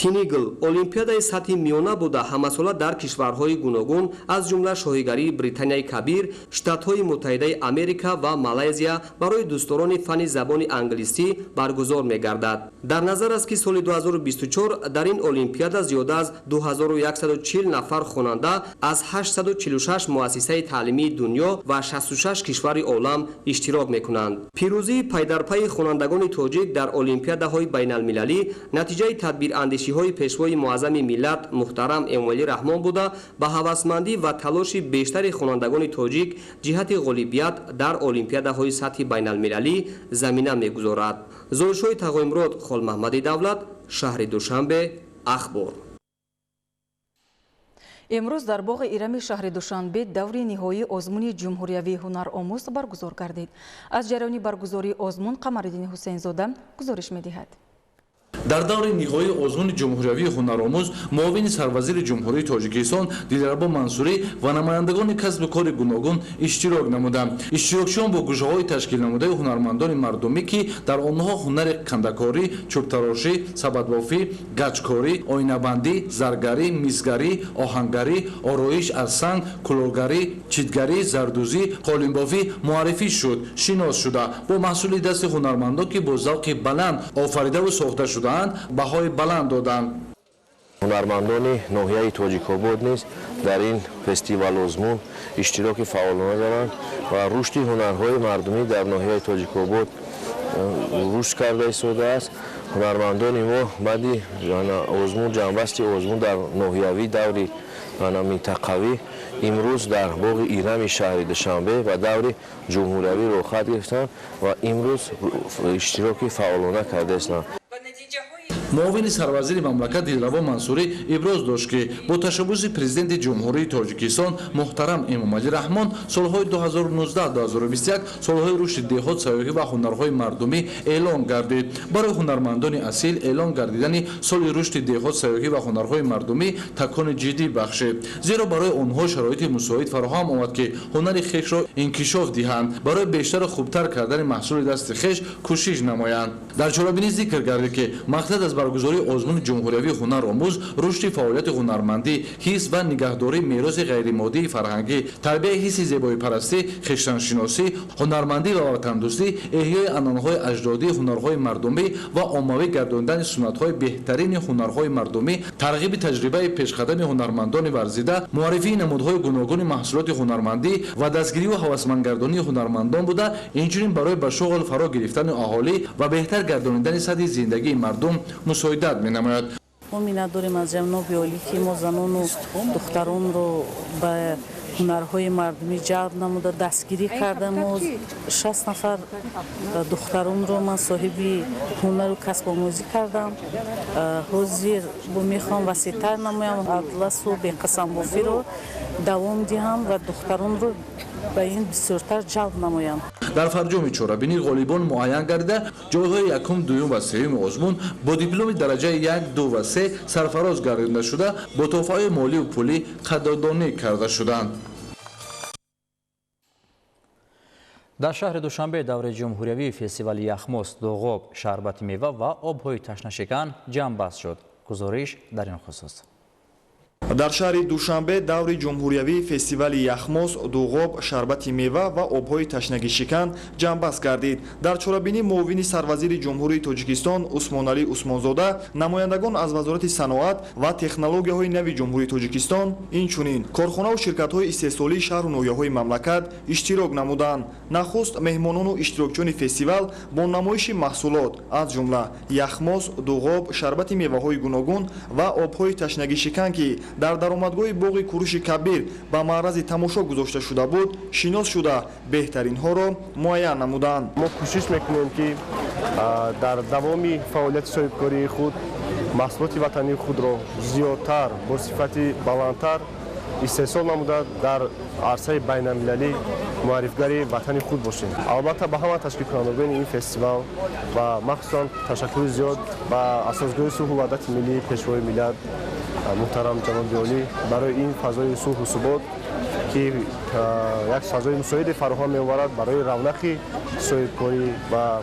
тинигл олимпиадаи сатҳи миёна буда ҳамасола дар кишварҳои гуногун аз ҷумла шоҳигарии Британияи Кабир, Штатҳои Муттаҳидаи Америка ва Малайзия барои дӯстдорони фанни забони англисӣ баргузор мегардад. дар назар аст ки соли 2024 дар ин олимпиада зиёда аз 2140 нафар хонанда аз 846 муассисаи таълимии дунё ва 66 кишвари олам иштирок мекунанд. пирӯзии пайдарпайи хонандагони тоҷик дар олимпиадаҳои байналмилалӣ натиҷаи тадбирандешиҳои пешвои муаззами миллат муҳтарам Эмомалӣ Раҳмон буда ба ҳавасмандӣ ва талоши бештари хонандагони тоҷик ҷиҳати ғолибият дар олимпиадаҳои сатҳи байналмилалӣ замина мегузорад. Зоишои Тағоимрод, Холмаҳмади Давлат, шаҳри Душанбе, Ахбор. امروز در باغ ایرمی شهر دوشنبه دور نهایی آزمون جمهوریوی هنرآموز برگزار گردید. از جریان برگزاری آزمون قمرالدین حسین زاده گزارش می‌دهد. дар даври ниҳоии озмуни ҷумҳуриявии ҳунаромӯз муовини сарвазири ҷумҳурии тоҷикистон Дилрабо Мансурӣ ва намояндагони касби кори гуногун иштирок намуданд. иштирокчиён бо гӯшаҳои ташкил намудаи ҳунармандони мардумӣ ки дар онҳо ҳунари қандакорӣ, чӯбтарошӣ, сабадбофӣ, гаҷкорӣ, оинабандӣ, заргарӣ, мисгарӣ, оҳангарӣ, ороиш аз санг, кулогарӣ, читгарӣ, зардӯзӣ, қолинбофӣ муаррифӣ шуд, шинос шуда бо маҳсули дасти ҳунармандон ки бо завқи баланд офаридаву сохта шуданд баҳои баланд доданд. ҳунармандони ноҳияи Тоҷикобод низ дар ин фестивал озмун иштироки фаъолона доранд ва рушди ҳунарҳои мардумӣ дар ноҳияи Тоҷикобод рушд карда истодааст. ҳунармандони мо баъди озмун ҷанбасти озмун дар ноҳиявӣ даври минтақавӣ имрӯз дар боғи ирами шаҳри Душанбе ва даври ҷумҳуриявӣ рохат гирифтанд ва имрӯз иштироки фаъолона кардаистанд. муовини сарвазири мамлакат Дилрабо Мансурӣ иброз дошт ки бо ташаббуси президенти ҷумҳурии Тоҷикистон муҳтарам Эмомалӣ Раҳмон солҳои 2019-2021 солҳои рушди деҳот, сайёҳӣ ва ҳунарҳои мардумӣ эълон гардид. барои ҳунармандони асил эълон гардидани соли рушди деҳот, сайёҳӣ ва ҳунарҳои мардумӣ такони ҷиддӣ бахшид, зеро барои онҳо шароити мусоид фароҳам омад ки ҳунари хешро инкишоф диҳанд, барои бештару хубтар кардани маҳсули дасти хеш кӯшиш намоянд. дар чорабинӣ зикр гардид ки мақсад аз баргузории озмуни ҷумҳуриявии ҳунаромӯз рушди фаъолияти ҳунармандӣ, ҳис ва нигаҳдории мероси ғайримоддии фарҳангӣ, тарбияи ҳисси зебоипарастӣ, хештаншиносӣ, ҳунармандӣ ва ватандӯстӣ, эҳёи анъанаҳои аҷдодӣ, ҳунарҳои мардумӣ ва оммавӣ гардонидани суннатҳои беҳтарини ҳунарҳои мардумӣ, тарғиби таҷрибаи пешқадами ҳунармандони варзида, муаррифии намудҳои гуногуни маҳсулоти ҳунармандӣ ва дастгирию ҳавасмандгардонии ҳунармандон буда, инчунин барои ба шуғл фаро гирифтани аҳолӣ ва беҳтар гардонидани сатҳи зиндагии мардум мусоидат менамояд. мо миннатдорем аз ҷаноби олӣ ки мо занону духтаронро ба ҳунарҳои мардумӣ ҷалб намуда дастгирӣ карда мо 60 нафар духтаронро ман соҳиби ҳунару касбомӯзӣ кардам. ҳозир мехоҳам васеътар намоям, атласу беқасамбофиро давом диҳам ва духтаронро ба ин бисёртар ҷалб намоям. дар фарҷоми чорабинӣ ғолибон муайян гардида ҷойҳои якум, дуюм ва сеюми озмун бо дипломи дараҷаи 1, 2 ва 3 сарфароз гардида шуда бо тӯҳфаҳои молию пулӣ қадрдонӣ карда шуданд. дар шаҳри Душанбе давраи ҷумҳуриявии фестивали яхмост, дуғоб, шарбати мева ва обҳои ташнашикан ҷамъбаст шуд. гузориш дар ин хусус. дар шаҳри душанбе даври ҷумҳуриявии фестивали яхмос, дуғоб, шарбати мева ва обҳои ташнагишикан ҷамъбаст гардид. дар чорабинӣ муовини сарвазири ҷумҳурии Тоҷикистон Усмоналӣ Усмонзода, намояндагон аз вазорати саноат ва технологияҳои нави ҷумҳурии Тоҷикистон, инчунин корхонаву ширкатҳои истеҳсолии шаҳру ноҳияҳои мамлакат иштирок намуданд. нахуст меҳмонону иштирокчиёни фестивал бо намоиши маҳсулот аз ҷумла яхмос, дуғоб, шарбати меваҳои гуногун ва обҳои ташнагишикан ки дар даромадгоҳи боғи кӯриши кабир ба маърази тамошо гузошта шуда буд, шинос шуда беҳтаринҳоро муайян намуданд. мо кӯшиш мекунем ки дар давоми фаъолияти соҳибкории худ маҳсулоти ватании худро зиёдтар бо сифати баландтар истеҳсол намуда дар арсаи байналмилалӣ муаррифгари ватани худ бошем. албатта ба ҳама ташкилкунандагони ин фестивал ва махсусан ташаккури зиёд ба асосгоҳи сулҳу ваҳдати миллии пешвои миллат муҳтарам ҷаноби Олӣ барои ин фазои сулҳу субот ки як фазои мусоиде фароҳам меоварад барои равнақи соҳибкорӣ ва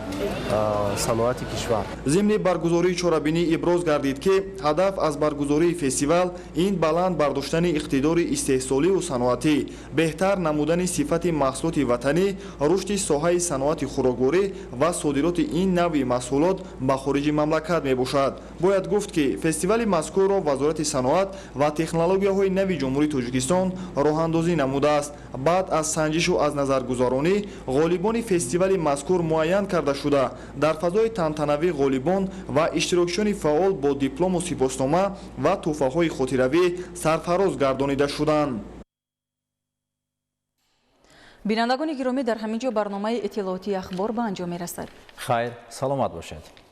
саноати кишвар. зимни баргузории чорабинӣ иброз гардид ки ҳадаф аз баргузории фестивал ин баланд бардоштани иқтидори истеҳсолию саноатӣ, беҳтар намудани сифати маҳсулоти ватанӣ, рушди соҳаи саноати хӯрокворӣ ва содироти ин навъи маҳсулот ба хориҷи мамлакат мебошад. бояд гуфт ки фестивали мазкурро вазорати саноат ва технологияҳои нави ҷумҳурии Тоҷикистон роҳандозӣ намудааст. баъд аз санҷишу аз назаргузаронӣ ғолибони фестивали мазкур муайян карда шуда дар фазои тантанавӣ ғолибон ва иштирокчиёни фаъол бо диплому сипоснома ва тӯҳфаҳои хотиравӣ сарфароз гардонида шуданд. бинандагони гиромӣ, дар ҳамин ҷо барномаи иттилоотии ахбор ба анҷом мерасад. хайр, саломат бошед.